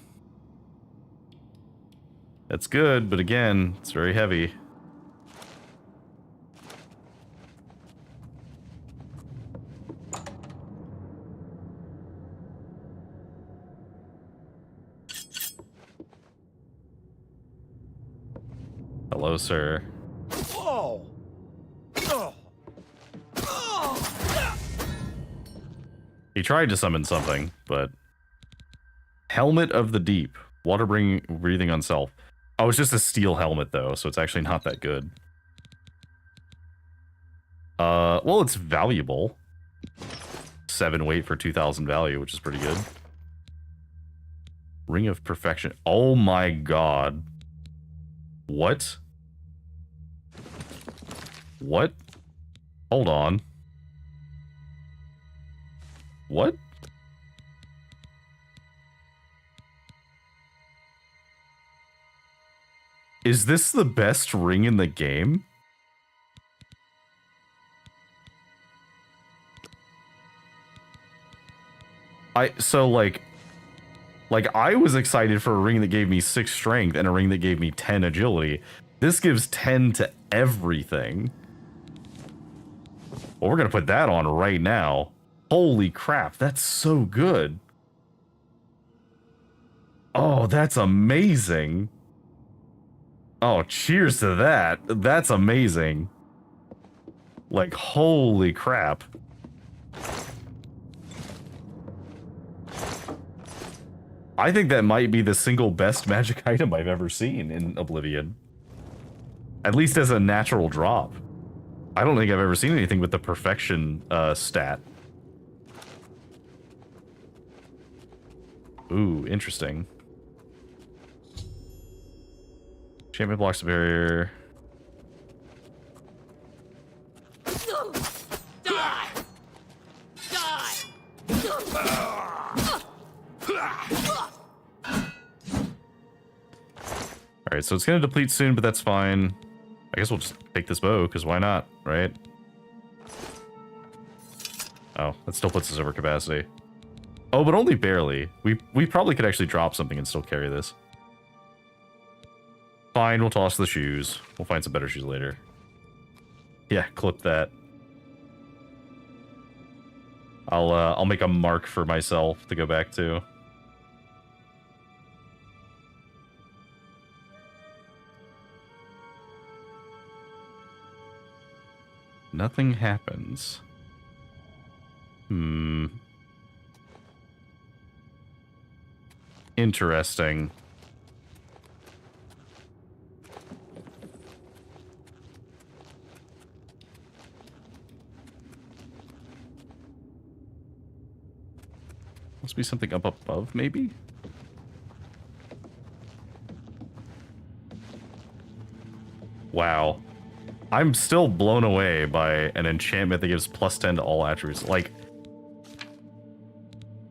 That's good, but again, it's very heavy. Hello, sir. Whoa. He tried to summon something, but... Helmet of the Deep. Water breathing on self. Oh, it's just a steel helmet, though, so it's actually not that good. Well, it's valuable. 7 weight for 2,000 value, which is pretty good. Ring of Perfection. Oh my god. What? What? Hold on. What? Is this the best ring in the game? So like I was excited for a ring that gave me 6 strength and a ring that gave me 10 agility. This gives 10 to everything. Well, we're gonna put that on right now. Holy crap, that's so good. Oh, that's amazing. Oh, cheers to that. That's amazing. Like, holy crap. I think that might be the single best magic item I've ever seen in Oblivion. At least as a natural drop. I don't think I've ever seen anything with the perfection stat. Ooh, interesting. Enchantment blocks the barrier. Alright, so it's gonna deplete soon, but that's fine. I guess we'll just take this bow, because why not, right? Oh, that still puts us over capacity. Oh, but only barely. We probably could actually drop something and still carry this. Fine, we'll toss the shoes. We'll find some better shoes later. Yeah, clip that. I'll make a mark for myself to go back to. Nothing happens. Interesting. Must be something up above, maybe? Wow. I'm still blown away by an enchantment that gives +10 to all attributes. Like,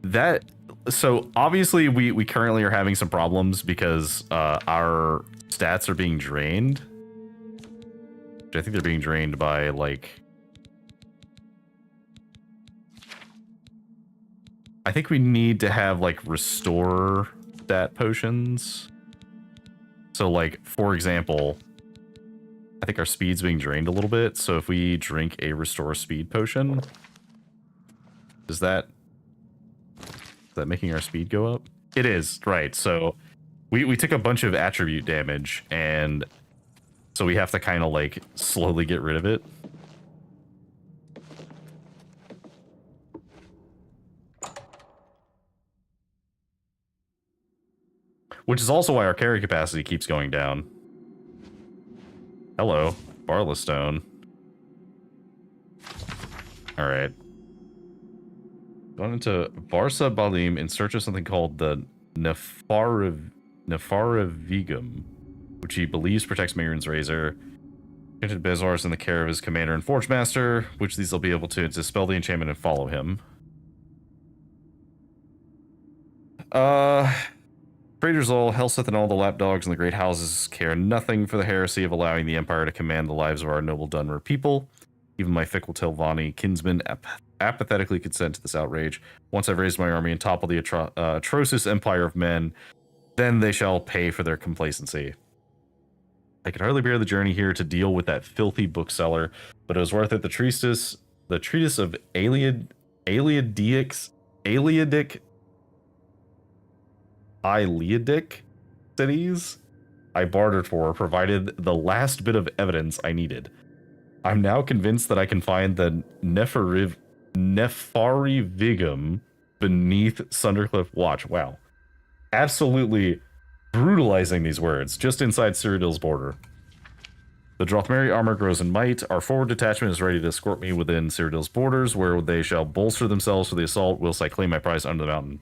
that... So, obviously, we currently are having some problems because our stats are being drained. I think they're being drained by, like... I think we need to have, like, restore stat potions. So, like, for example... I think our speed's being drained a little bit, so if we drink a restore speed potion, is that making our speed go up? It is, right. So we took a bunch of attribute damage, and so we have to kind of like slowly get rid of it. Which is also why our carry capacity keeps going down. Hello, Barla Stone. Alright. Gone into Varsa Balim in search of something called the Nefaravigum, which he believes protects Mehrunes' razor. Entered Bezars in the care of his commander and Forge Master, which these will be able to dispel the enchantment and follow him. Praetors all, Helseth and all the lapdogs in the great houses care nothing for the heresy of allowing the Empire to command the lives of our noble Dunmer people. Even my fickle Telvanni kinsmen apathetically consent to this outrage. Once I've raised my army and toppled the atrocious empire of men, then they shall pay for their complacency. I could hardly bear the journey here to deal with that filthy bookseller, but it was worth it. The treatise of Ileidic cities I bartered for provided the last bit of evidence I needed. I'm now convinced that I can find the Nefarivigum beneath Sundercliff Watch. Wow. Absolutely brutalizing these words, just inside Cyrodiil's border. The Drothmeri armor grows in might. Our forward detachment is ready to escort me within Cyrodiil's borders, where they shall bolster themselves for the assault, whilst I claim my prize under the mountain.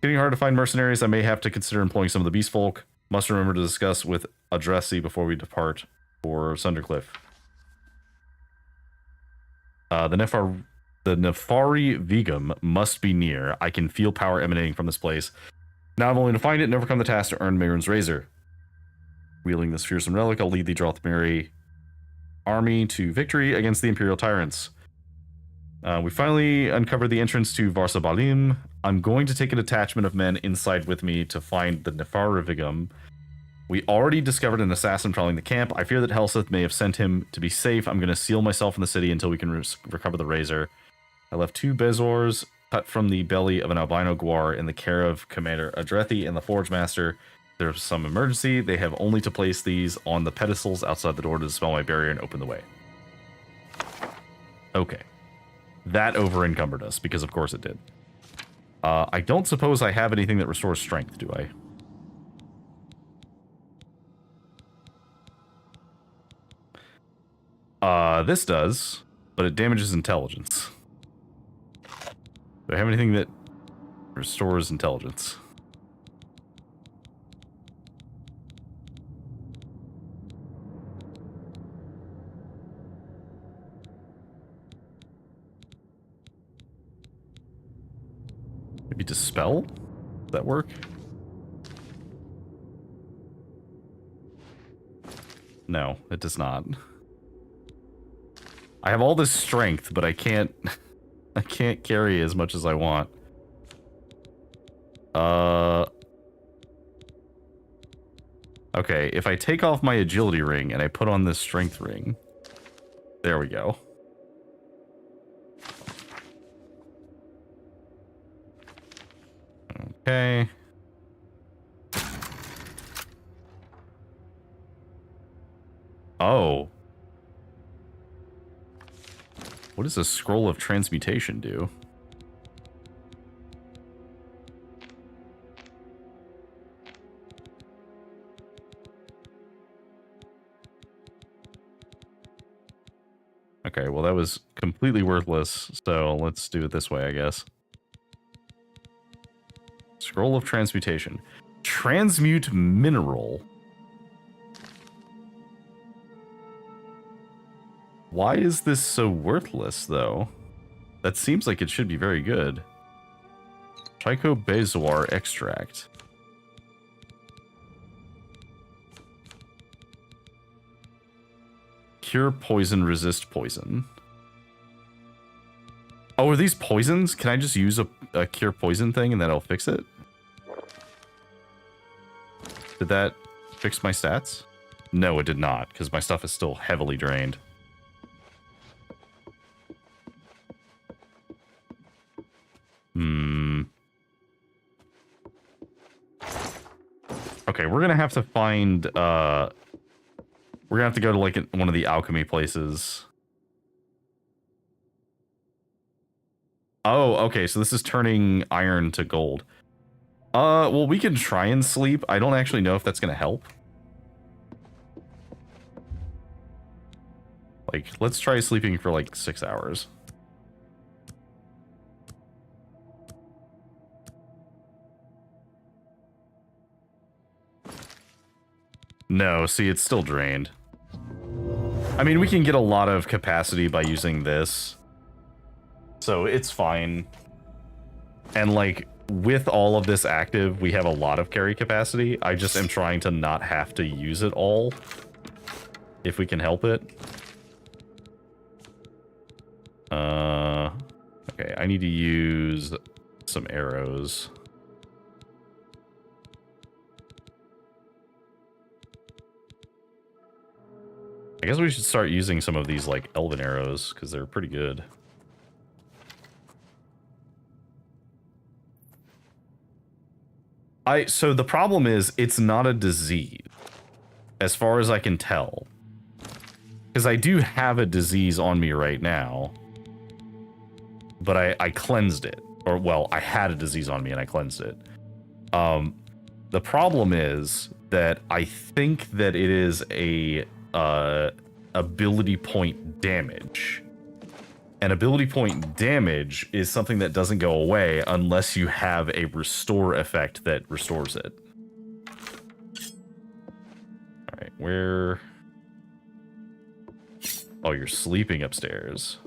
Getting hard to find mercenaries, I may have to consider employing some of the beast folk. Must remember to discuss with Addressy before we depart for Sundercliff. The Nefarivigum must be near. I can feel power emanating from this place. Now I'm only to find it and overcome the task to earn Mehrunes' razor. Wielding this fearsome relic, I'll lead the Drothmeri army to victory against the Imperial tyrants. We finally uncovered the entrance to Varsa Balim. I'm going to take a detachment of men inside with me to find the Nefarivigum. We already discovered an assassin prowling the camp. I fear that Helseth may have sent him to be safe. I'm going to seal myself in the city until we can recover the razor. I left 2 Bezors cut from the belly of an albino guar in the care of Commander Adrethi and the Forge Master. If there's some emergency, they have only to place these on the pedestals outside the door to dispel my barrier and open the way. Okay. That over-encumbered us, because of course it did. I don't suppose I have anything that restores strength, do I? This does, but it damages intelligence. Do I have anything that restores intelligence? Maybe dispel? Does that work? No, it does not. I have all this strength, but I can't I can't carry as much as I want. Okay, if I take off my agility ring and I put on this strength ring. There we go. Okay. Oh. What does a scroll of transmutation do? Okay, well that was completely worthless, so let's do it this way, I guess. Scroll of transmutation. Transmute mineral. Why is this so worthless, though? That seems like it should be very good. Trichobezoar extract. Cure poison, resist poison. Oh, are these poisons? Can I just use a cure poison thing and that'll fix it? Did that fix my stats? No, it did not, because my stuff is still heavily drained. Okay, we're gonna have to find, we're gonna have to go to, like, one of the alchemy places. Oh, okay, so this is turning iron to gold. Well, we can try and sleep. I don't actually know if that's gonna help. Like, let's try sleeping for, like, 6 hours. No, see, it's still drained. I mean, we can get a lot of capacity by using this. So it's fine. And, like, with all of this active, we have a lot of carry capacity. I just am trying to not have to use it all. If we can help it. Okay, I need to use some arrows. I guess we should start using some of these, like, elven arrows, because they're pretty good. So the problem is, it's not a disease, as far as I can tell. Because I do have a disease on me right now, but I cleansed it. Or, well, I had a disease on me and I cleansed it. The problem is that I think that it is a ability point damage. And ability point damage is something that doesn't go away unless you have a restore effect that restores it. Alright, where... Oh, you're sleeping upstairs.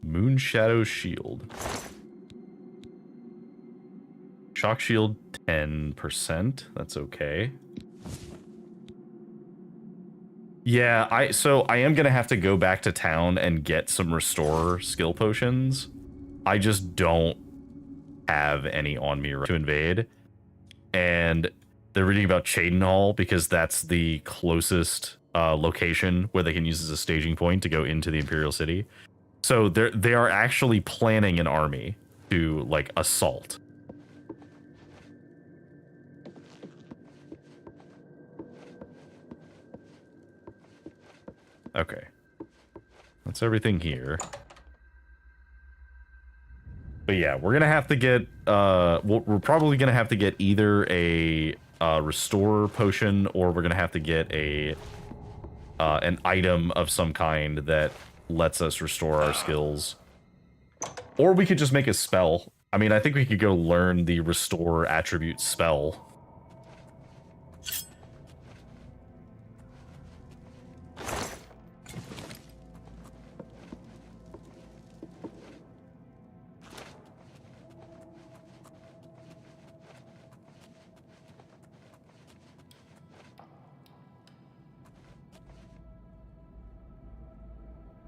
Moon Shadow Shield. Shock Shield 10%. That's okay. Yeah, so I am gonna have to go back to town and get some restore skill potions. I just don't have any on me to invade. And they're reading about Cheydinhal because that's the closest location where they can use as a staging point to go into the Imperial City. So they are actually planning an army to, like, assault. Okay. That's everything here. But yeah, we're gonna have to get, we're probably gonna have to get either a restore potion, or we're gonna have to get a an item of some kind that lets us restore our skills. Or we could just make a spell. I mean, I think we could go learn the restore attribute spell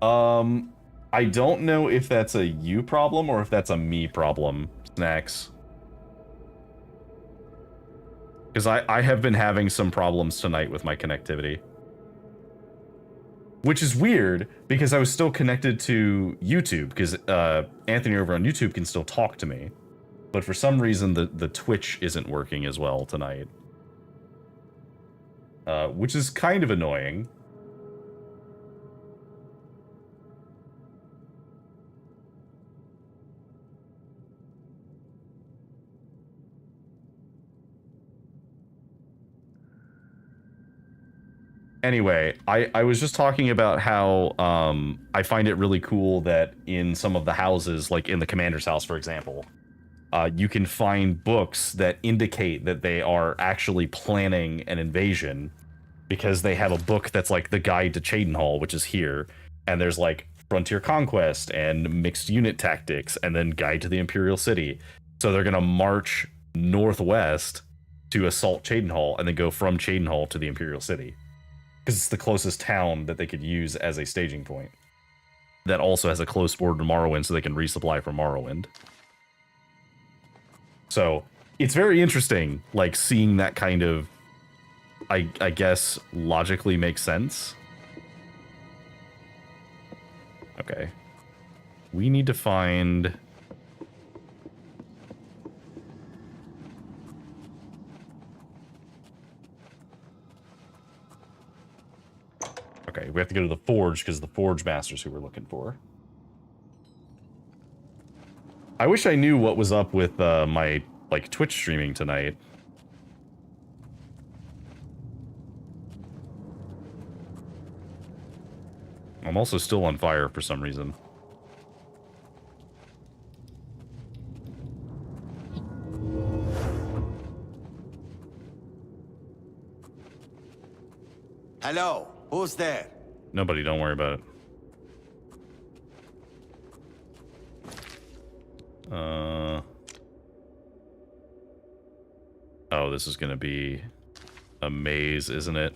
I don't know if that's a you problem or if that's a me problem, Snacks. Because I have been having some problems tonight with my connectivity. Which is weird, because I was still connected to YouTube, because Anthony over on YouTube can still talk to me. But for some reason, the Twitch isn't working as well tonight. Which is kind of annoying. Anyway, I was just talking about how I find it really cool that in some of the houses, like in the commander's house, for example, you can find books that indicate that they are actually planning an invasion, because they have a book that's like the Guide to Cheydinhal, which is here, and there's like Frontier Conquest and Mixed Unit Tactics, and then Guide to the Imperial City. So they're gonna march northwest to assault Cheydinhal, and then go from Cheydinhal to the Imperial City. Because it's the closest town that they could use as a staging point. That also has a close border to Morrowind, so they can resupply from Morrowind. So, it's very interesting, like, seeing that kind of, I guess, logically makes sense. Okay. We need to find... Okay, we have to go to the Forge, because the Forge Master's who we're looking for. I wish I knew what was up with my, like, Twitch streaming tonight. I'm also still on fire for some reason. Hello, who's there? Nobody, don't worry about it. Oh, this is gonna be a maze, isn't it?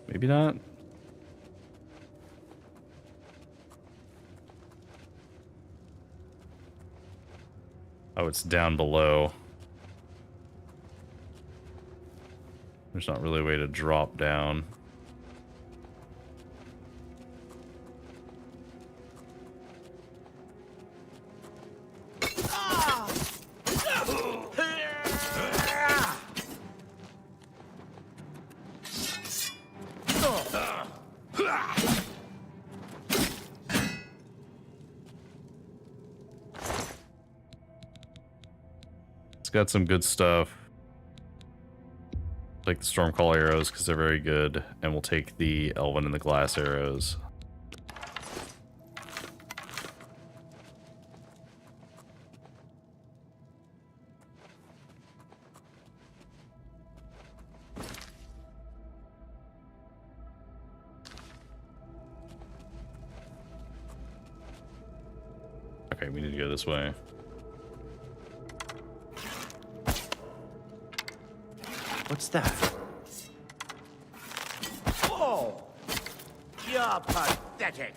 Maybe not. Oh, it's down below. There's not really a way to drop down. It's got some good stuff. Take the Stormcall arrows because they're very good, and we'll take the Elven and the Glass arrows. Okay, we need to go this way. What's that? Oh! You're pathetic!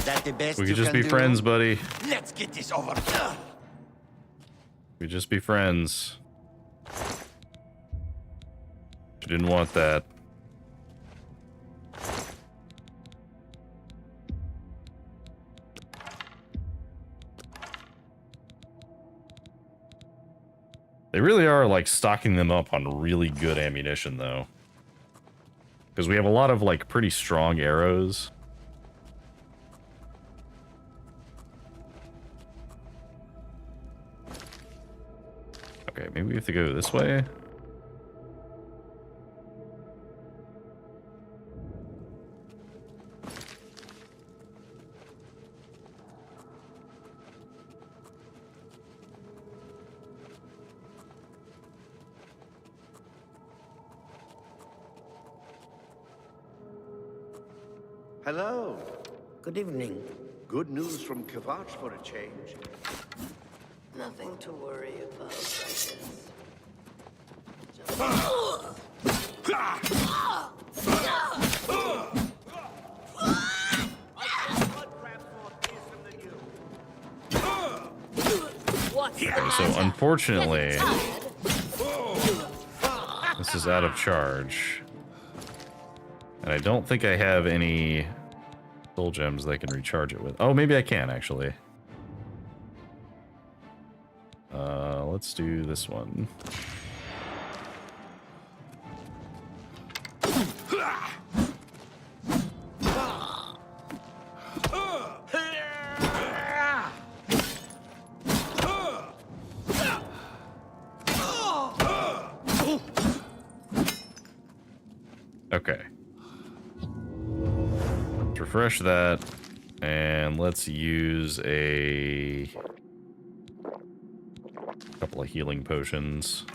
That the best We could just be friends, buddy. Let's get this over. We could just be friends. You didn't want that. They really are, like, stocking them up on really good ammunition, though. Because we have a lot of, like, pretty strong arrows. Okay, maybe we have to go this way. Hello. Good evening. Good news from Kvatch for a change. Nothing to worry about, I guess. Okay, so unfortunately, this is out of charge. And I don't think I have any soul gems that I can recharge it with. Oh, maybe I can, actually. Let's do this one. Okay. Let's refresh that, and let's use a couple of healing potions.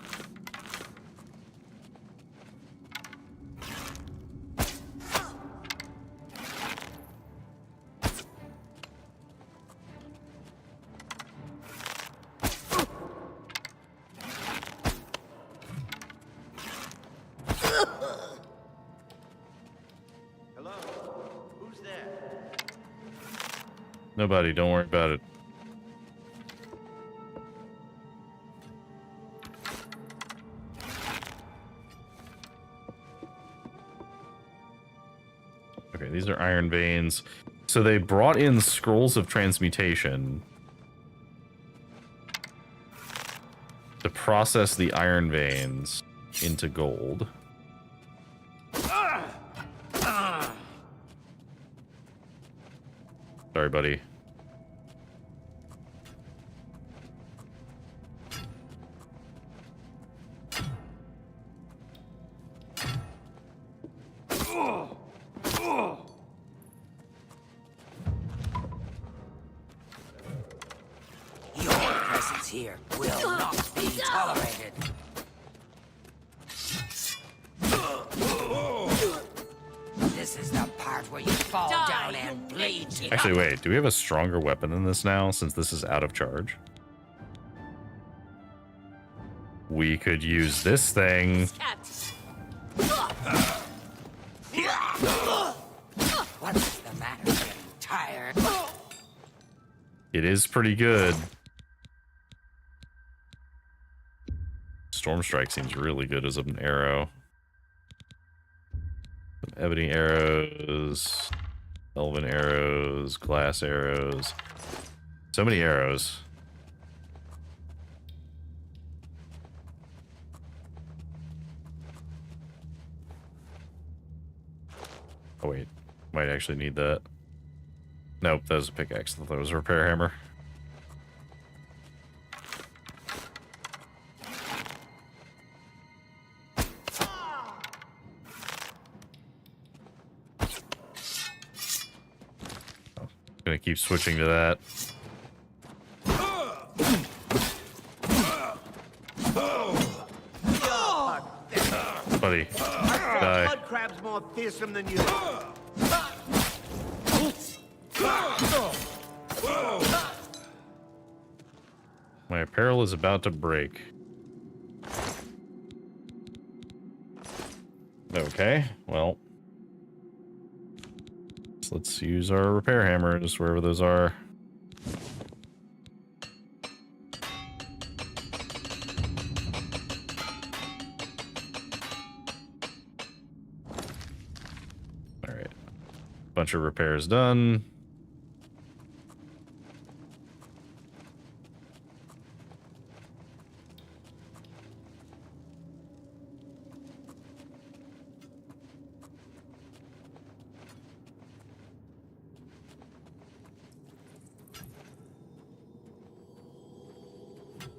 Nobody, don't worry about it. Okay, these are iron veins. So they brought in scrolls of transmutation to process the iron veins into gold. Sorry, buddy. Your presence here will not be tolerated. This is the part where you fall down and bleed. Actually, wait, do we have a stronger weapon than this now, since this is out of charge? We could use this thing. What's the matter? Getting tired? It is pretty good. Storm Strike seems really good as an arrow. Some ebony arrows, elven arrows, glass arrows. So many arrows. Oh wait, might actually need that. Nope, that was a pickaxe. I thought that was a repair hammer. Oh, gonna keep switching to that. Buddy, die. Blood crab's more fearsome than you. My apparel is about to break. Okay, well. So let's use our repair hammers wherever those are. Alright. Bunch of repairs done.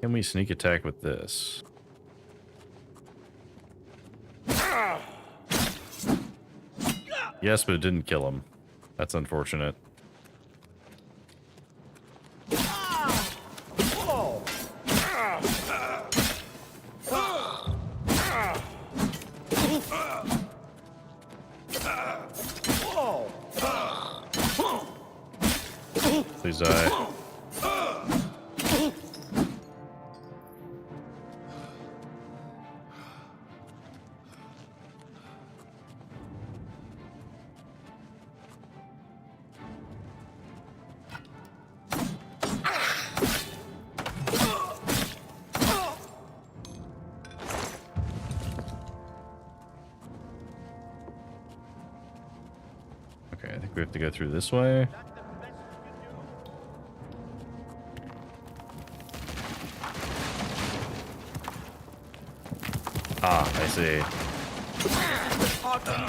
Can we sneak attack with this? Yes, but it didn't kill him. That's unfortunate. Please die. Okay, I think we have to go through this way. Ah, I see.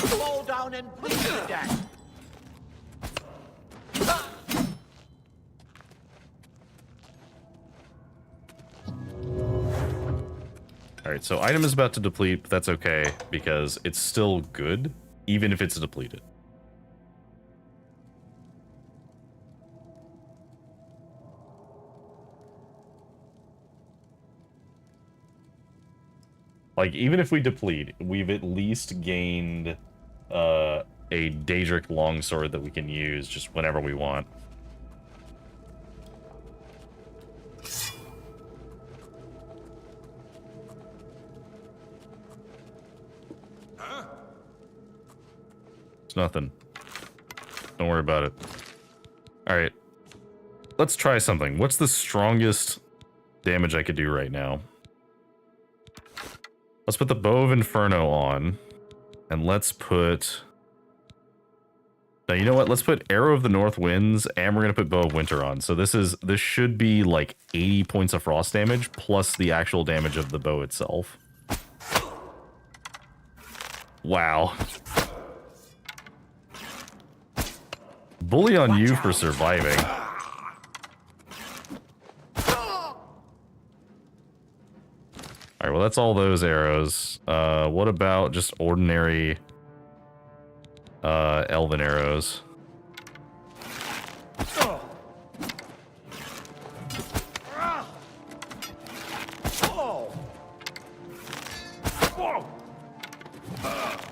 Fall down and bleed to death. Alright, so item is about to deplete, but that's okay, because it's still good, even if it's depleted. Like, even if we deplete, we've at least gained a Daedric longsword that we can use just whenever we want. It's nothing. Don't worry about it. Alright. Let's try something. What's the strongest damage I could do right now? Let's put the Bow of Inferno on. And let's put... Now, you know what? Let's put Arrow of the North Winds, and we're going to put Bow of Winter on. So this should be like 80 points of frost damage, plus the actual damage of the bow itself. Wow. Bully on you for surviving. Alright, well that's all those arrows. What about just ordinary elven arrows?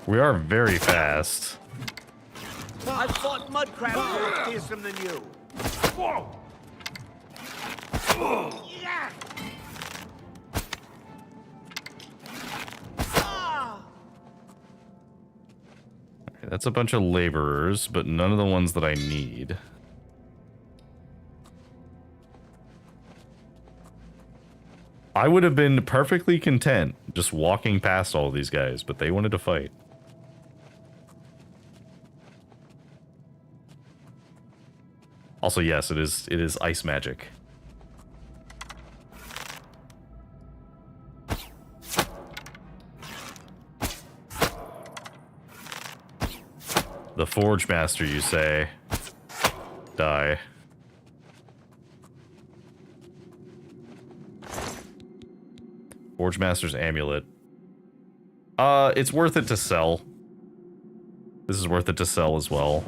We are very fast. I've fought mud crabs more fearsome than you. Yeah. Okay, that's a bunch of laborers, but none of the ones that I need. I would have been perfectly content just walking past all of these guys, but they wanted to fight. Also, yes, it is ice magic. The Forge Master, you say? Die. Forge Master's amulet. It's worth it to sell. This is worth it to sell as well.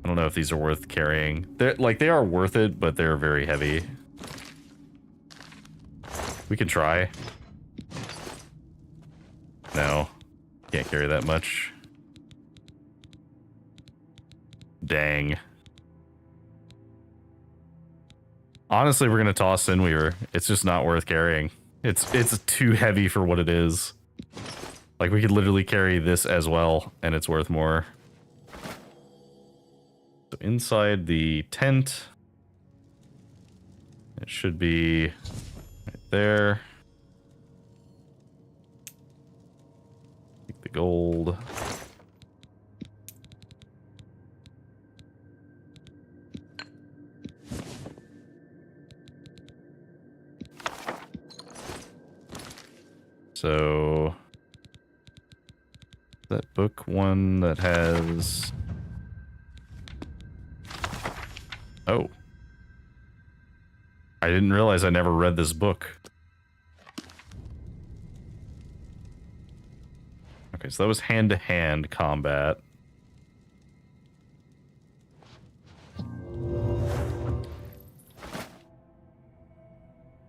I don't know if these are worth carrying. They are worth it, but they're very heavy. We can try. No. Can't carry that much. Dang. Honestly, we're gonna toss Sinweaver. It's just not worth carrying. It's too heavy for what it is. Like, we could literally carry this as well, and it's worth more. So inside the tent, it should be right there. Take the gold. So that book one that has... Oh. I didn't realize I never read this book. Okay, so that was hand-to-hand combat.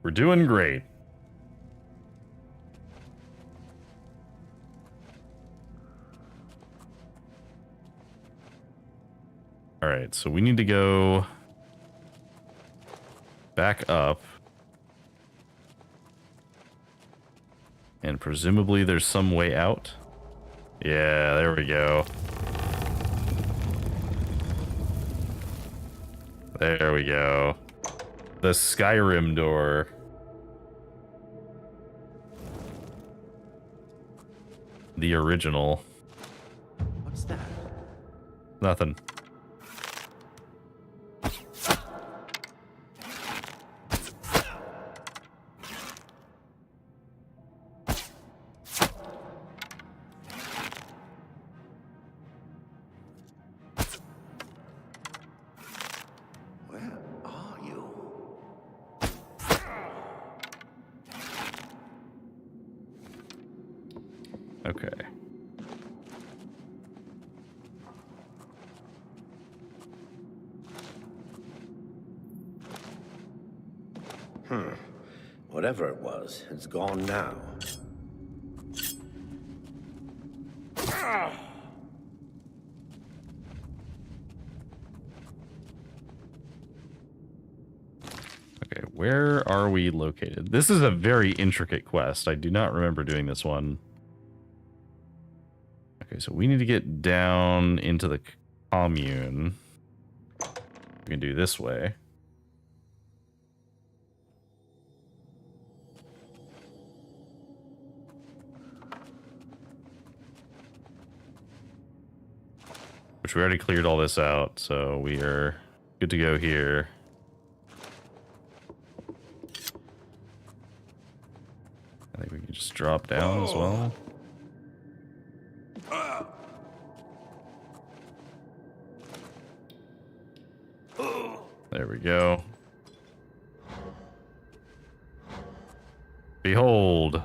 We're doing great. right, so we need to go back up. And presumably there's some way out. Yeah, there we go. There we go. The Skyrim door. The original. What's that? Nothing. Where are you? Okay. Whatever it was, it's gone now. Okay, where are we located? This is a very intricate quest. I do not remember doing this one. Okay, so we need to get down into the commune. We can do this way. Which we already cleared all this out, so we are good to go here. I think we can just drop down as well. There we go. Behold.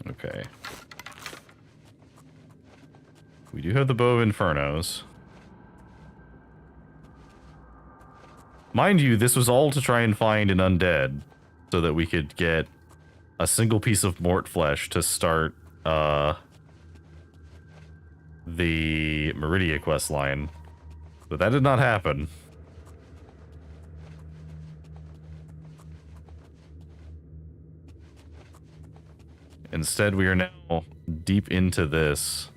Okay. We do have the Bow of Infernos. Mind you, this was all to try and find an undead so that we could get a single piece of mort flesh to start the Meridia quest line. But that did not happen. Instead, we are now deep into this.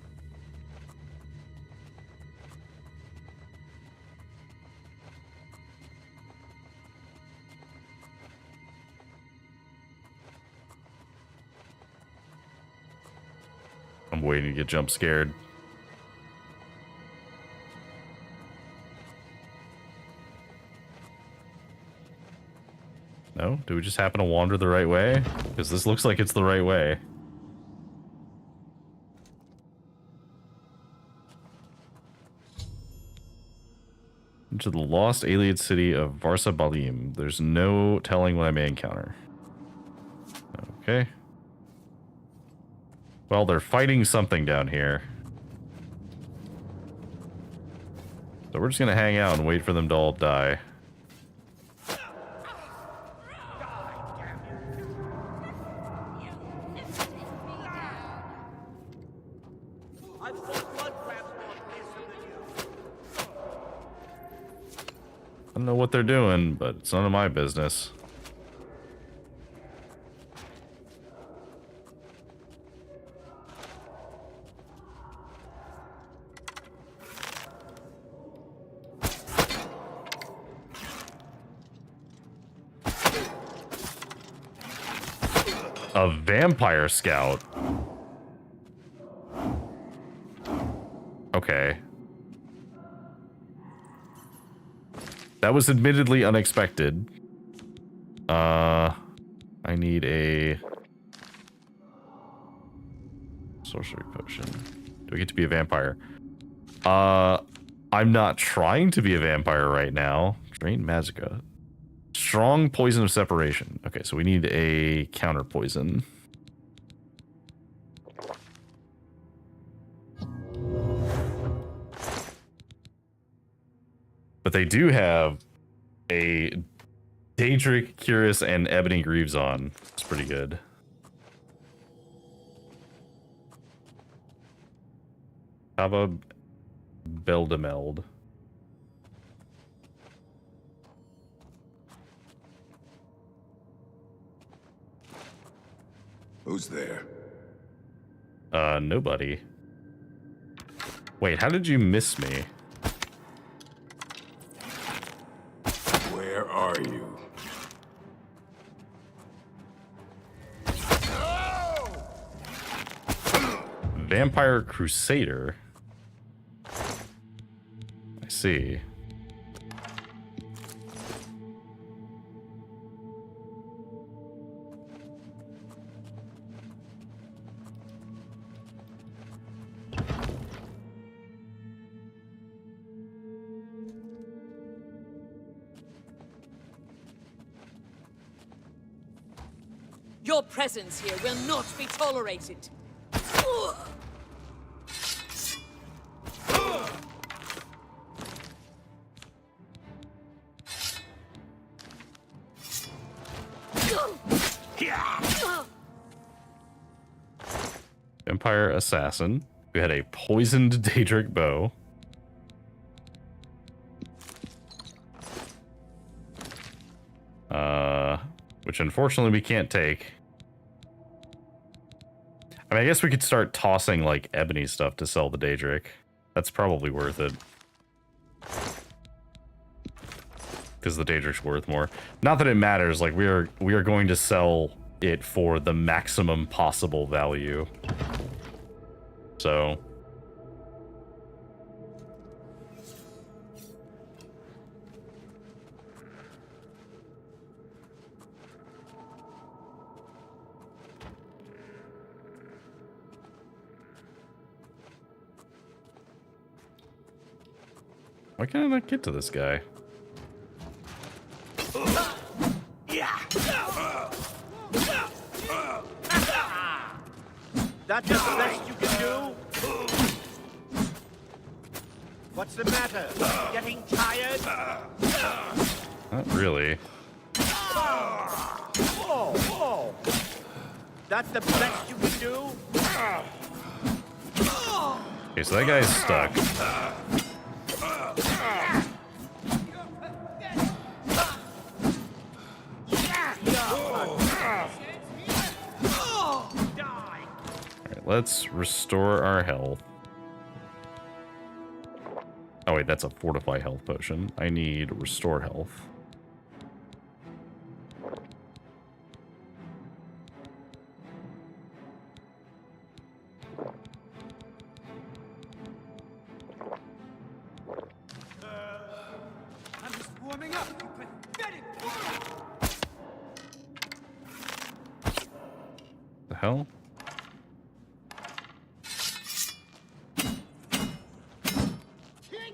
I'm waiting to get jump scared. No? Do we just happen to wander the right way? Because this looks like it's the right way. Into the lost alien city of Varsa Balim. There's no telling what I may encounter. Okay. Well, they're fighting something down here. So we're just gonna hang out and wait for them to all die. I don't know what they're doing, but it's none of my business. A vampire scout. Okay. That was admittedly unexpected. I need a sorcery potion. Do I get to be a vampire? I'm not trying to be a vampire right now. Drain Magica. Strong poison of separation. Okay, so we need a counter poison. But they do have a Daedric, Curious, and Ebony Greaves on. It's pretty good. Kaba Beldameld. Who's there? Nobody. Wait, how did you miss me? Where are you? Vampire Crusader. I see. Your presence here will not be tolerated. Vampire Assassin, who had a poisoned Daedric bow. Which unfortunately we can't take. I mean, I guess we could start tossing like ebony stuff to sell the Daedric. That's probably worth it. Because the Daedric's worth more. Not that it matters, like we are going to sell it for the maximum possible value. So why can't I not get to this guy? That's the best you can do? What's the matter? Getting tired? Not really. Whoa. That's the best you can do? Okay, so that guy's stuck. Let's restore our health. Oh wait, that's a fortify health potion. I need restore health. I'm just warming up, you pathetic worm! The hell?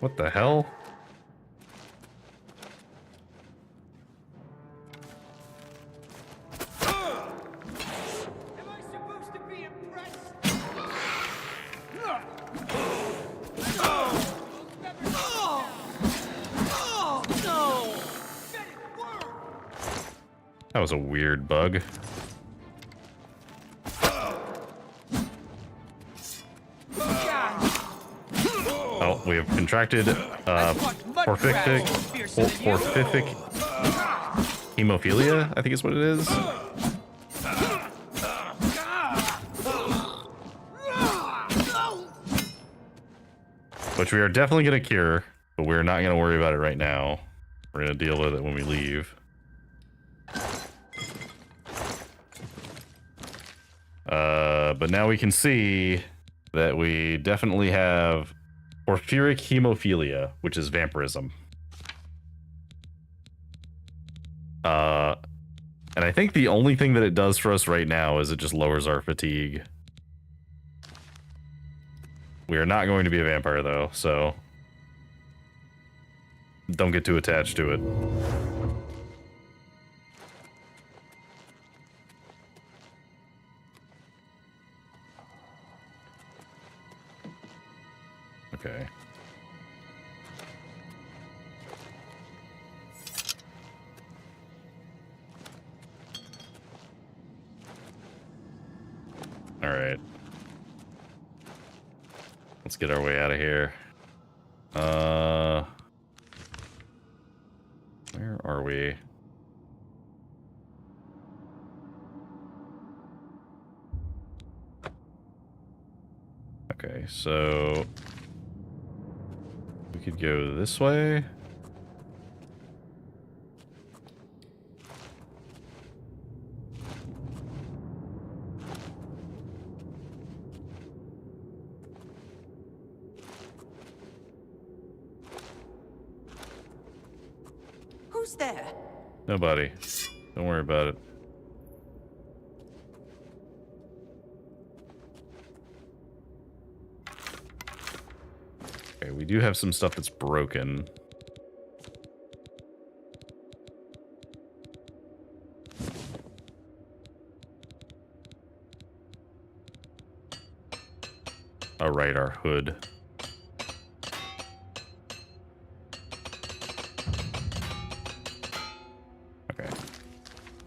What the hell? Am I supposed to be impressed? That was a weird bug. Oh, we have contracted porphyric hemophilia, I think is what it is. Which we are definitely going to cure, but we're not going to worry about it right now. We're going to deal with it when we leave. But now we can see that we definitely have porphyric hemophilia, which is vampirism. And I think the only thing that it does for us right now is it just lowers our fatigue. We are not going to be a vampire though, so don't get too attached to it. Okay. Alright. Let's get our way out of here. Where are we? Okay, so we could go this way. Who's there? Nobody. Don't worry about it. Okay, we do have some stuff that's broken. All right, our hood. Okay.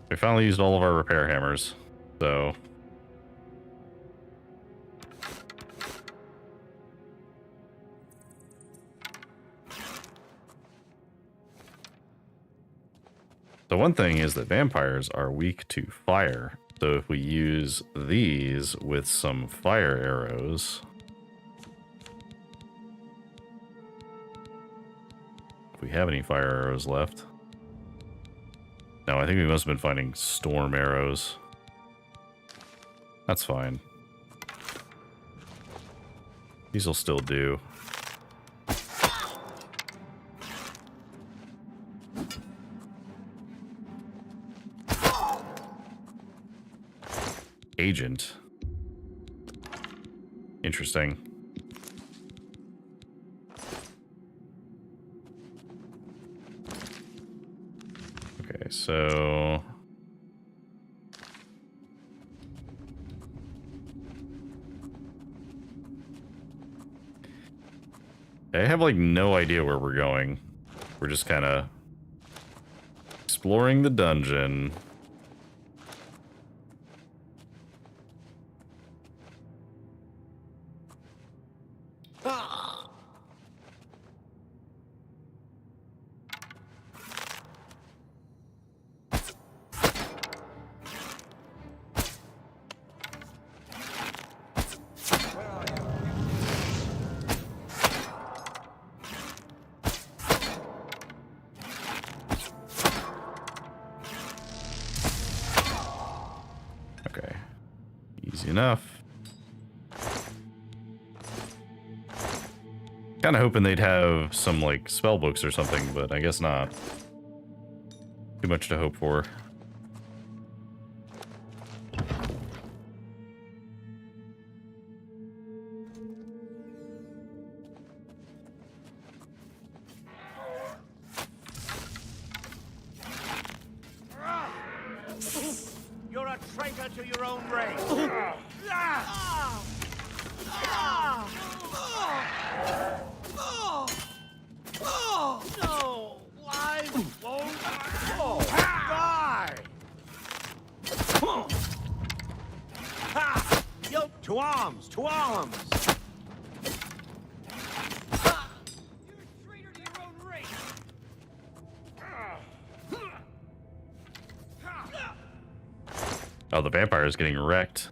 We finally used all of our repair hammers, so... The one thing is that vampires are weak to fire. So if we use these with some fire arrows... If we have any fire arrows left... No, I think we must have been finding storm arrows. That's fine. These will still do. Agent. Interesting. Okay, so... I have, like, no idea where we're going. We're just kind of exploring the dungeon. Okay, easy enough. Kind of hoping they'd have some, like, spell books or something, but I guess not. Too much to hope for. You're a traitor to your own race. No, I won't die. Yo, to arms, to arms. Oh, the vampire is getting wrecked.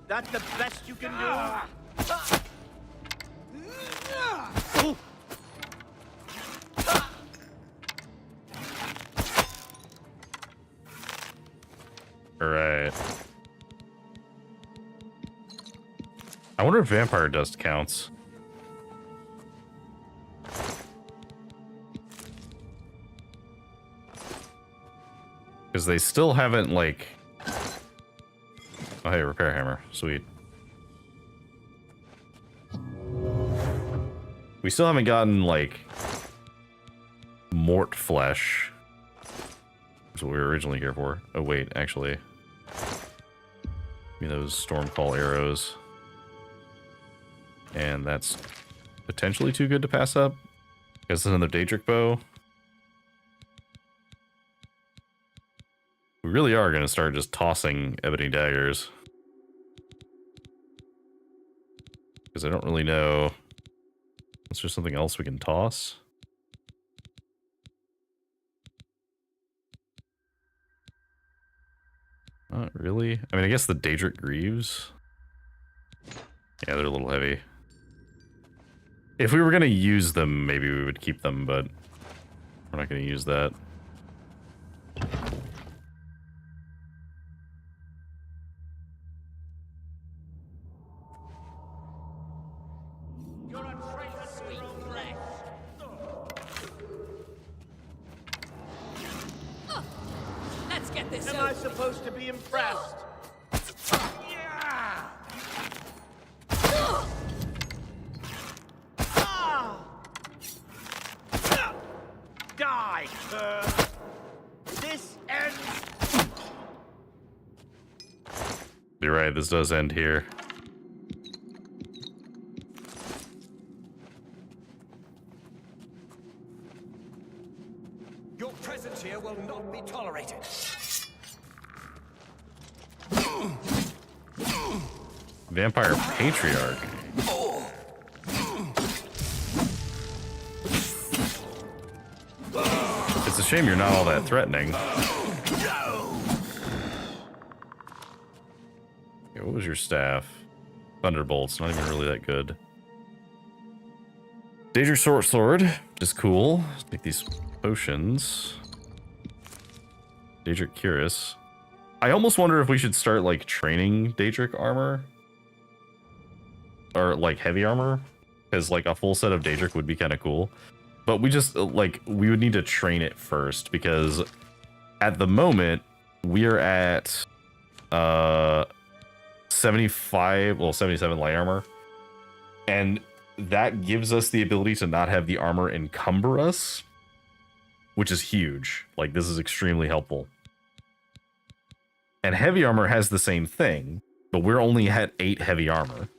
That's the best you can do? Alright. I wonder if vampire dust counts. Because they still haven't, like... Oh, hey, repair hammer. Sweet. We still haven't gotten, like... Mort flesh. That's what we were originally here for. Oh, wait, actually. Give me those Stormcall arrows. And that's potentially too good to pass up. Guess another Daedric bow. We really are going to start just tossing ebony daggers. Because I don't really know. Is there something else we can toss? Not really. I mean, I guess the Daedric Greaves. Yeah, they're a little heavy. If we were going to use them, maybe we would keep them, but we're not going to use that. Let's get this Am I supposed to be impressed? Yeah! Die, cur! This ends. You're right, this does end here. Your presence here will not be tolerated. Vampire Patriarch. It's a shame you're not all that threatening. Okay, what was your staff? Thunderbolt's not even really that good. Daedric Short Sword, which is cool. Let's take these potions. Daedric Cuirass. I almost wonder if we should start like training Daedric armor. Or like heavy armor. Because like a full set of Daedric would be kind of cool. But we just like, we would need to train it first. Because at the moment, we're at 75, well 77 light armor. And that gives us the ability to not have the armor encumber us. Which is huge. Like this is extremely helpful. And heavy armor has the same thing, but we're only at 8 heavy armor.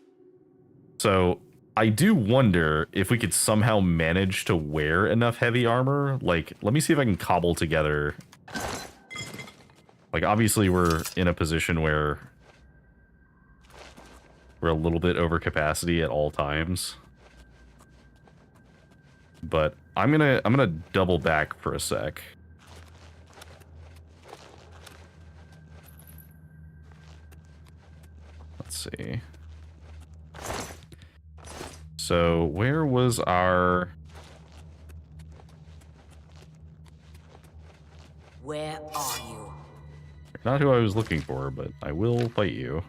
So I do wonder if we could somehow manage to wear enough heavy armor. Like, let me see if I can cobble together. Like, obviously we're in a position where we're a little bit over capacity at all times. But I'm gonna double back for a sec. Let's see. So where was our... Where are you? Not who I was looking for, but I will fight you.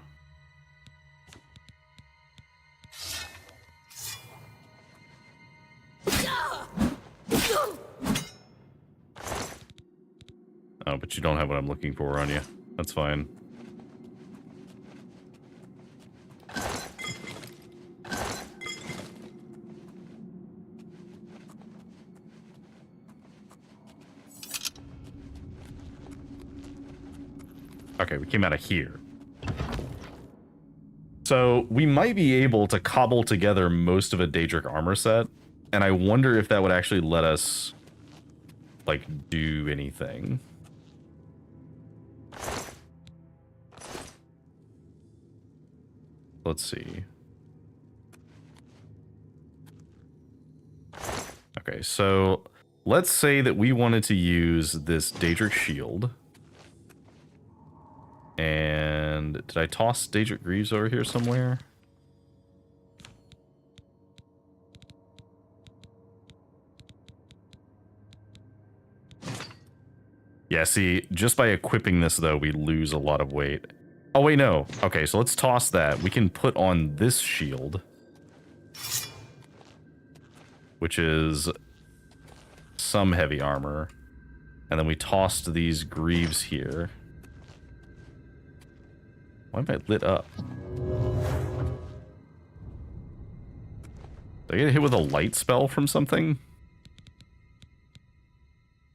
Oh, but you don't have what I'm looking for on you. That's fine. Okay, we came out of here. So we might be able to cobble together most of a Daedric armor set, and I wonder if that would actually let us, like, do anything. Let's see. Okay, so let's say that we wanted to use this Daedric shield. And did I toss Daedric Greaves over here somewhere? Yeah, see, just by equipping this, though, we lose a lot of weight. Oh, wait, no. Okay, so let's toss that. We can put on this shield, which is some heavy armor. And then we tossed these Greaves here. Why am I lit up? Did I get hit with a light spell from something?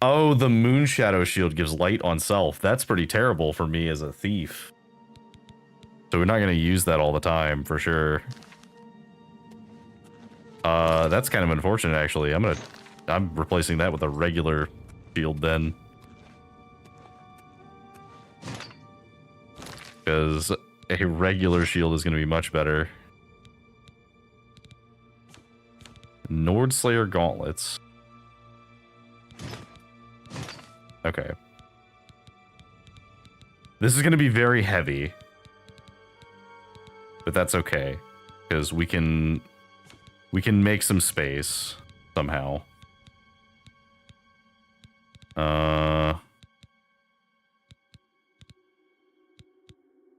Oh, the Moon Shadow Shield gives light on self. That's pretty terrible for me as a thief. So we're not going to use that all the time, for sure. That's kind of unfortunate, actually. I'm replacing that with a regular shield then. Because a regular shield is going to be much better. Nordslayer gauntlets. Okay. This is going to be very heavy. But that's okay. Because we can make some space somehow.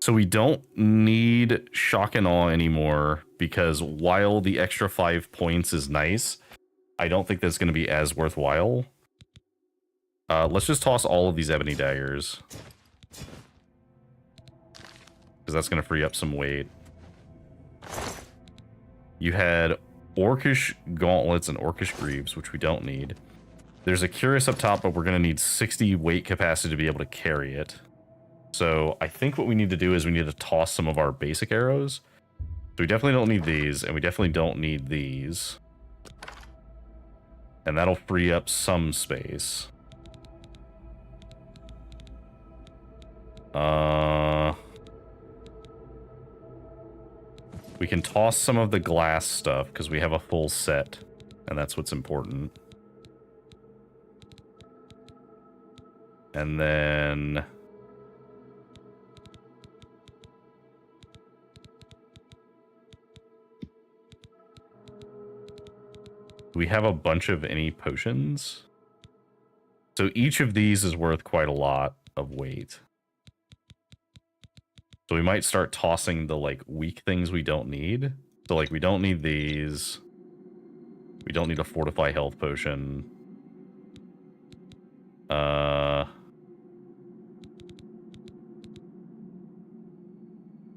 So we don't need shock and awe anymore, because while the extra 5 points is nice, I don't think that's going to be as worthwhile. Let's just toss all of these ebony daggers, because that's going to free up some weight. You had orcish gauntlets and orcish greaves, which we don't need. There's a cuirass up top, but we're going to need 60 weight capacity to be able to carry it. So I think what we need to do is we need to toss some of our basic arrows. So we definitely don't need these, and we definitely don't need these. And that'll free up some space. We can toss some of the glass stuff because we have a full set, and that's what's important. And then we have a bunch of any potions. So each of these is worth quite a lot of weight. So we might start tossing the like weak things we don't need. So like we don't need these. We don't need a fortify health potion.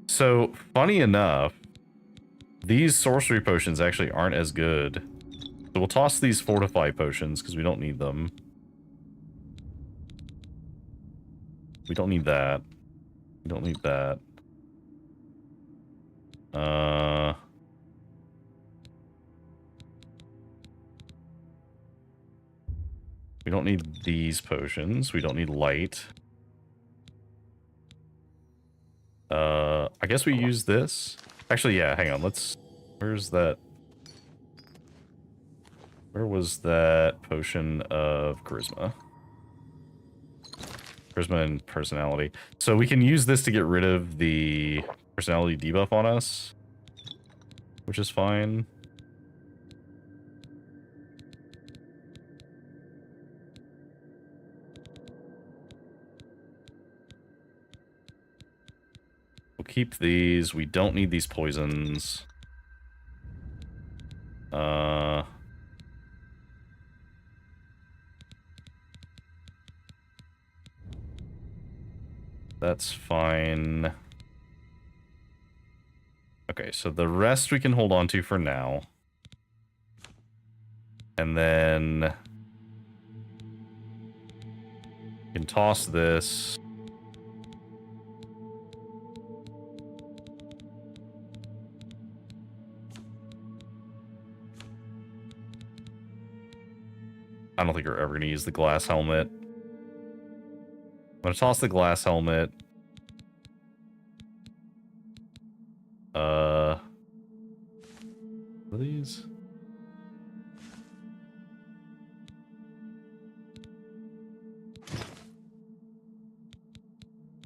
So funny enough, these sorcery potions actually aren't as good. So we'll toss these fortify potions because we don't need them. We don't need that. We don't need that. We don't need these potions. We don't need light. I guess we use this. Actually, yeah, hang on. Where's that? Where was that potion of charisma? Charisma and personality. So we can use this to get rid of the personality debuff on us, which is fine. We'll keep these. We don't need these poisons. That's fine. Okay, so the rest we can hold on to for now. And then we can toss this. I don't think we're ever going to use the glass helmet. I'm going to toss the glass helmet. What are these?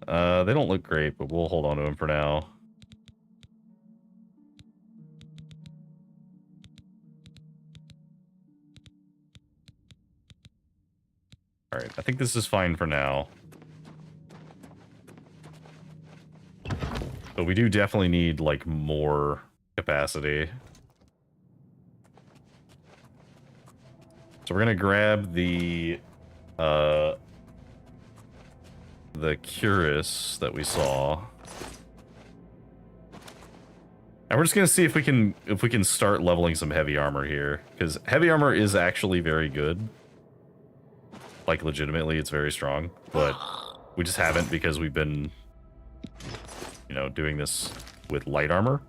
They don't look great, but we'll hold on to them for now. Alright, I think this is fine for now. But we do definitely need, like, more capacity. So we're gonna grab the cuirass that we saw. And we're just gonna see if we can start leveling some heavy armor here. Because heavy armor is actually very good. Like, legitimately, it's very strong. But we just haven't because we've been you know, doing this with light armor.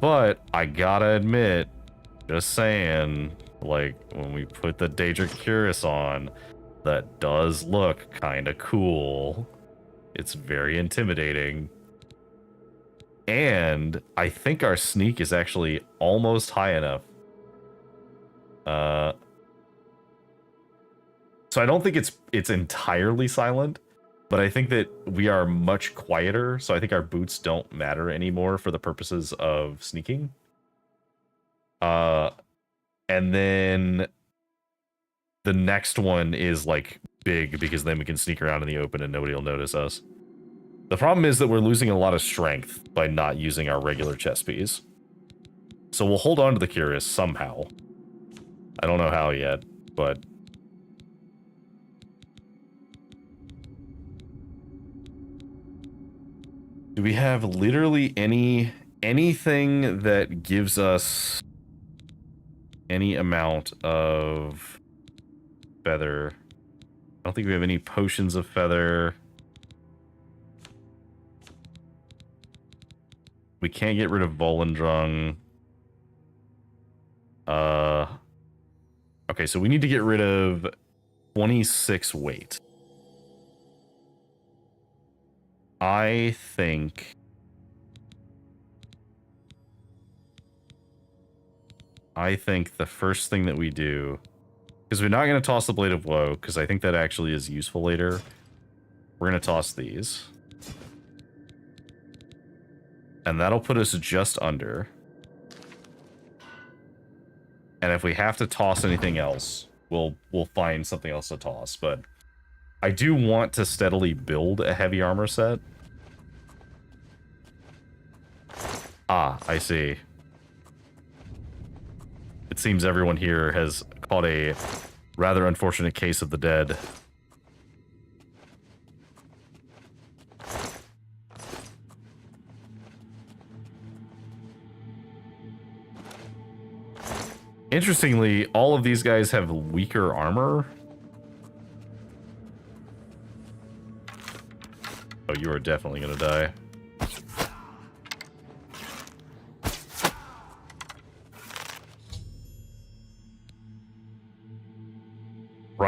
But I gotta admit, just saying, like, when we put the Daedric Cuirass on, that does look kind of cool. It's very intimidating. And I think our sneak is actually almost high enough. So I don't think it's entirely silent, but I think that we are much quieter, so I think our boots don't matter anymore for the purposes of sneaking. And then the next one is like big because then we can sneak around in the open and nobody will notice us. The problem is that we're losing a lot of strength by not using our regular chest piece. So we'll hold on to the Cuirass somehow. I don't know how yet, but... Do we have literally anything that gives us any amount of feather? I don't think we have any potions of feather. We can't get rid of Volendrung. Okay, so we need to get rid of 26 weight. I think the first thing that we do, because we're not going to toss the Blade of Woe, because I think that actually is useful later. We're going to toss these. And that'll put us just under. And if we have to toss anything else, we'll find something else to toss. But I do want to steadily build a heavy armor set. Ah, I see. It seems everyone here has caught a rather unfortunate case of the dead. Interestingly, all of these guys have weaker armor. Oh, you are definitely gonna die.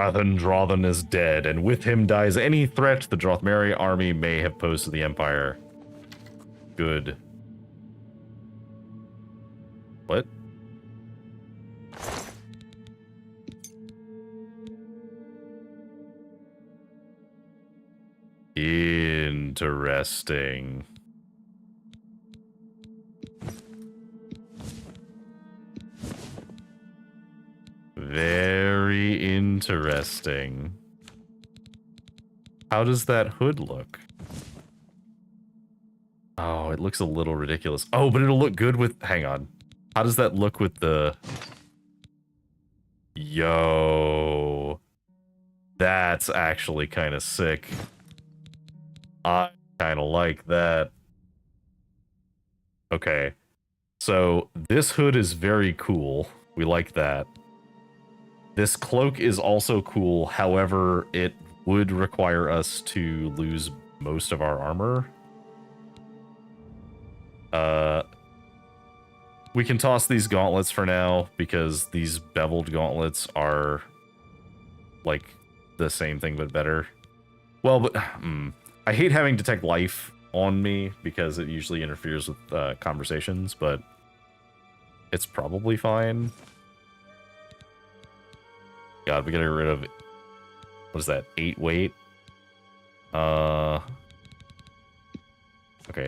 Drathen is dead, and with him dies any threat the Drothmeri army may have posed to the Empire. Good. What? Interesting. Very interesting. How does that hood look? Oh, it looks a little ridiculous. Oh, but it'll look good with... Hang on. How does that look with the... Yo. That's actually kind of sick. I kind of like that. Okay. So, this hood is very cool. We like that. This cloak is also cool, however, it would require us to lose most of our armor. We can toss these gauntlets for now, because these beveled gauntlets are, like, the same thing but better. Well, but I hate having Detect Life on me, because it usually interferes with conversations, but it's probably fine. God, we gotta get rid of, what is that, 8 weight? Okay,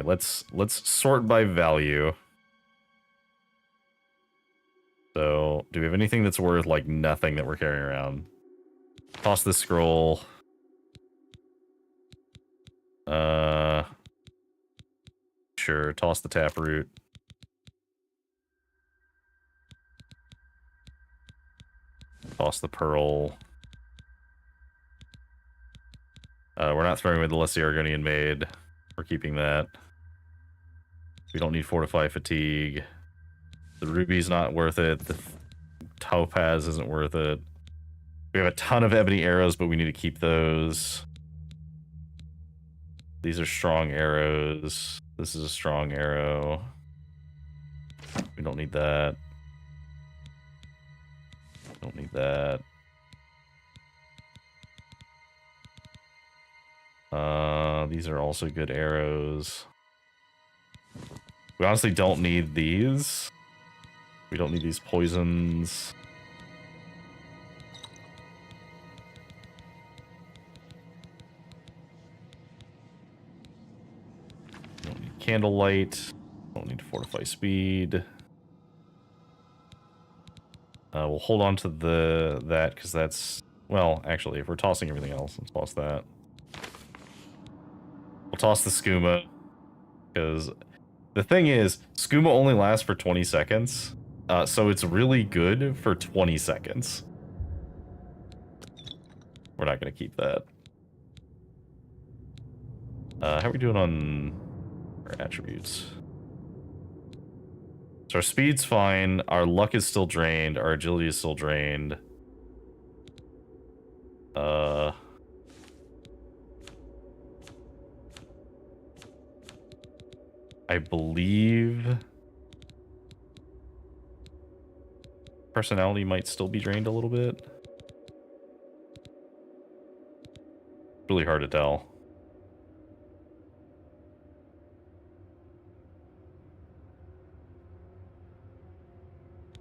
let's sort by value. So, do we have anything that's worth, like, nothing that we're carrying around? Toss this scroll. Sure, toss the taproot. Toss the pearl. We're not throwing away the Lesser Argonian Maid. We're keeping that. We don't need Fortify Fatigue. The ruby's not worth it. The topaz isn't worth it. We have a ton of ebony arrows, but we need to keep those. These are strong arrows. This is a strong arrow. We don't need that. Don't need that. These are also good arrows. We honestly don't need these. We don't need these poisons. Don't need candlelight. Don't need to fortify speed. We'll hold on to that because that's, well, actually, if we're tossing everything else, let's toss that. We'll toss the skooma because the thing is, skooma only lasts for 20 seconds, so it's really good for 20 seconds. We're not going to keep that. How are we doing on our attributes? So our speed's fine, our luck is still drained, our agility is still drained. I believe personality might still be drained a little bit. Really hard to tell.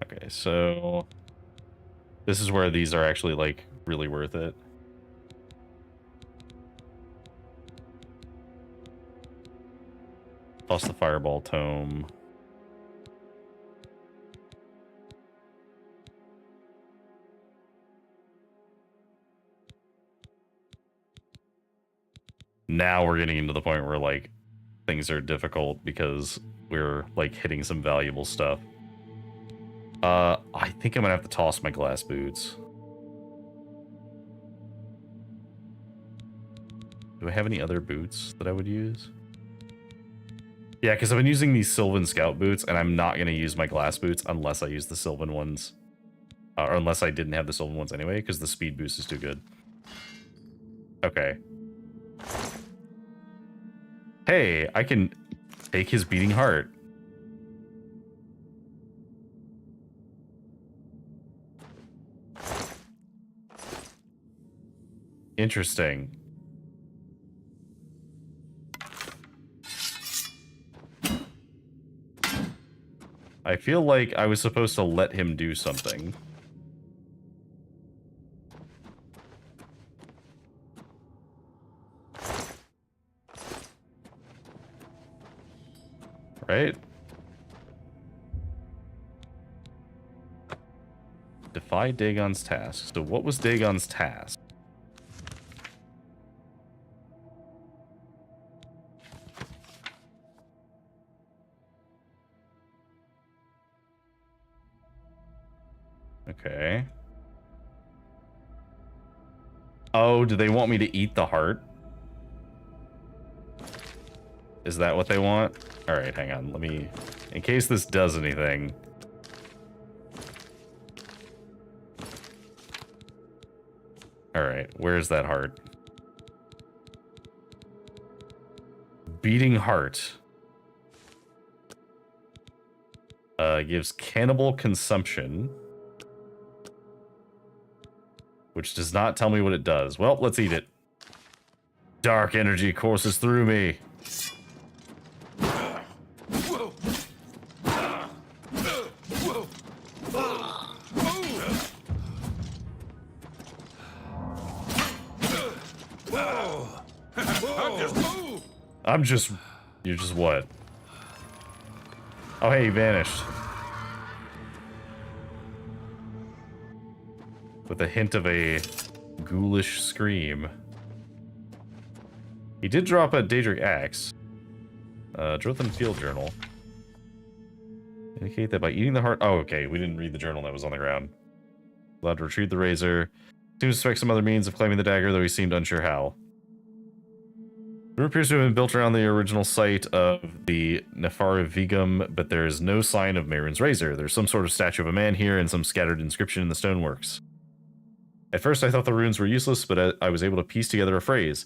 Okay, so this is where these are actually like really worth it. Plus the fireball tome. Now we're getting into the point where like things are difficult because we're like hitting some valuable stuff. I think I'm gonna have to toss my glass boots. Do I have any other boots that I would use? Yeah, because I've been using these Sylvan Scout boots, and I'm not gonna use my glass boots unless I use the Sylvan ones. Or unless I didn't have the Sylvan ones anyway, because the speed boost is too good. Okay. Hey, I can take his beating heart. Interesting. I feel like I was supposed to let him do something. Right? Defy Dagon's task. So what was Dagon's task? Okay. Oh, do they want me to eat the heart? Is that what they want? Alright, hang on. Let me... In case this does anything. Alright, where's that heart? Beating heart. Gives cannibal consumption. Which does not tell me what it does. Well, let's eat it. Dark energy courses through me. I'm just... You're just what? Oh, hey, he vanished. With a hint of a ghoulish scream. He did drop a Daedric Axe. Drothan Field Journal. Indicate that by eating the heart... Oh, okay, we didn't read the journal that was on the ground. Allowed to retrieve the razor. Seems to suspect some other means of claiming the dagger, though he seemed unsure how. The room appears to have been built around the original site of the Nefara Vigum, but there is no sign of Mehrunes' razor. There's some sort of statue of a man here and some scattered inscription in the stoneworks. At first I thought the runes were useless, but I was able to piece together a phrase.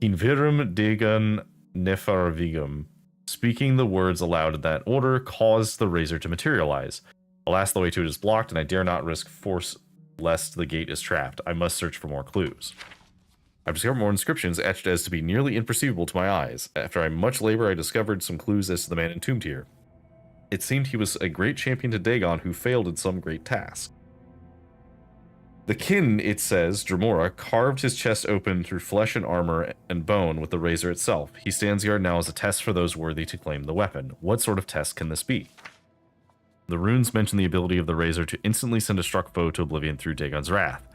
In virum Dagon Nefaravigum. Speaking the words aloud in that order caused the razor to materialize. Alas, the way to it is blocked, and I dare not risk force lest the gate is trapped. I must search for more clues. I've discovered more inscriptions etched as to be nearly imperceivable to my eyes. After much labor, I discovered some clues as to the man entombed here. It seemed he was a great champion to Dagon who failed in some great task. The kin, it says, Dremora, carved his chest open through flesh and armor and bone with the razor itself. He stands guard now as a test for those worthy to claim the weapon. What sort of test can this be? The runes mention the ability of the razor to instantly send a struck foe to oblivion through Dagon's wrath.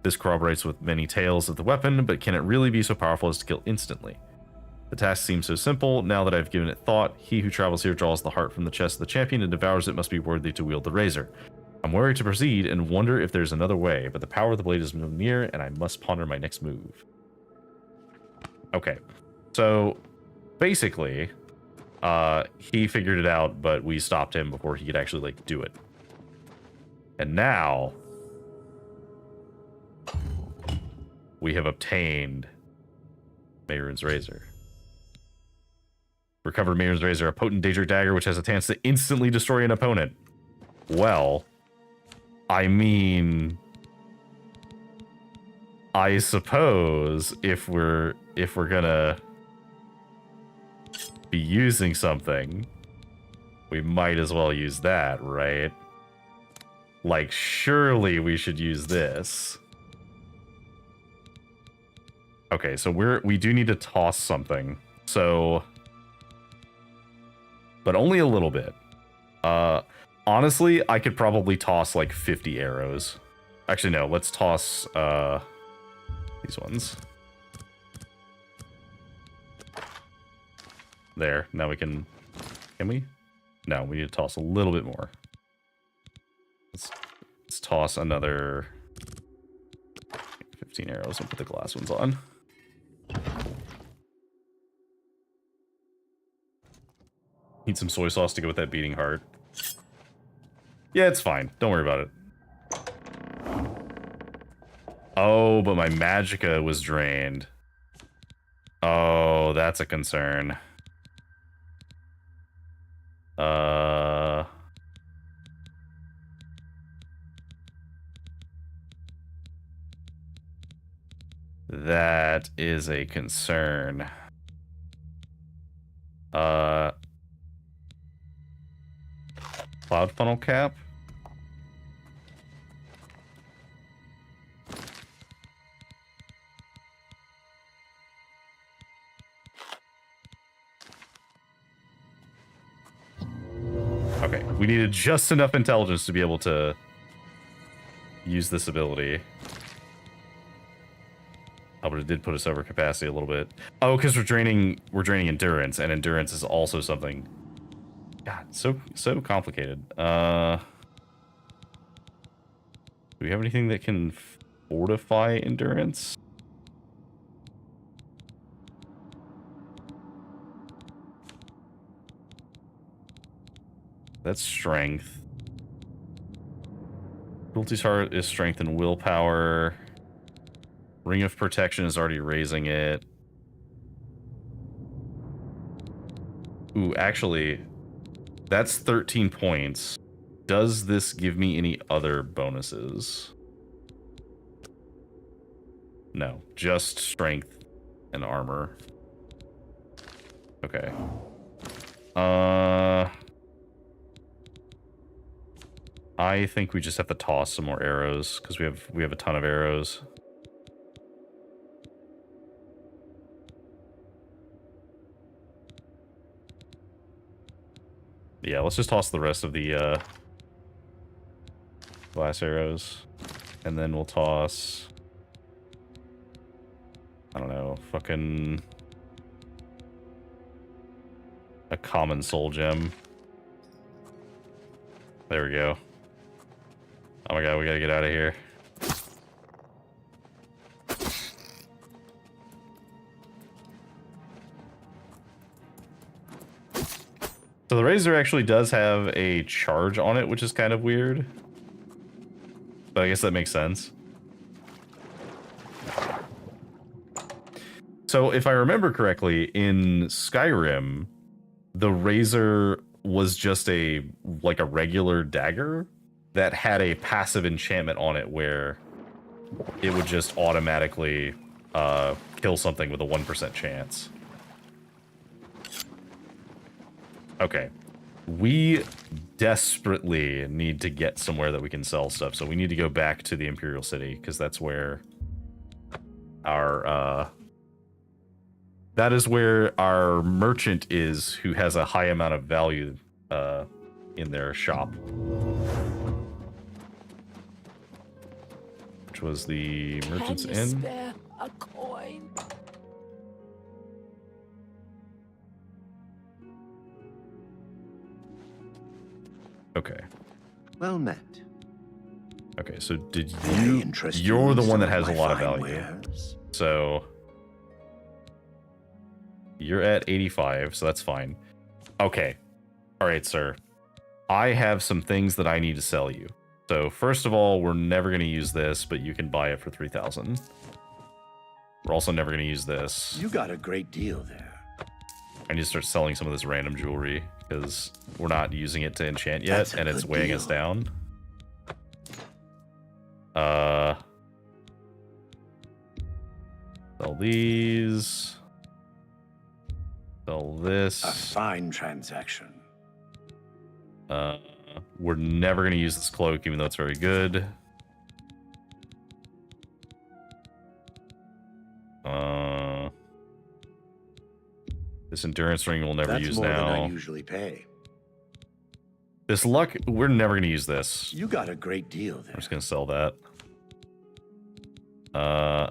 This corroborates with many tales of the weapon, but can it really be so powerful as to kill instantly? The task seems so simple. Now that I've given it thought, he who travels here draws the heart from the chest of the champion and devours it must be worthy to wield the razor. I'm worried to proceed and wonder if there's another way, but the power of the blade is near, and I must ponder my next move. Okay, so basically, he figured it out, but we stopped him before he could actually, like, do it. And now, we have obtained Mehrunes' Razor. Recovered Mehrunes' Razor, a potent Daedric dagger which has a chance to instantly destroy an opponent. Well, I mean, I suppose if we're gonna be using something, we might as well use that, right? Like, surely we should use this. Okay, so we do need to toss something. So, but only a little bit. Honestly, I could probably toss like 50 arrows. Actually, no, let's toss these ones. There, now we can we? No, we need to toss a little bit more. Let's toss another 15 arrows and put the glass ones on. Need some soy sauce to go with that beating heart. Yeah, it's fine. Don't worry about it. Oh, but my magicka was drained. Oh, that's a concern. That is a concern. Cloud funnel cap. Okay, we needed just enough intelligence to be able to use this ability. Oh, but it did put us over capacity a little bit. Oh, because we're draining endurance, and endurance is also something. God, so complicated. Do we have anything that can fortify endurance? That's strength. Cruelty's heart is strength and willpower. Ring of protection is already raising it. Ooh, actually, that's 13 points. Does this give me any other bonuses? No, just strength and armor. Okay. I think we just have to toss some more arrows because we have a ton of arrows. Yeah, let's just toss the rest of the glass arrows. And then we'll toss, I don't know, fucking a common soul gem. There we go. Oh my god, we gotta get out of here. So the razor actually does have a charge on it, which is kind of weird. But I guess that makes sense. So if I remember correctly, in Skyrim, the razor was just a regular dagger that had a passive enchantment on it where it would just automatically kill something with a 1% chance. Okay. We desperately need to get somewhere that we can sell stuff, so we need to go back to the Imperial City, because that's where our that is where our merchant is, who has a high amount of value in their shop. Which was the Merchant's Inn. Spare a coin? Okay. Well met. Okay, so did Very you... interesting, You're the one some that of has a my lot of fine value. wares. So... You're at 85, so that's fine. Okay. Alright, sir. I have some things that I need to sell you. So, first of all, we're never going to use this, but you can buy it for 3,000. We're also never going to use this. You got a great deal there. I need to start selling some of this random jewelry, because we're not using it to enchant yet, That's a and it's good weighing deal. us down. Sell these. Sell this. A fine transaction. We're never going to use this cloak, even though it's very good. This endurance ring we'll never That's use more now. than I usually pay. This luck, we're never going to use this. You got a great deal there. I'm just going to sell that.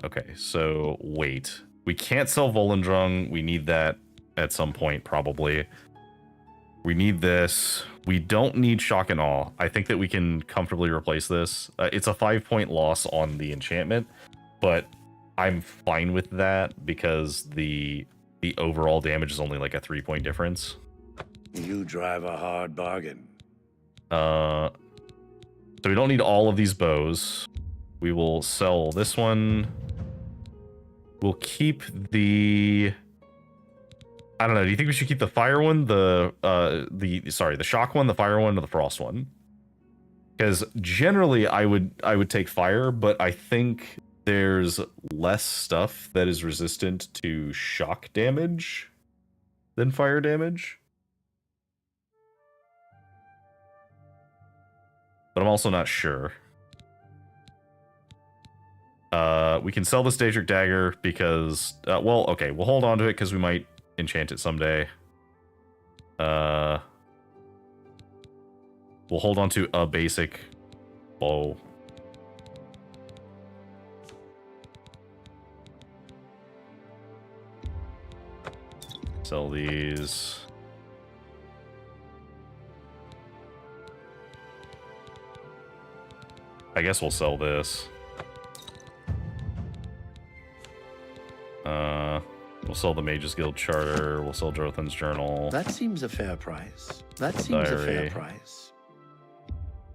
Okay, so wait. We can't sell Volendrung. We need that at some point, probably. We need this. We don't need Shock and Awe. I think that we can comfortably replace this. It's a 5-point loss on the enchantment, but I'm fine with that because the overall damage is only like a 3-point difference. You drive a hard bargain. So we don't need all of these bows. We will sell this one. We'll keep the... I don't know. Do you think we should keep the fire one, the shock one, the fire one, or the frost one? Because generally, I would take fire, but I think there's less stuff that is resistant to shock damage than fire damage. But I'm also not sure. We can sell this Daedric Dagger because, well, okay, we'll hold on to it because we might enchant it someday. We'll hold on to a basic bow. Sell these. I guess we'll sell this. We'll sell the Mages Guild Charter. We'll sell Drothan's Journal. That seems a fair price. That seems a fair Diary. price.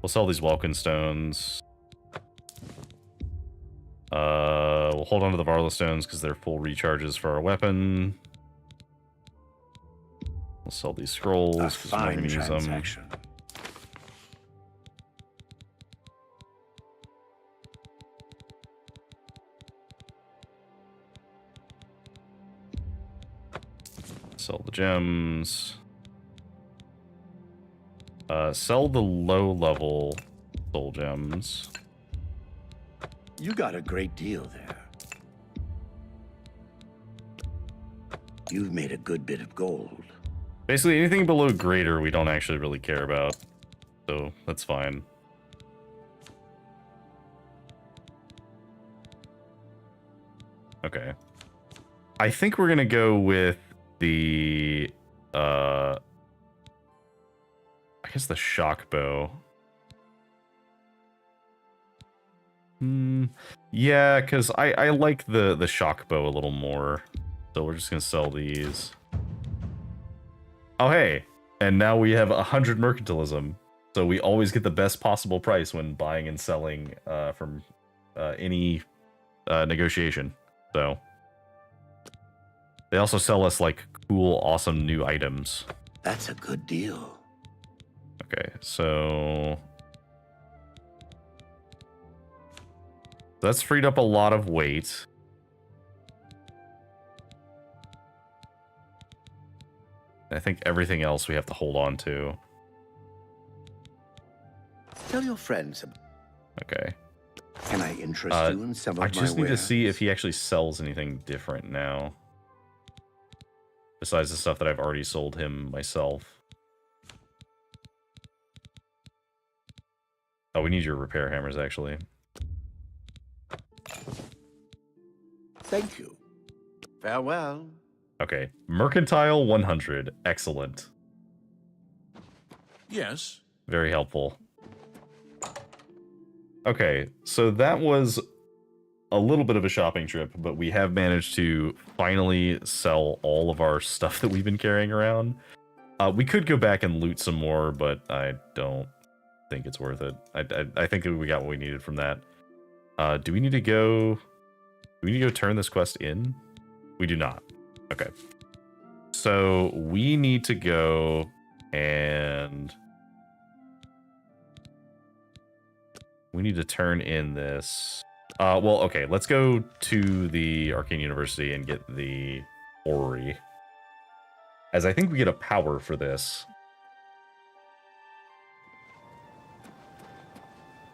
We'll sell these Welkin Stones. We'll hold on to the Varla Stones because they're full recharges for our weapon. We'll sell these scrolls A because we're not fine going to use them. transaction. Sell the gems. Sell the low level soul gems. You got a great deal there. You've made a good bit of gold. Basically, anything below greater we don't actually really care about. So, that's fine. Okay. I think we're gonna go with the, I guess the shock bow. Yeah, because I like the shock bow a little more. So we're just gonna sell these. Oh, hey. And now we have 100 mercantilism. So we always get the best possible price when buying and selling from any negotiation. So They also sell us like cool, awesome new items. That's a good deal. Okay, so that's freed up a lot of weight. I think everything else we have to hold on to. Tell your friends. Okay. Can I interest you in some of my I just need to wares? see if he actually sells anything different now. Besides the stuff that I've already sold him myself. Oh, we need your repair hammers, actually. Thank you. Farewell. Okay. Mercantile 100. Excellent. Yes. Very helpful. Okay, so that was a little bit of a shopping trip, but we have managed to finally sell all of our stuff that we've been carrying around. We could go back and loot some more, but I don't think it's worth it. I think we got what we needed from that. Do we need to go turn this quest in? We do not. Okay. So we need to go and we need to turn in this. Well, okay, let's go to the Arcane University and get the orrery. As I think we get a power for this.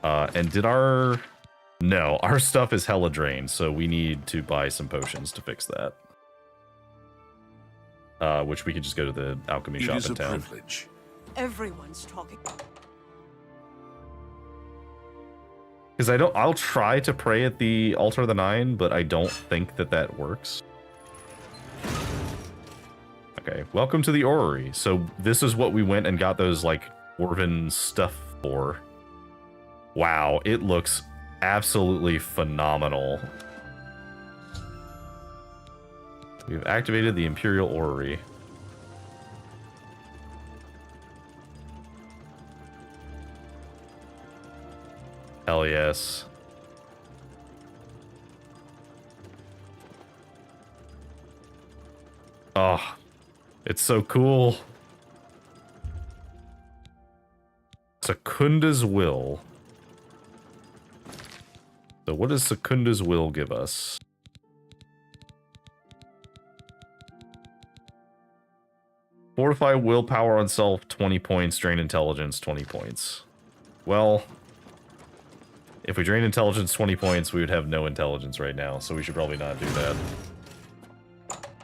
And did our... No, our stuff is hella drained, so we need to buy some potions to fix that. Which we could just go to the alchemy shop in town. Privilege. Everyone's talking. Because I'll try to pray at the Altar of the Nine, but I don't think that works. Okay, welcome to the orrery. So this is what we went and got those, like, dwarven stuff for. Wow, it looks absolutely phenomenal. We've activated the Imperial Orrery. Hell yes. Oh, it's so cool. Secunda's Will. So what does Secunda's Will give us? Fortify willpower on self, 20 points. Drain intelligence, 20 points. Well, if we drain intelligence 20 points, we would have no intelligence right now, so we should probably not do that.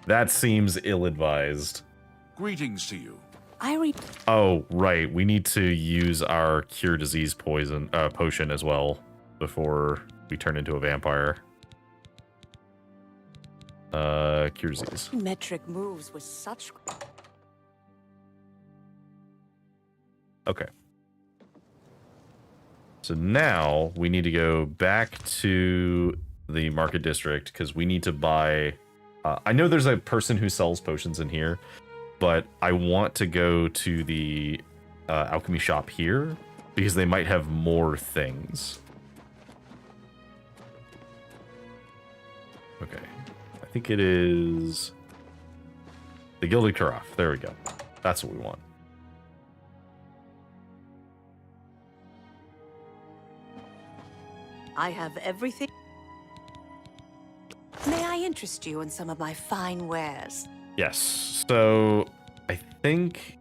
That seems ill-advised. Greetings to you. Oh, right. We need to use our Cure Disease potion as well before we turn into a vampire. Cure Disease. Metric moves with such... Okay. So now we need to go back to the market district because we need to buy... I know there's a person who sells potions in here, but I want to go to the alchemy shop here because they might have more things. Okay. I think it is the Gilded Carafe. There we go. That's what we want. I have everything. May I interest you in some of my fine wares? Yes. So I think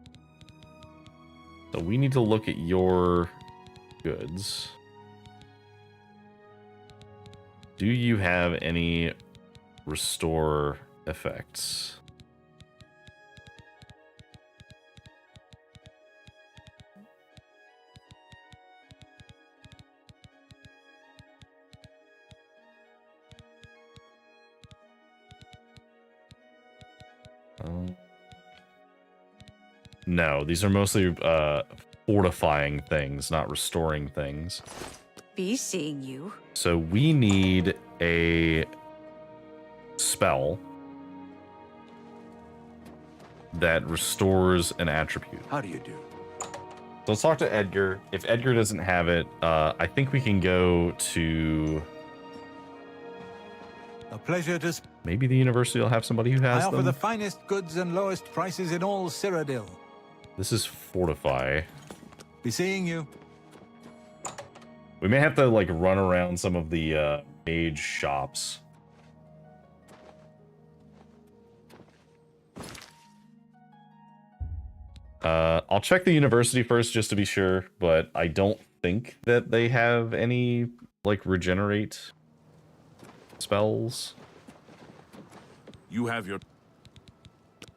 so we need to look at your goods. Do you have any restore effects? No, these are mostly fortifying things, not restoring things. Be seeing you. So we need a spell that restores an attribute. How do you do? So let's talk to Edgar. If Edgar doesn't have it, I think we can go to A pleasure to... Maybe the university will have somebody who has I offer them. the finest goods and lowest prices in all Cyrodiil. This is Fortify. Be seeing you. We may have to, like, run around some of the mage shops. I'll check the university first just to be sure, but I don't think that they have any, like, regenerate spells. You have your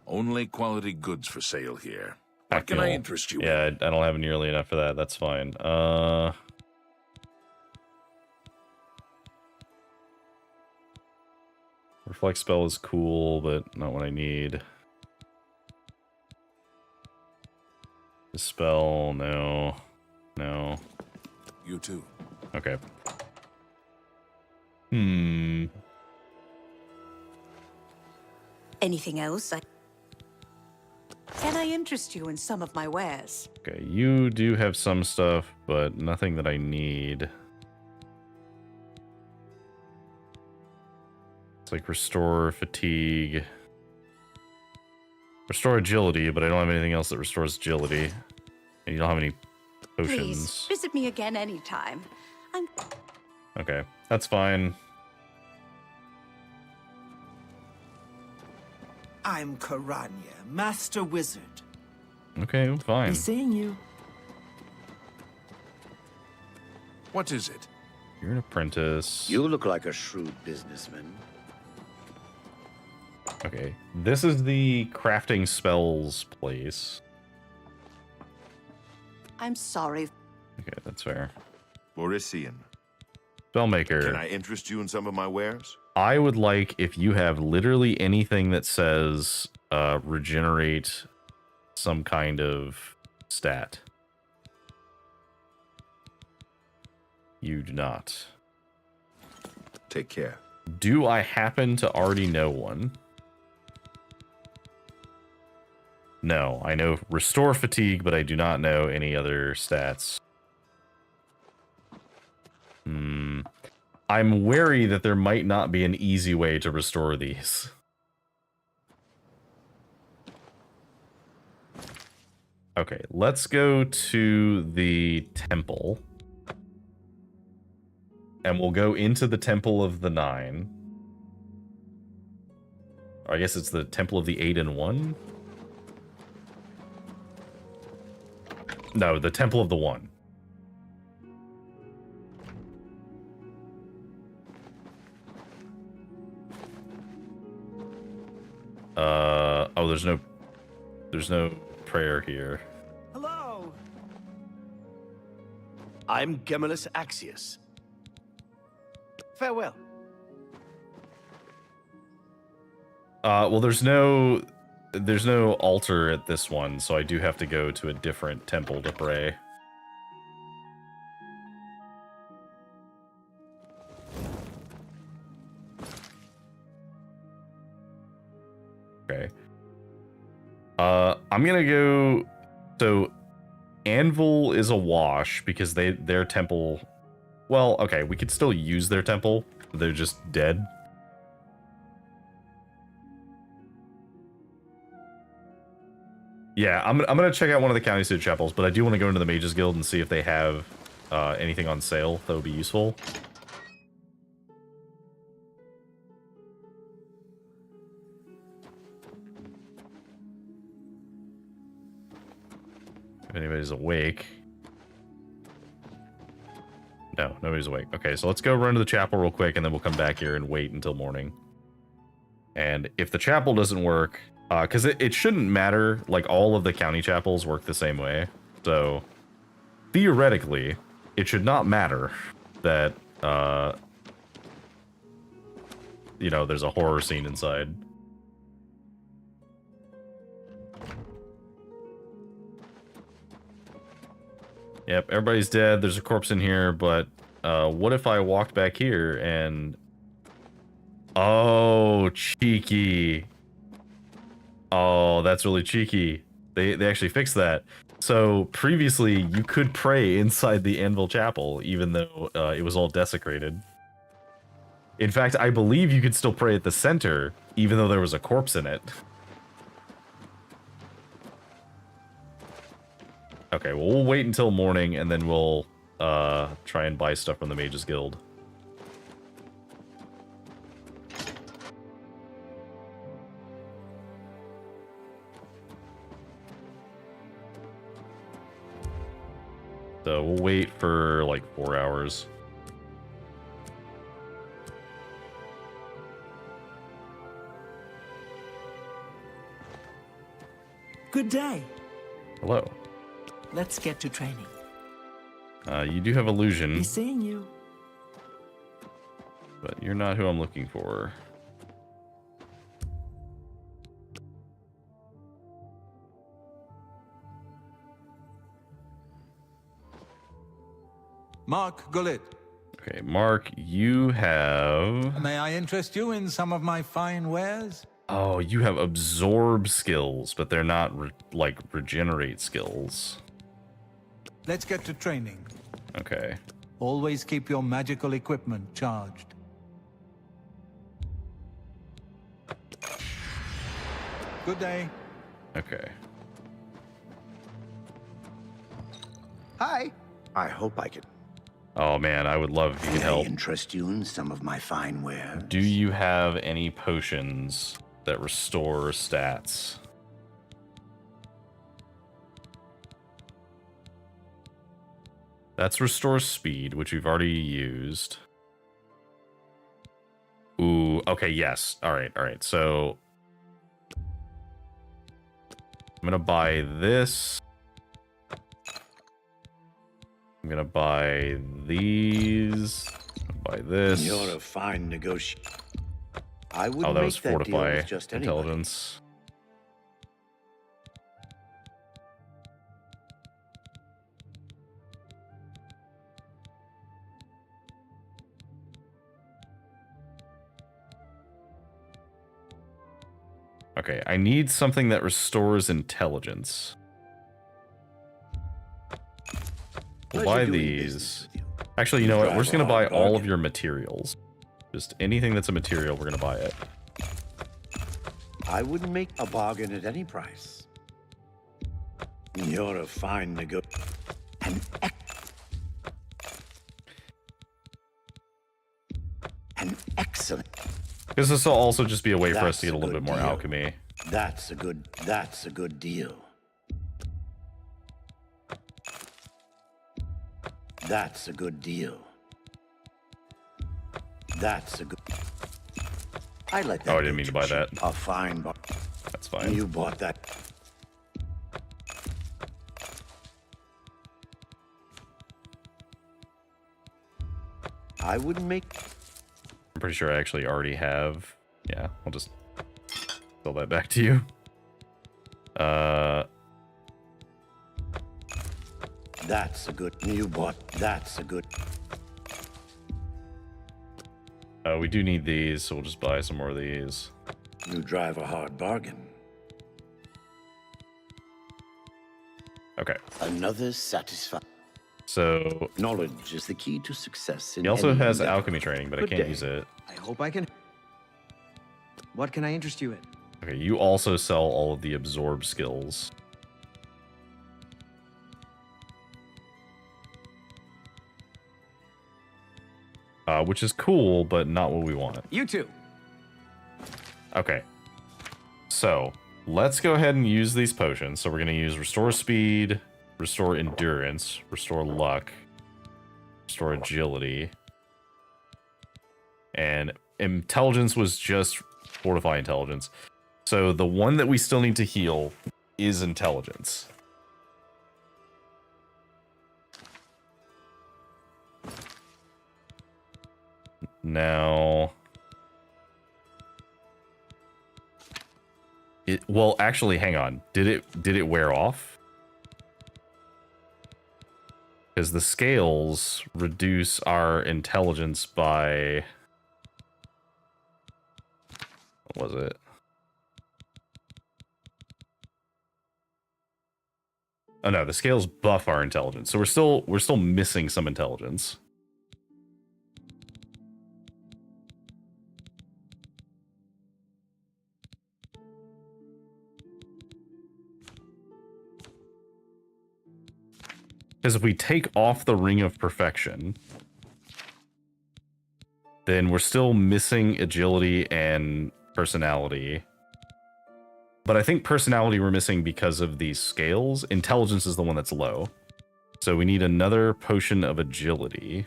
only quality goods for sale here. What can I interest you in? Yeah, I don't have nearly enough for that. That's fine. Reflect spell is cool, but not what I need. Dispel, no. No. You too. Okay. Anything else? Can I interest you in some of my wares? Okay, you do have some stuff, but nothing that I need. It's like restore fatigue. Restore agility, but I don't have anything else that restores agility. And you don't have any potions. Please, visit me again anytime. Okay, that's fine. I'm Karanya, Master Wizard. Okay, fine. Be seeing you. What is it? You're an apprentice. You look like a shrewd businessman. Okay, this is the crafting spells place. I'm sorry. Okay, that's fair. Borisian. Spellmaker. Can I interest you in some of my wares? I would like if you have literally anything that says regenerate some kind of stat. You do not. Take care. Do I happen to already know one? No, I know restore fatigue, but I do not know any other stats. I'm wary that there might not be an easy way to restore these. Okay, let's go to the temple. And we'll go into the Temple of the Nine. Or I guess it's the Temple of the 8 and 1? No, the Temple of the 1. Oh, there's no prayer here. Hello. I'm Gemellus Axius. Farewell. Well, there's no altar at this one, so I do have to go to a different temple to pray. Okay. I'm gonna go. So, Anvil is a wash because their temple. Well, okay, we could still use their temple. They're just dead. Yeah, I'm gonna check out one of the county suit chapels, but I do want to go into the Mages Guild and see if they have anything on sale that would be useful. If anybody's awake. No, nobody's awake. Okay, so let's go run to the chapel real quick, and then we'll come back here and wait until morning. And if the chapel doesn't work, because it shouldn't matter, like all of the county chapels work the same way. So, theoretically, it should not matter that, you know, there's a horror scene inside. Yep, everybody's dead. There's a corpse in here, but what if I walked back here and... Oh, cheeky. Oh, that's really cheeky. They actually fixed that. So previously, you could pray inside the Anvil Chapel, even though it was all desecrated. In fact, I believe you could still pray at the center, even though there was a corpse in it. Okay, well, we'll wait until morning, and then we'll try and buy stuff from the Mages Guild. So we'll wait for like 4 hours. Good day. Hello. Let's get to training. You do have illusion, Be seeing you. but you're not who I'm looking for. Mark Gullet. Okay, Mark, you have... May I interest you in some of my fine wares? Oh, you have absorb skills, but they're not like regenerate skills. Let's get to training. Okay. Always keep your magical equipment charged. Good day. Okay. Hi. I hope I can. Oh man, I would love if you could help. Interest you in some of my fine wares? Do you have any potions that restore stats? That's restore speed, which we've already used. Ooh, okay, yes. All right. So I'm gonna buy this. I'm gonna buy these. Buy this. You're a fine negotiator. I would Oh, that was make that deal fortify with just anybody. intelligence. Okay, I need something that restores intelligence. We'll buy these. Actually, you know what? We're just going to buy all of your materials. Just anything that's a material, we're going to buy it. I wouldn't make a bargain at any price. You're a fine an excellent. Because this will also just be a way for us to get That's a little bit more deal. alchemy. That's a good deal. That's a good deal. That's a good. I let that. Oh, I didn't mean to buy that. A fine. That's fine. You bought that. I wouldn't make. I'm pretty sure I actually already have. Yeah, I'll just sell that back to you. That's a good. You bought. That's a good. We do need these, so we'll just buy some more of these. You drive a hard bargain. Okay. Another satisfied. So knowledge is the key to success. In he also any has endeavor. alchemy training, but I Good can't day. use it. I hope I can. What can I interest you in? Okay, you also sell all of the absorb skills. Which is cool, but not what we want. You too. Okay. So, let's go ahead and use these potions. So we're going to use restore speed, restore endurance, restore luck, restore agility. And intelligence was just fortify intelligence. So the one that we still need to heal is intelligence. Now, well, actually, hang on. Did it wear off? Because the scales reduce our intelligence by, what was it? Oh no, the scales buff our intelligence. So we're still missing some intelligence. Because if we take off the Ring of Perfection, then we're still missing agility and personality. But I think personality we're missing because of these scales. Intelligence is the one that's low. So we need another potion of agility.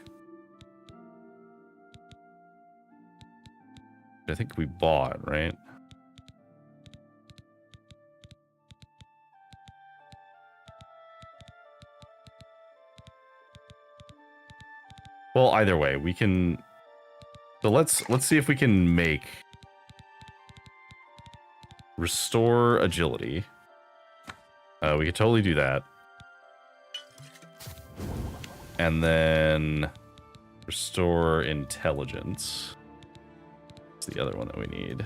I think we bought, right? Well, either way, we can. So let's see if we can make restore agility. We could totally do that. And then restore intelligence. That's the other one that we need.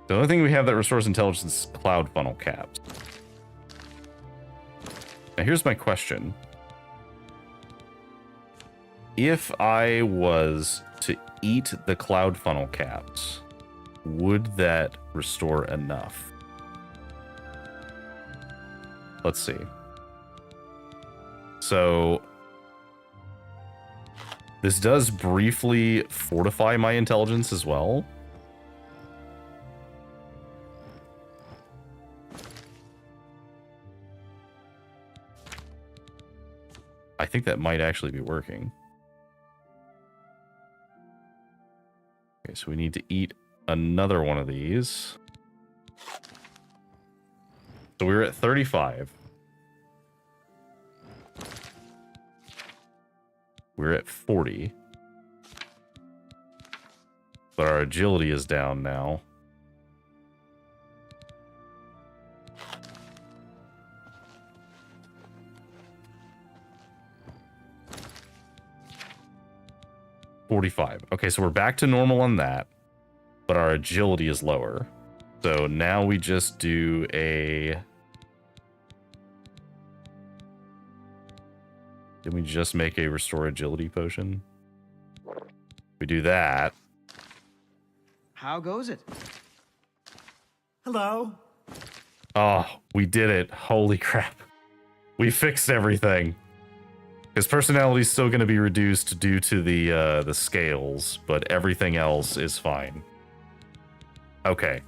The only thing we have that restores intelligence is cloud funnel caps. Now here's my question. If I was to eat the cloud funnel caps, would that restore enough? Let's see. So this does briefly fortify my intelligence as well. I think that might actually be working. Okay, so we need to eat another one of these. So we were at 35. We're at 40. But our agility is down now. Okay, so we're back to normal on that, but our agility is lower. So now we just do a... Did we just make a restore agility potion? We do that. How goes it? Hello? Oh, we did it. Holy crap. We fixed everything. His personality is still going to be reduced due to the scales, but everything else is fine. Okay.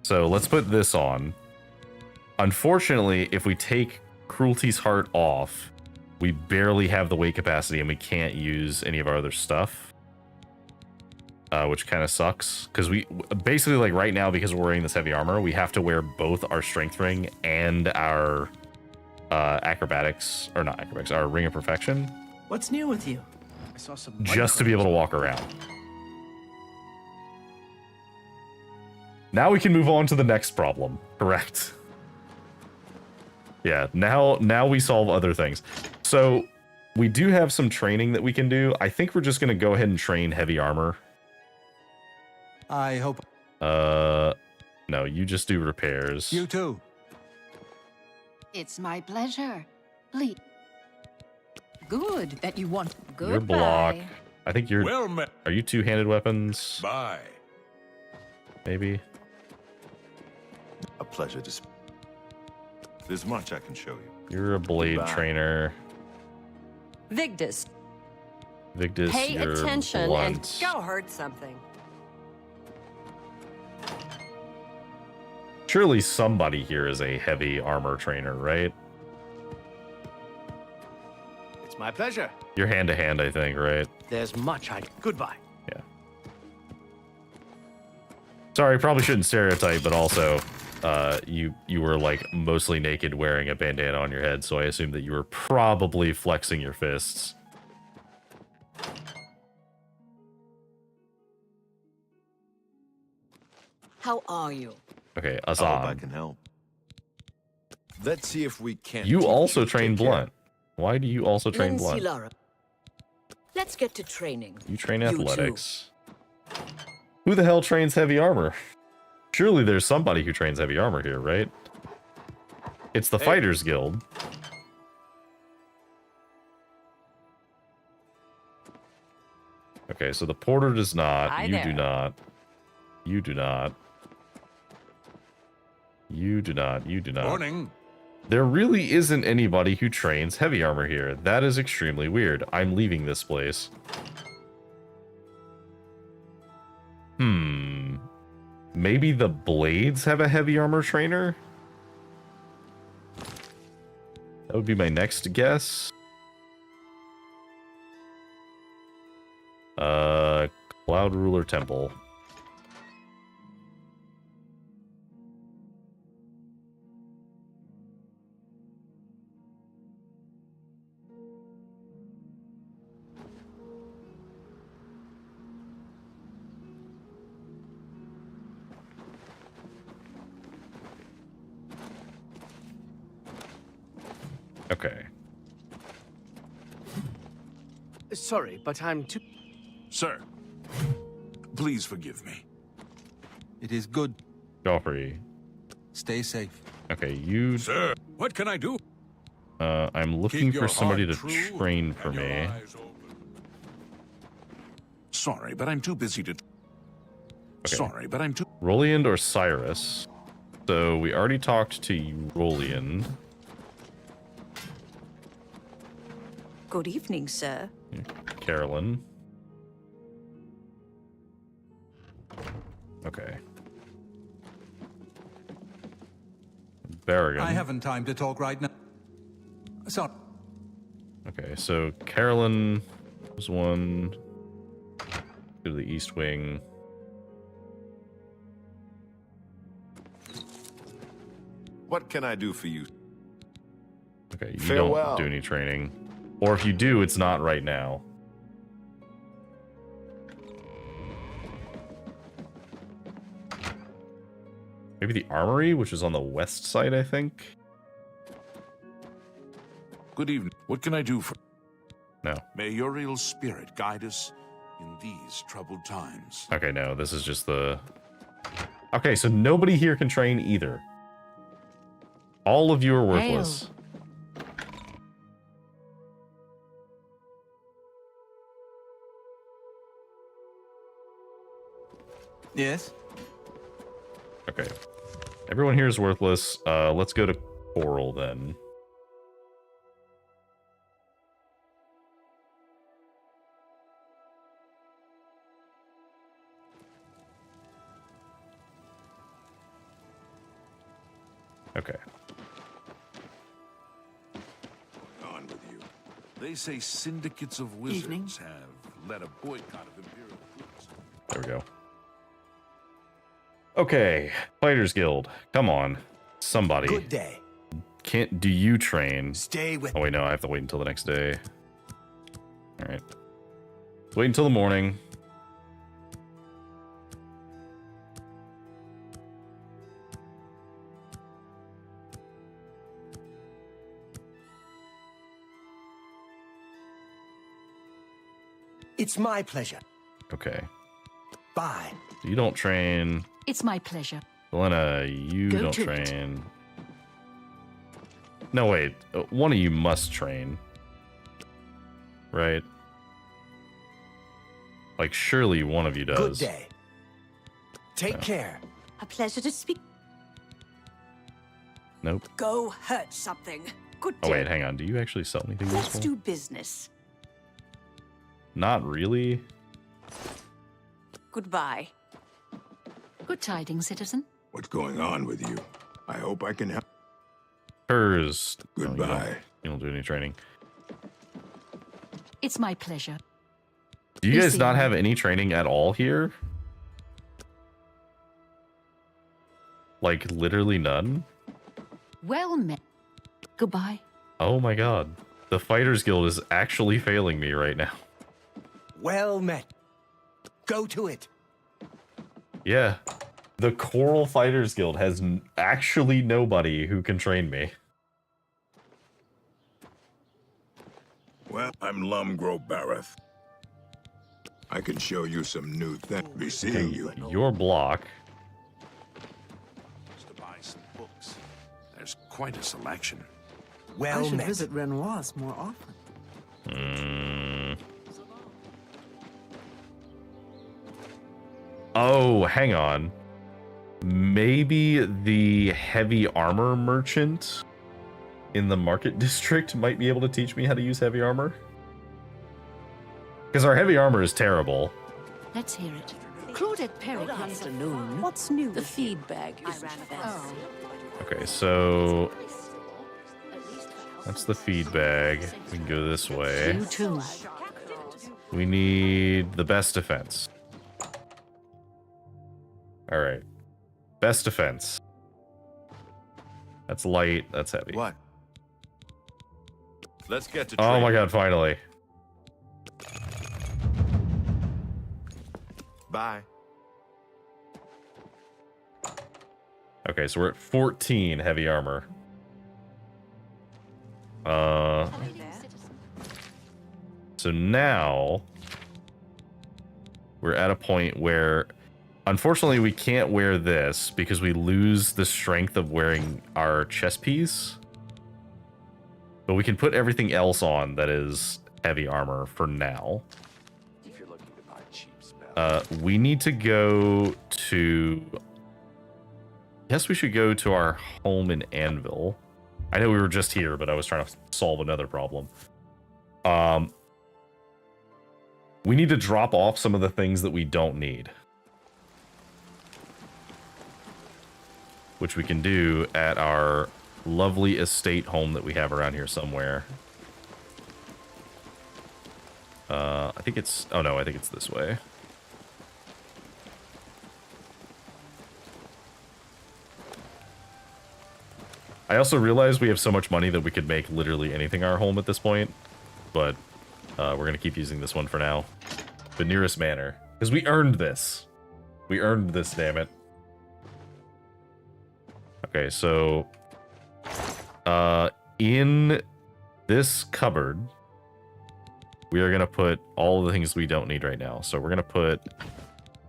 So let's put this on. Unfortunately, if we take Cruelty's Heart off, we barely have the weight capacity and we can't use any of our other stuff. Which kind of sucks. Because we basically, like right now, because we're wearing this heavy armor, we have to wear both our strength ring and our acrobatics, or not acrobatics, our Ring of Perfection. What's new with you? I saw some Just to be able to walk around. Now we can move on to the next problem. Correct. Yeah, now we solve other things. So we do have some training that we can do. I think we're just going to go ahead and train heavy armor. I hope. No, you just do repairs. You too. It's my pleasure. Please. Good that you want. Your block. Goodbye. I think you're. Well met. Are you two-handed weapons? Bye. Maybe. A pleasure to. There's much I can show you. You're a blade Goodbye. trainer. Vigdis, Vigdis, pay you're attention blunt. and go hurt something. Surely somebody here is a heavy armor trainer, right? It's my pleasure. You're hand to hand, I think, right? There's much I... Goodbye. Yeah. Sorry, probably shouldn't stereotype, but also, you were like mostly naked wearing a bandana on your head, so I assume that you were probably flexing your fists. How are you? Okay, I hope I Azan. can help. Let's see if we can't. You teach also you to train take care. Blunt. Why do you also train Blunt? Lara. Let's get to training. You train too. athletics. Who the hell trains heavy armor? Surely there's somebody who trains heavy armor here, right? It's the Fighters Guild. Okay, so the porter does not. Hi You there. do not. You do not. You do not. You do not. Morning. There really isn't anybody who trains heavy armor here. That is extremely weird. I'm leaving this place. Maybe the Blades have a heavy armor trainer? That would be my next guess. Cloud Ruler Temple. Okay. Sorry, but I'm too... Sir, please forgive me. It is good. Joffrey. Stay safe. Okay, you... Sir, what can I do? I'm looking Keep for your somebody to heart true train for and your me. eyes open. Sorry, but I'm too busy to... Okay. Sorry, but I'm too... Roliand or Cyrus? So we already talked to Roliand. Good evening, sir. Carolyn. Okay. Barragan. I haven't time to talk right now. Sorry. Okay, so Carolyn was one. Go to the East Wing. What can I do for you? Okay, you Farewell. don't do any training. Or if you do, it's not right now. Maybe the armory, which is on the west side, I think? Good evening. What can I do for... No. May your real spirit guide us in these troubled times. Okay, no, this is just the... Okay, so nobody here can train either. All of you are worthless. Yes? Okay. Everyone here is worthless. Let's go to Coral then. Okay. On with you. They say syndicates of wizards have led a boycott of Imperial goods. There we go. Okay, Fighters Guild. Come on. Somebody. Good day. Do you train? Stay with... Oh wait, no, I have to wait until the next day. Alright. Wait until the morning. It's my pleasure. Okay. Bye. You don't train. It's my pleasure. Helena, you Go don't to it. train. No, wait. One of you must train. Right? Like, surely one of you does. Good day. Take No. care. A pleasure to speak. Nope. Go hurt something. Good Oh, day. wait, hang on. Do you actually sell anything Let's useful? do business. Not really. Goodbye. Good tidings, citizen. What's going on with you? I hope I can help. Hers. No, Goodbye. you don't do any training. It's my pleasure. Do you You guys see- not have any training at all here? Like, literally none? Well met. Goodbye. Oh my god. The Fighters Guild is actually failing me right now. Well met. Go to it. Yeah. The Coral Fighters Guild has actually nobody who can train me. Well, I'm Lumgrove Bareth. I can show you some new things. Be seeing you. Your block. To buy some books. There's quite a selection. I should visit Renoir's more often. Oh, hang on. Maybe the heavy armor merchant in the market district might be able to teach me how to use heavy armor. Because our heavy armor is terrible. Let's hear it. Claudette Perry. Good afternoon. What's new? The feed bag isn't fancy. Okay, so that's the feed bag. We can go this way. You too. We need the best defense. All right, best defense. That's light. That's heavy. What? Let's get to. Oh my god! Finally. Bye. Okay, so we're at 14 heavy armor. So now we're at a point where, unfortunately, we can't wear this because we lose the strength of wearing our chest piece. But we can put everything else on that is heavy armor for now. We need to go to... Yes, we should go to our home in Anvil. I know we were just here, but I was trying to solve another problem. We need to drop off some of the things that we don't need. Which we can do at our lovely estate home that we have around here somewhere. I think it's... Oh no, I think it's this way. I also realized we have so much money that we could make literally anything our home at this point, but we're going to keep using this one for now. The nearest manor. Because we earned this. We earned this, damn it. Okay, so in this cupboard, we are going to put all the things we don't need right now. So we're going to put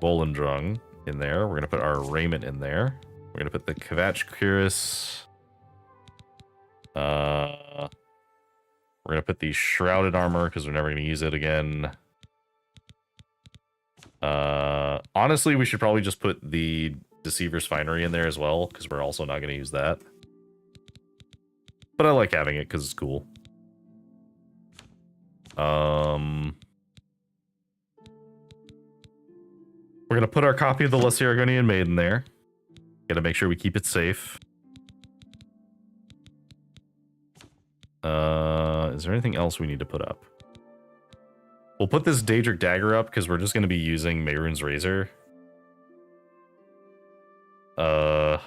Volendrung in there. We're going to put our raiment in there. We're going to put the Kvatch Cuirass. We're gonna put the shrouded armor because we're never gonna use it again. Honestly, we should probably just put the Deceiver's Finery in there as well because we're also not gonna use that. But I like having it because it's cool. We're gonna put our copy of the Lesser Argonian Maid in there. Gotta make sure we keep it safe. Is there anything else we need to put up? We'll put this Daedric Dagger up because we're just going to be using Mehrunes Razor. We'll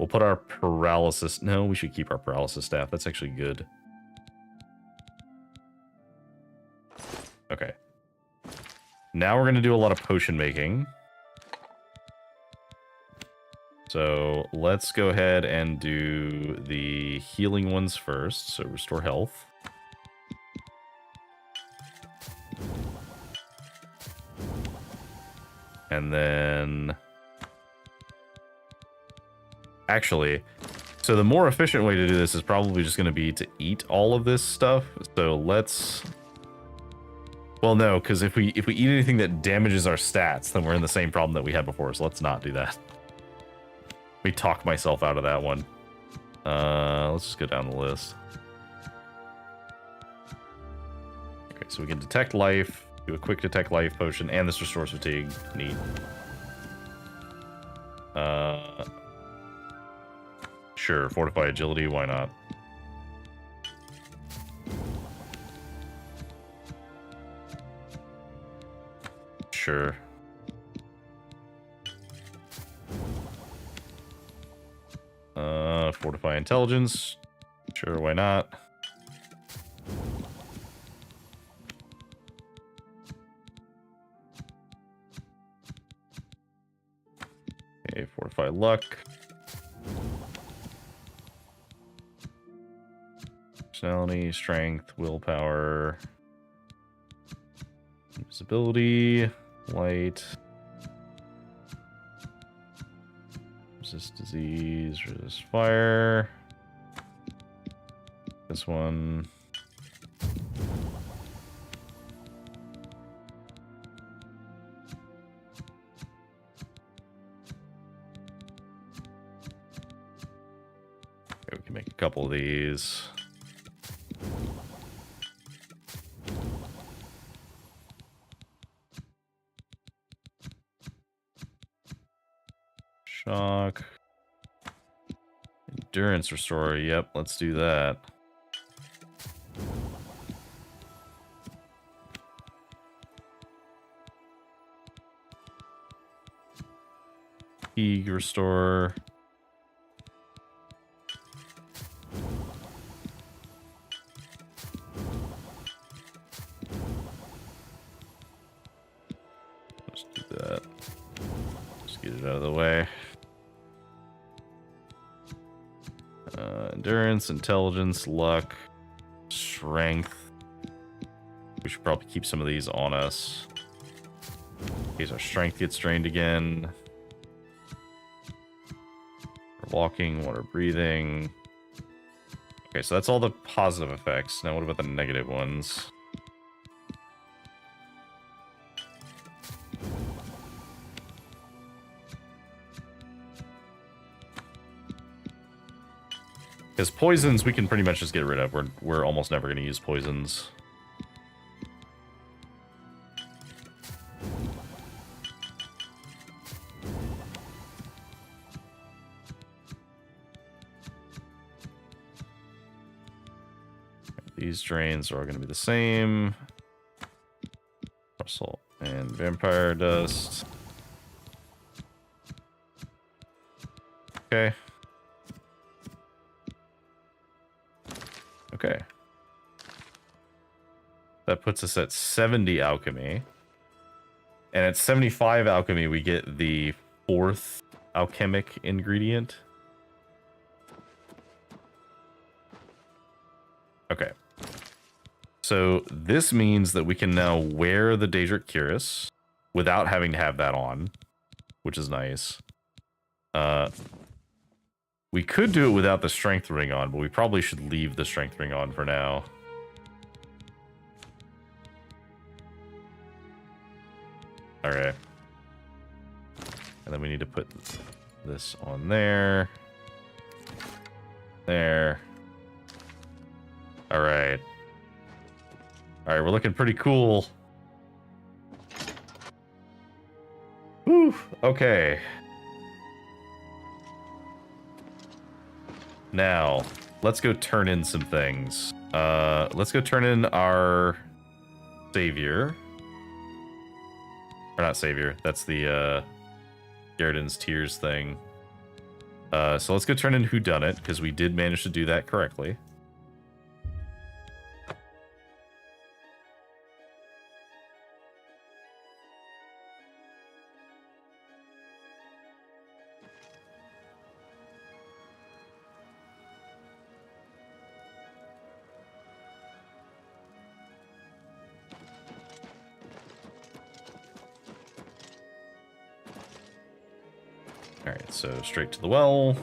put our Paralysis... No, we should keep our Paralysis Staff. That's actually good. Okay. Now we're going to do a lot of potion making. So let's go ahead and do the healing ones first. So restore health. And then... Actually, so the more efficient way to do this is probably just going to be to eat all of this stuff. So let's... Well, no, because if we eat anything that damages our stats, then we're in the same problem that we had before. So let's not do that. Let me talk myself out of that one. Let's just go down the list. Okay, so we can detect life, do a quick detect life potion, and this restores fatigue. Neat. Sure, fortify agility, why not? Sure. Fortify intelligence. Sure, why not? Okay, fortify luck. Personality, strength, willpower. Invisibility, light. Resist disease, resist fire. This one. couple of these. Shock. Endurance restore. Yep, let's do that. Fatigue restore. Let's do that. Just get it out of the way. Endurance, intelligence, luck, strength. We should probably keep some of these on us in case our strength gets drained again. Water walking, water breathing. Okay, so that's all the positive effects. Now what about the negative ones? Because poisons we can pretty much just get rid of. We're almost never going to use poisons. These drains are all going to be the same. Salt and vampire dust. Okay. Okay. That puts us at 70 alchemy. And at 75 alchemy, we get the 4th alchemic ingredient. Okay. So this means that we can now wear the Daedric Cuirass without having to have that on, which is nice. We could do it without the strength ring on, but we probably should leave the strength ring on for now. Okay. And then we need to put this on there. There. Alright. Alright, we're looking pretty cool. Whew, okay. Now, let's go turn in some things. Let's go turn in our savior. Or not savior, that's the Garden's Tears thing. So let's go turn in Whodunit, because we did manage to do that correctly. Alright, so straight to the well.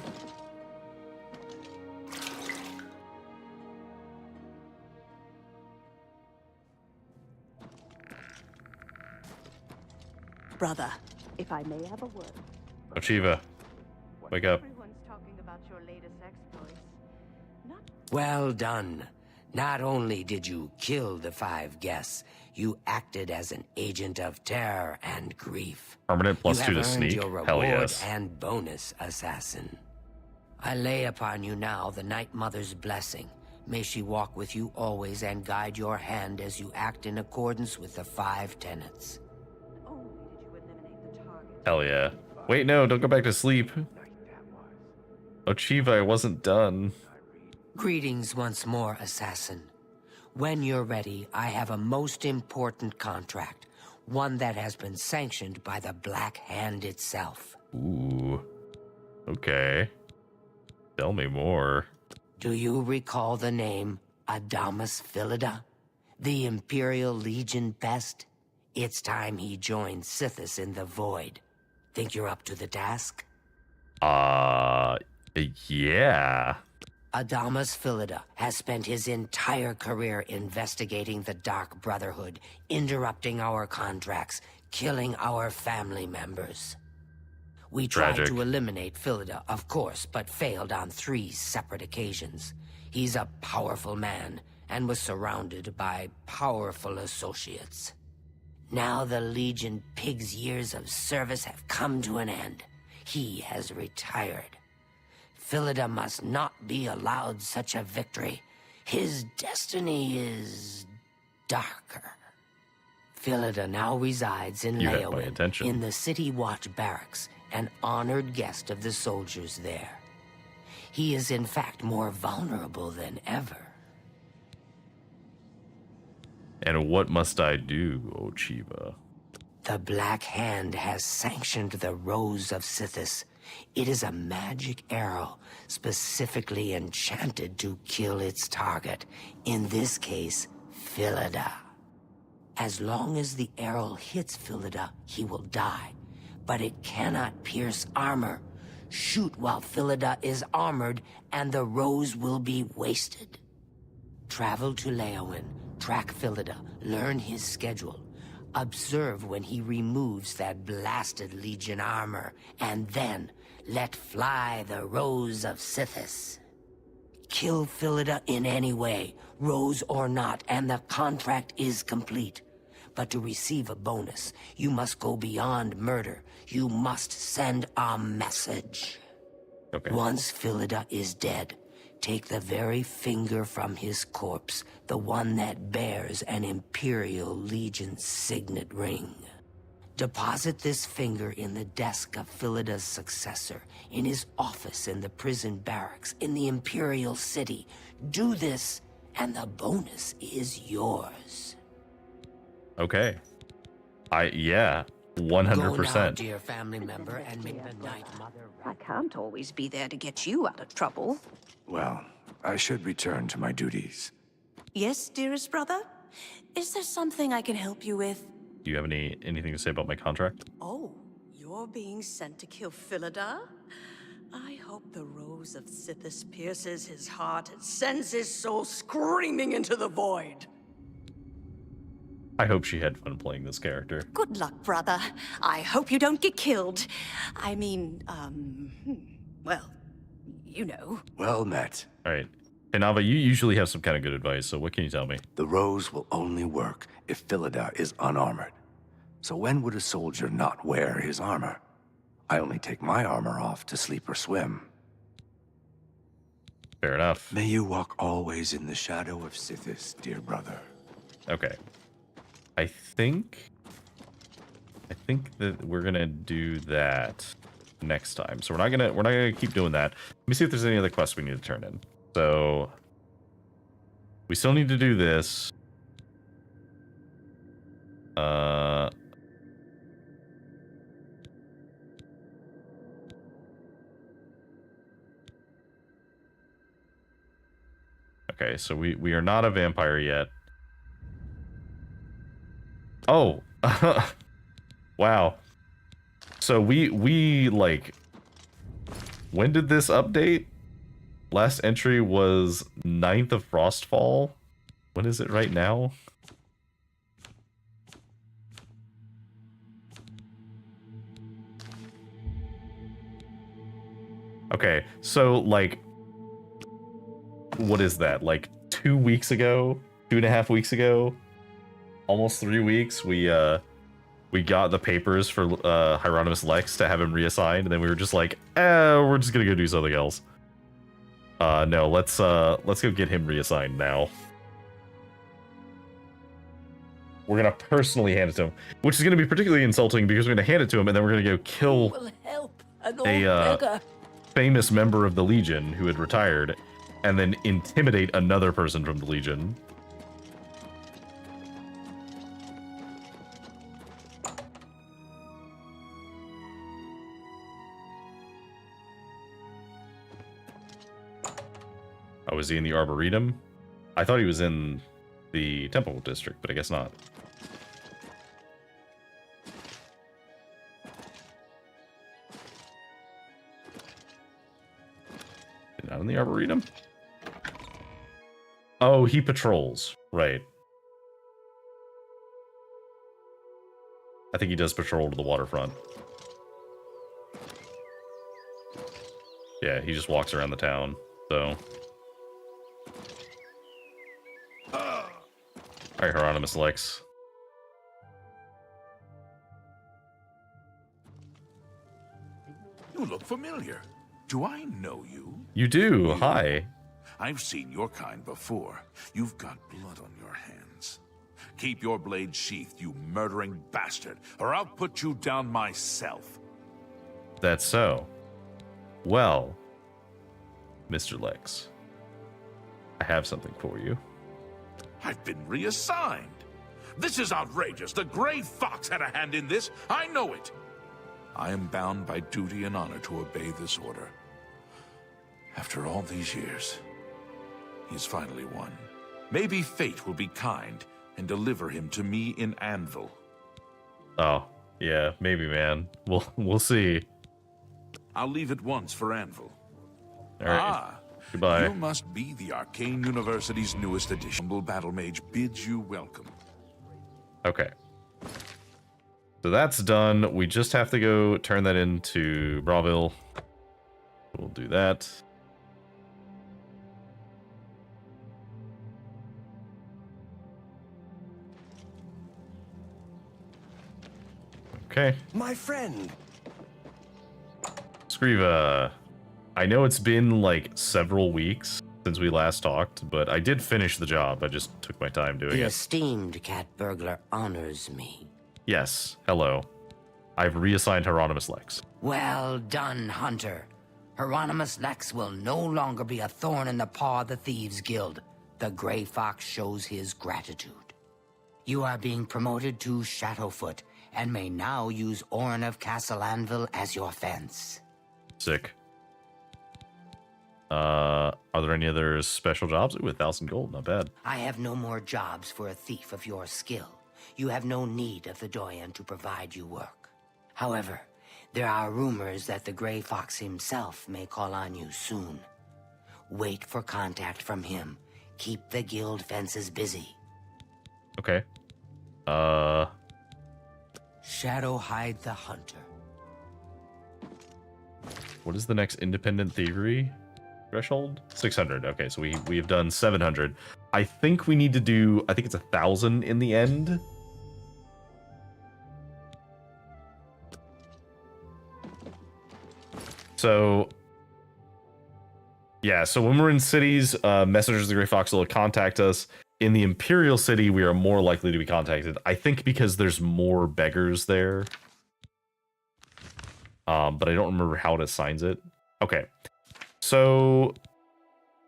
Brother, if I may have a word. Ochiva, wake up. Everyone's talking about your latest exploits. Well done. Not only did you kill the 5 guests, you acted as an agent of terror and grief. Permanent +2 to You have earned sneak. your Hell reward yes. and bonus, assassin. I lay upon you now the Night Mother's blessing. May she walk with you always and guide your hand as you act in accordance with the 5 tenets. Hell yeah. Wait, no, don't go back to sleep. Ochiva, I wasn't done. Greetings once more, assassin. When you're ready, I have a most important contract. One that has been sanctioned by the Black Hand itself. Ooh. Okay. Tell me more. Do you recall the name Adamus Philida? The Imperial Legion best? It's time he joined Sithis in the Void. Think you're up to the task? Yeah. Adamus Philida has spent his entire career investigating the Dark Brotherhood, interrupting our contracts, killing our family members. We tried Tragic. to eliminate Philida, of course, but failed on 3 separate occasions. He's a powerful man, and was surrounded by powerful associates. Now the Legion Pig's years of service have come to an end. He has retired. Philida must not be allowed such a victory. His destiny is darker. Philida now resides in You had my Leowin, attention. in the City Watch Barracks, an honored guest of the soldiers there. He is in fact more vulnerable than ever. And what must I do, O Chiba? The Black Hand has sanctioned the Rose of Sithis. It is a magic arrow, specifically enchanted to kill its target, in this case, Philida. As long as the arrow hits Philida, he will die, but it cannot pierce armor. Shoot while Philida is armored, and the rose will be wasted. Travel to Leowin, track Philida, learn his schedule. Observe when he removes that blasted Legion armor, and then let fly the Rose of Sithis. Kill Philida in any way, rose or not, and the contract is complete. But to receive a bonus, you must go beyond murder. You must send a message. Okay. Once Philida is dead, take the very finger from his corpse, the one that bears an Imperial Legion signet ring. Deposit this finger in the desk of Philida's successor, in his office in the prison barracks, in the Imperial City. Do this, and the bonus is yours. Okay. Yeah, Go now, 100%. dear family member, and make the Night Mother. I can't always be there to get you out of trouble. Well, I should return to my duties. Yes, dearest brother? Is there something I can help you with? Do you have anything to say about my contract? Oh, you're being sent to kill Philida? I hope the Rose of Sithis pierces his heart and sends his soul screaming into the void. I hope she had fun playing this character. Good luck, brother. I hope you don't get killed. I mean, well, you know. Well met. All right. Inaba, you usually have some kind of good advice, so what can you tell me? The rose will only work if Philida is unarmored. So when would a soldier not wear his armor? I only take my armor off to sleep or swim. Fair enough. May you walk always in the shadow of Sithis, dear brother. Okay. I think that we're gonna do that next time. So we're not gonna keep doing that. Let me see if there's any other quests we need to turn in. So we still need to do this. Okay, so we are not a vampire yet. Oh, wow. So we like, when did this update? Last entry was 9th of Frostfall. When is it right now? Okay, so like, what is that? Like 2 weeks ago, 2.5 weeks ago? Almost 3 weeks, we got the papers for Hieronymus Lex to have him reassigned, and then we were just like, we're just gonna go do something else. No, let's go get him reassigned now. We're gonna personally hand it to him, which is gonna be particularly insulting because we're gonna hand it to him, and then we're gonna go kill a famous member of the Legion who had retired, and then intimidate another person from the Legion. Oh, is he in the Arboretum? I thought he was in the Temple District, but I guess not. Not in the Arboretum? Oh, he patrols. Right. I think he does patrol to the waterfront. Yeah, he just walks around the town. So. Alright, Hieronymus Lex. You look familiar. Do I know you? You do. Hi. I've seen your kind before. You've got blood on your hands. Keep your blade sheathed, you murdering bastard, or I'll put you down myself. That's so. Well, Mr. Lex, I have something for you. I've been reassigned. This is outrageous. The Gray Fox had a hand in this. I know it. I am bound by duty and honor to obey this order. After all these years, he's finally won. Maybe fate will be kind and deliver him to me in Anvil. Oh, yeah, maybe, man. We'll see. I'll leave at once for Anvil. All right. Goodbye. You must be the Arcane University's newest edition. Humble Battle Mage bids you welcome. Okay. So that's done. We just have to go turn that into Braville. We'll do that. Okay. My friend. Scriva. I know it's been like several weeks since we last talked, but I did finish the job. I just took my time doing The it. esteemed cat burglar honors me. Yes. Hello. I've reassigned Hieronymus Lex. Well done, Hunter. Hieronymus Lex will no longer be a thorn in the paw of the Thieves Guild. The Gray Fox shows his gratitude. You are being promoted to Shadowfoot and may now use Orin of Castle Anvil as your fence. Sick. Are there any other special jobs? Ooh, 1,000 gold, not bad. I have no more jobs for a thief of your skill. You have no need of the Doyen to provide you work. However, there are rumors that the Gray Fox himself may call on you soon. Wait for contact from him. Keep the guild fences busy. Okay. Shadowhide the Hunter. What is the next independent thievery threshold? 600. Okay, so we have done 700. I think we need to do, I think it's 1,000 in the end. So yeah, so when we're in cities, messengers of the Gray Fox will contact us. In the Imperial City, we are more likely to be contacted. I think because there's more beggars there. But I don't remember how it assigns it. Okay. So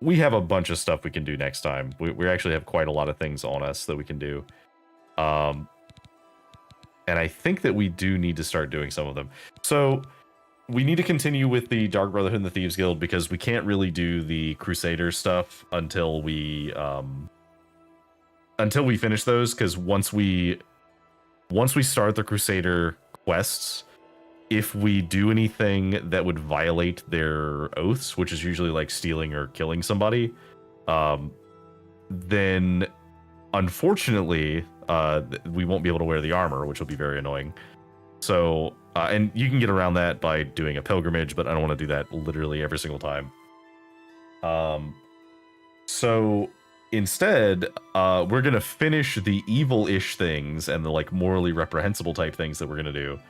we have a bunch of stuff we can do next time. We actually have quite a lot of things on us that we can do. And I think that we do need to start doing some of them. So we need to continue with the Dark Brotherhood and the Thieves Guild because we can't really do the Crusader stuff until we finish those, because once we start the Crusader quests, if we do anything that would violate their oaths, which is usually like stealing or killing somebody, then unfortunately we won't be able to wear the armor, which will be very annoying. So and you can get around that by doing a pilgrimage, but I don't want to do that literally every single time. So instead, we're gonna finish the evil-ish things and the like morally reprehensible type things that we're gonna do.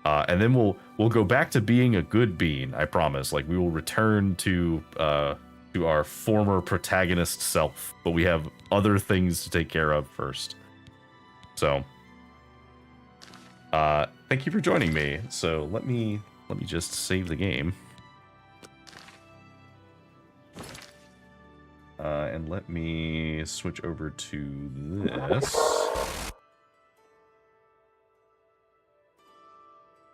And then we'll go back to being a good bean, I promise. Like, we will return to our former protagonist self, but we have other things to take care of first. So, thank you for joining me. So let me just save the game. And let me switch over to this.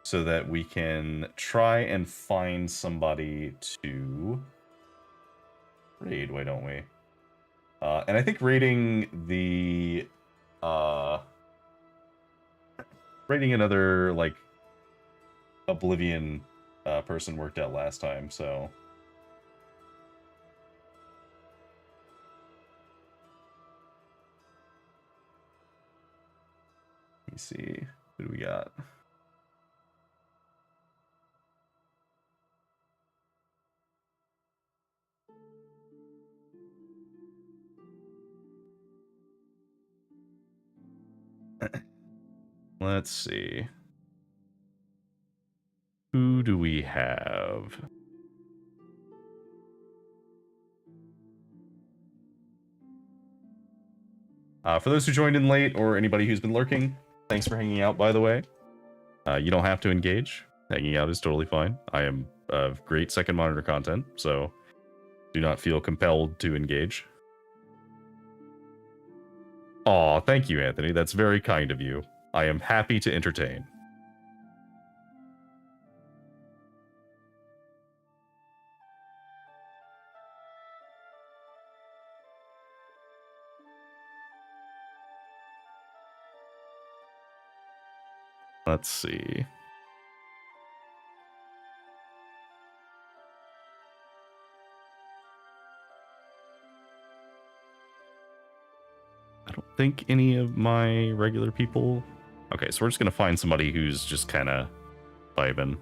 So that we can try and find somebody to raid, why don't we? And I think raiding the raiding another like Oblivion person worked out last time, so let me see, who do we got? Let's see. Who do we have? For those who joined in late or anybody who's been lurking, thanks for hanging out, by the way. You don't have to engage. Hanging out is totally fine. I am great second monitor content, so do not feel compelled to engage. Aw, thank you, Anthony. That's very kind of you. I am happy to entertain. Let's see. I don't think any of my regular people... Okay, so we're just going to find somebody who's just kind of vibing.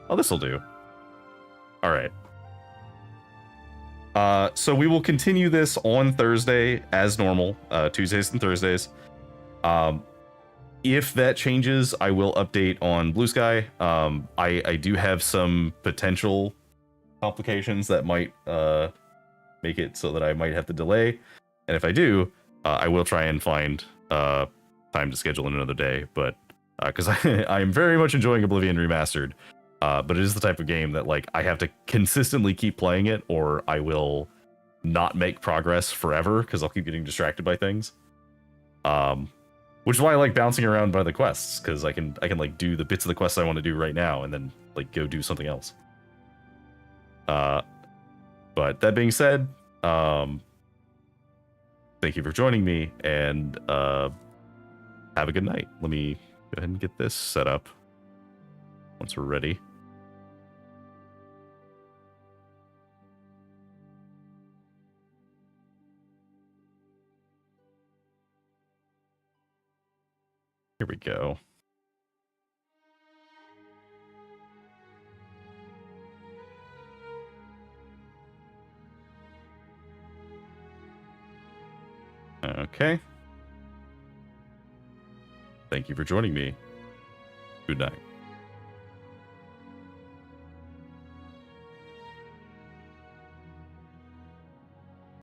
Oh, this'll do. All right. So we will continue this on Thursday as normal, Tuesdays and Thursdays. If that changes, I will update on Blue Sky. I do have some potential complications that might make it so that I might have to delay. And if I do, I will try and find time to schedule in another day. But because I am very much enjoying Oblivion Remastered. But it is the type of game that, like, I have to consistently keep playing it, or I will not make progress forever because I'll keep getting distracted by things. Which is why I like bouncing around by the quests, because I can like do the bits of the quests I want to do right now and then like go do something else. But that being said, thank you for joining me, and have a good night. Let me go ahead and get this set up once we're ready. Here we go. Okay. Thank you for joining me. Good night.